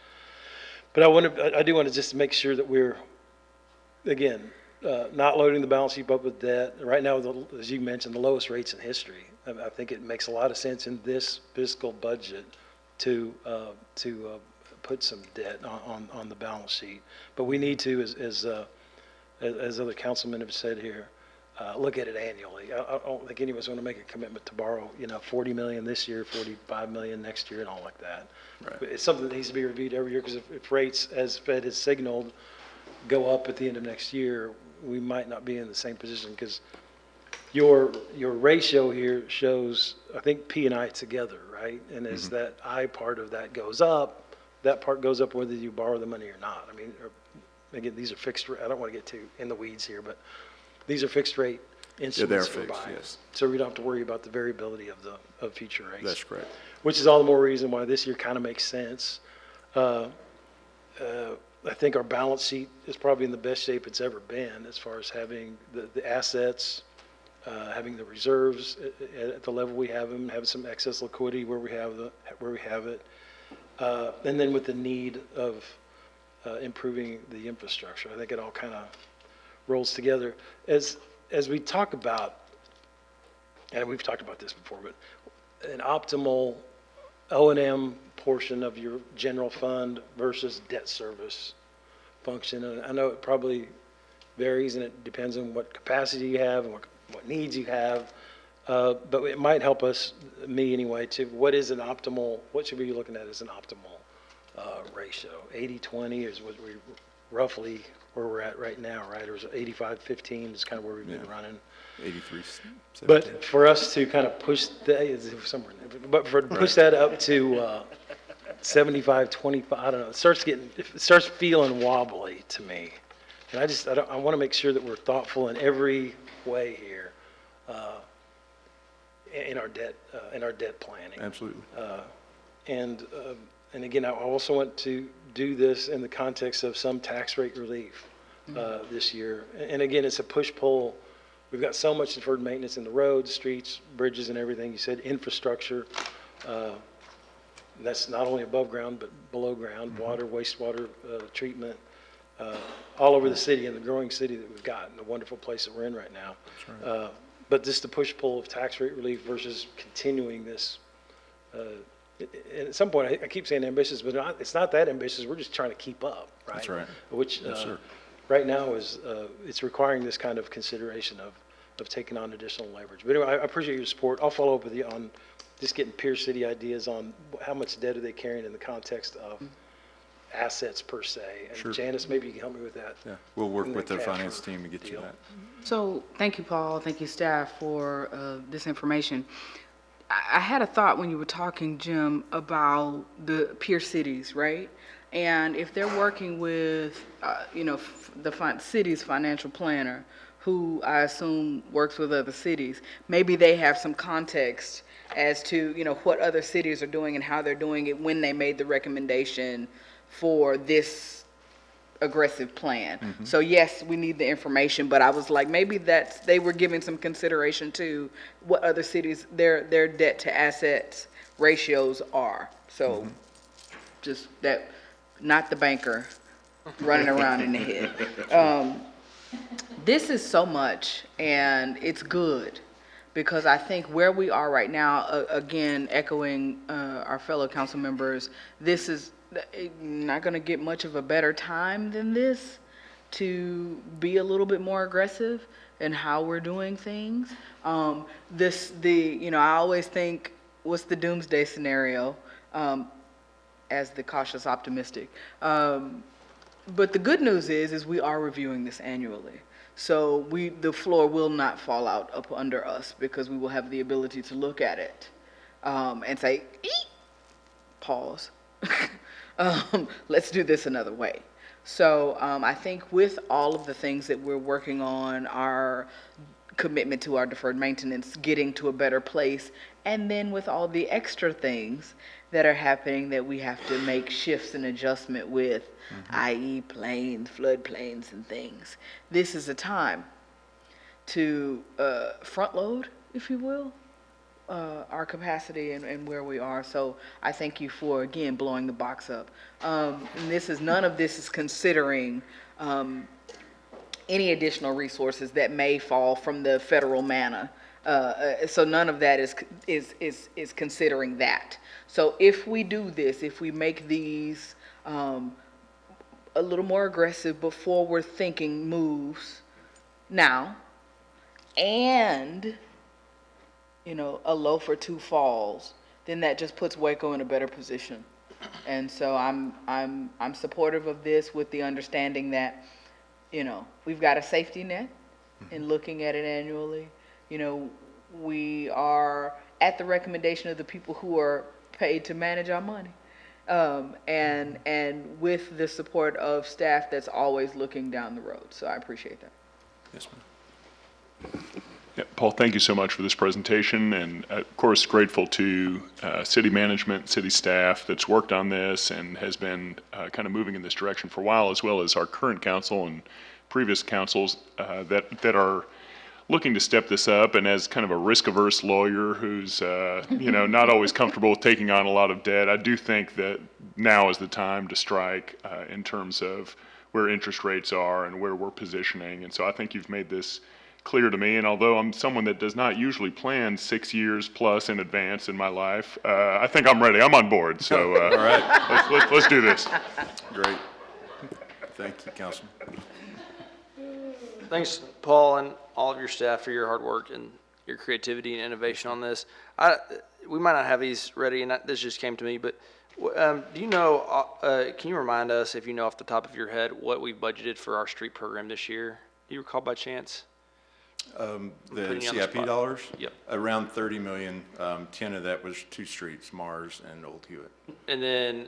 E: But I do want to just make sure that we're, again, not loading the balance sheet up with debt. Right now, as you mentioned, the lowest rates in history. I think it makes a lot of sense in this fiscal budget to put some debt on the balance sheet. But we need to, as other councilmen have said here, look at it annually. I don't think any of us want to make a commitment to borrow, $40 million this year, $45 million next year, and all like that. Right. It's something that needs to be reviewed every year, because if rates, as Fed has signaled, go up at the end of next year, we might not be in the same position, because your ratio here shows, I think, P and I together, right? And as that I part of that goes up, that part goes up whether you borrow the money or not. I mean, again, these are fixed, I don't want to get too in the weeds here, but these are fixed rate instruments for
O: fixed,
E: buying.
O: yes.
E: So we don't have to worry about the variability of future rates.
O: That's correct.
E: Which is all the more reason why this year kind of makes sense. I think our balance sheet is probably in the best shape it's ever been, as far as having the assets, having the reserves at the level we have them, having some excess liquidity where we have it, and then with the need of improving the infrastructure. I think it all kind of rolls together. As we talk about, and we've talked about this before, but an optimal O&M portion of your general fund versus debt service function. And I know it probably varies, and it depends on what capacity you have and what needs you have. But it might help us, me anyway, to what is an optimal, what should we be looking at as an optimal ratio? 80-20 is what we roughly where we're at right now, right? Or is it 85-15 is kind of where we've been running.
O: 83-17.
E: But for us to kind of push push that up to 75-25, I don't know, it starts feeling wobbly to me. And I want to make sure that we're thoughtful in every way here in our debt planning.
O: Absolutely.
E: And again, I also want to do this in the context of some tax rate relief this year. And again, it's a push-pull. We've got so much deferred maintenance in the roads, streets, bridges, and everything. You said infrastructure. That's not only above ground, but below ground, water, wastewater treatment, all over the city, and the growing city that we've got, and the wonderful place that we're in right now.
O: That's right.
E: But just the push-pull of tax rate relief versus continuing this. And at some point, I keep saying ambitious, but it's not that ambitious. We're just trying to keep up, right?
O: That's right.
E: Which
O: Yes, sir.
E: right now is it's requiring this kind of consideration of taking on additional leverage. But anyway, I appreciate your support. I'll follow up with you on just getting Pierce City ideas on how much debt are they carrying in the context of assets per se. And
O: Sure.
E: Janice, maybe you can help me with that.
O: Yeah, we'll work
E: And
O: with
E: the
O: the
E: cash
O: finance
E: for
O: team to get you
E: deal.
O: that.
F: So, thank you, Paul, thank you, staff, for this information. I had a thought when you were talking, Jim, about the peer cities, right? And if they're working with, the city's financial planner, who I assume works with other cities, maybe they have some context as to, what other cities are doing and how they're doing it when they made the recommendation for this aggressive plan. So yes, we need the information, but I was like, maybe they were giving some consideration to what other cities, their debt to assets ratios are. So just that, not the banker running around in the head. This is so much, and it's good, because I think where we are right now, again, echoing our fellow council members, this is not going to get much of a better time than this to be a little bit more aggressive in how we're doing things. I always think, what's the doomsday scenario, as the cautious optimistic. But the good news is we are reviewing this annually. So the floor will not fall out up under us, because we will have the ability to look at it and say, eek, pause. Let's do this another way. So I think with all of the things that we're working on, our commitment to our deferred maintenance, getting to a better place, and then with all the extra things that are happening that we have to make shifts and adjustment with, i.e. plains, floodplains, and things. This is a time to front load, if you will, our capacity and where we are. So I thank you for, again, blowing the box up. And none of this is considering any additional resources that may fall from the federal manna. So none of that is considering that. So if we do this, if we make these a little more aggressive but forward-thinking moves now, and a low for two falls, then that just puts Waco in a better position. And so I'm supportive of this, with the understanding that we've got a safety net in looking at it annually. We are at the recommendation of the people who are paid to manage our money. And with the support of staff that's always looking down the road. So I appreciate that.
O: Yes, ma'am.
H: Yeah, Paul, thank you so much for this presentation, and of course grateful to city management, city staff that's worked on this and has been kind of moving in this direction for a while, as well as our current council and previous councils that are looking to step this up. And as kind of a risk-averse lawyer who's not always comfortable with taking on a lot of debt, I do think that now is the time to strike in terms of where interest rates are and where we're positioning. And so I think you've made this clear to me, and although I'm someone that does not usually plan 6 years plus in advance in my life, I think I'm ready. I'm on board. So
O: all right,
H: let's do this.
O: Great. Thank you, Councilman.
A: Thanks, Paul, and all of your staff for your hard work and your creativity and innovation on this. We might not have these ready, and this just came to me, but do you know, can you remind us, if you know off the top of your head, what we've budgeted for our street program this year? Do you recall by chance?
O: The CIP dollars?
A: Yep.
O: Around 30 million. 10 of that was 2 streets, Mars and Old Hewitt.
A: And then,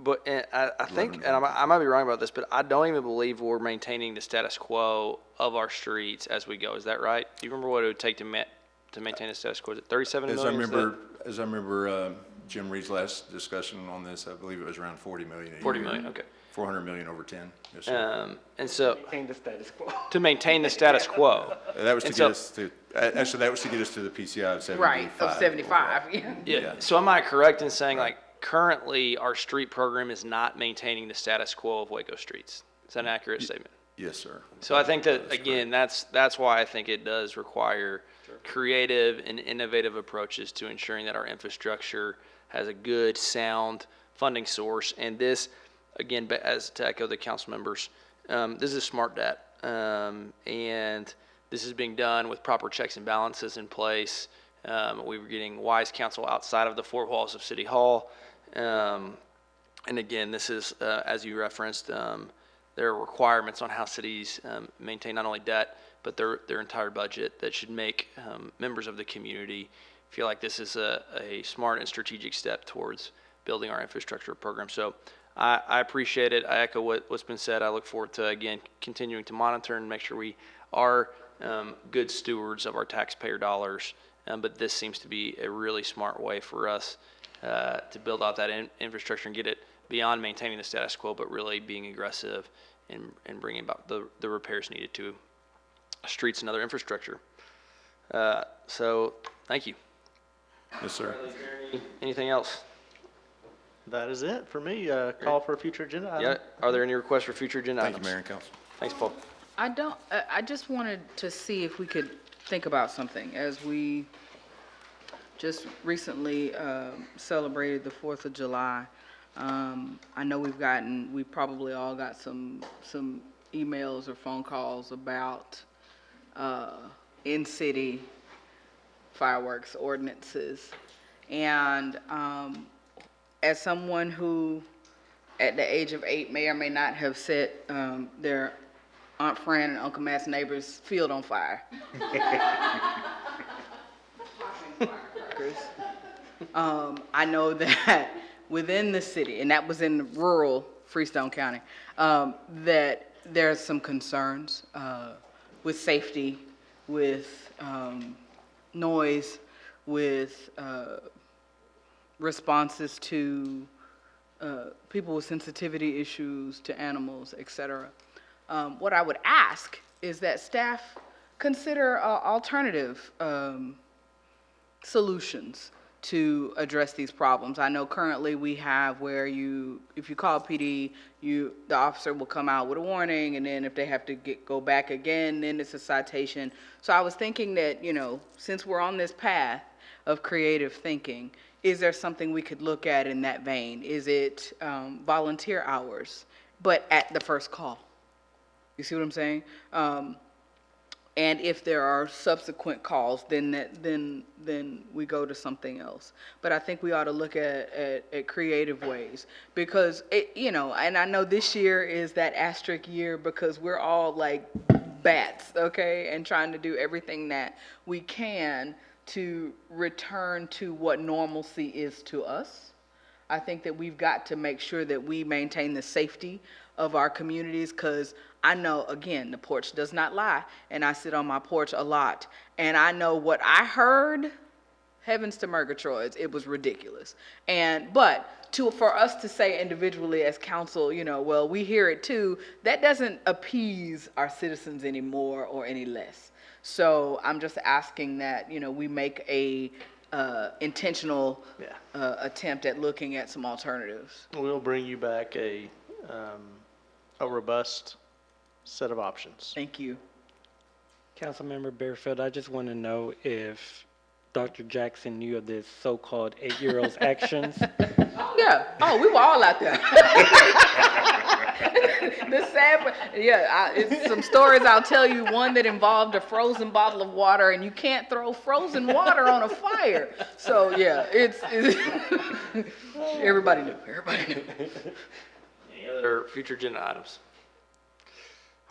A: I think, and I might be wrong about this, but I don't even believe we're maintaining the status quo of our streets as we go. Is that right? Do you remember what it would take to maintain the status quo? Is it 37 million?
O: As I remember Jim Reed's last discussion on this, I believe it was around 40 million a year.
A: 40 million, okay.
O: 400 million over 10. Yes, sir.
A: And so
D: Maintain the status quo.
A: to maintain the status quo.
O: That was to get us to, actually, that was to get us to the PCI of 75.
F: Right, of 75, yeah.
A: Yeah. So am I correct in saying, like, currently our street program is not maintaining the status quo of Waco streets? Is that an accurate statement?
O: Yes, sir.
A: So I think that, again, that's why I think it does require creative and innovative approaches to ensuring that our infrastructure has a good, sound funding source. And this, again, as to echo the council members, this is smart debt. And this is being done with proper checks and balances in place. We were getting wise counsel outside of the four walls of City Hall. And again, this is, as you referenced, there are requirements on how cities maintain not only debt, but their entire budget that should make members of the community feel like this is a smart and strategic step towards building our infrastructure program. So I appreciate it. I echo what's been said. I look forward to, again, continuing to monitor and make sure we are good stewards of our taxpayer dollars. But this seems to be a really smart way for us to build out that infrastructure and get it beyond maintaining the status quo, but really being aggressive and bringing about the repairs needed to streets and other infrastructure. So thank you.
O: Yes, sir.
A: Anything else?
C: That is it for me. Call for a future agenda item.
A: Yeah. Are there any requests for future agenda items?
O: Thank you, Mayor and Council.
A: Thanks, Paul.
F: I just wanted to see if we could think about something as we just recently celebrated the 4th of July. I know we probably all got some emails or phone calls about in-city fireworks ordinances. And as someone who, at the age of 8, may or may not have set their Aunt Fran and Uncle Matt's neighbor's field on fire. I know that within the city, and that was in rural Freestone County, that there's some concerns with safety, with noise, with responses to people with sensitivity issues to animals, et cetera. What I would ask is that staff consider alternative solutions to address these problems. I know currently we have where if you call PD, the officer will come out with a warning, and then if they have to go back again, then it's a citation. So I was thinking that, since we're on this path of creative thinking, is there something we could look at in that vein? Is it volunteer hours, but at the first call? You see what I'm saying? And if there are subsequent calls, then we go to something else. But I think we ought to look at creative ways, because and I know this year is that asterisk year because we're all like bats, okay, and trying to do everything that we can to return to what normalcy is to us. I think that we've got to make sure that we maintain the safety of our communities, because I know, again, the porch does not lie, and I sit on my porch a lot, and I know what I heard, heavens to Murgatroyds, it was ridiculous. But for us to say individually as council, well, we hear it too, that doesn't appease our citizens any more or any less. So I'm just asking that, we make a intentional attempt at looking at some alternatives.
C: We'll bring you back a robust set of options.
F: Thank you.
D: Councilmember Barefield, I just want to know if Dr. Jackson knew of this so-called 8-year-old's actions.
F: Oh, yeah. Oh, we were all out there. The sad, it's some stories I'll tell you. One that involved a frozen bottle of water, and you can't throw frozen water on a fire. So yeah, it's everybody knew. Everybody knew.
A: Any other future agenda items?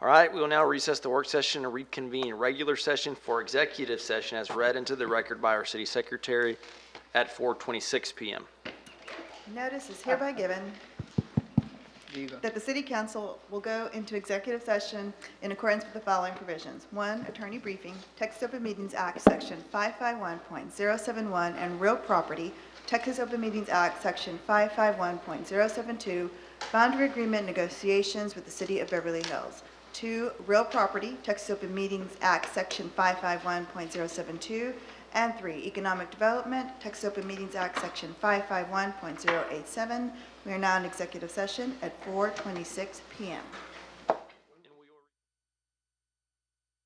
A: All right, we will now recess the work session and reconvene regular session for executive session as read into the record by our city secretary at 4:26 p.m.
B: Notice is hereby given that the city council will go into executive session in accordance with the following provisions. 1, attorney briefing, Texas Open Meetings Act, Section 551.071, and real property, Texas Open Meetings Act, Section 551.072, boundary agreement negotiations with the city of Beverly Hills. 2, real property, Texas Open Meetings Act, Section 551.072, and 3, economic development, Texas Open Meetings Act, Section 551.087. We are now in executive session at 4:26 p.m.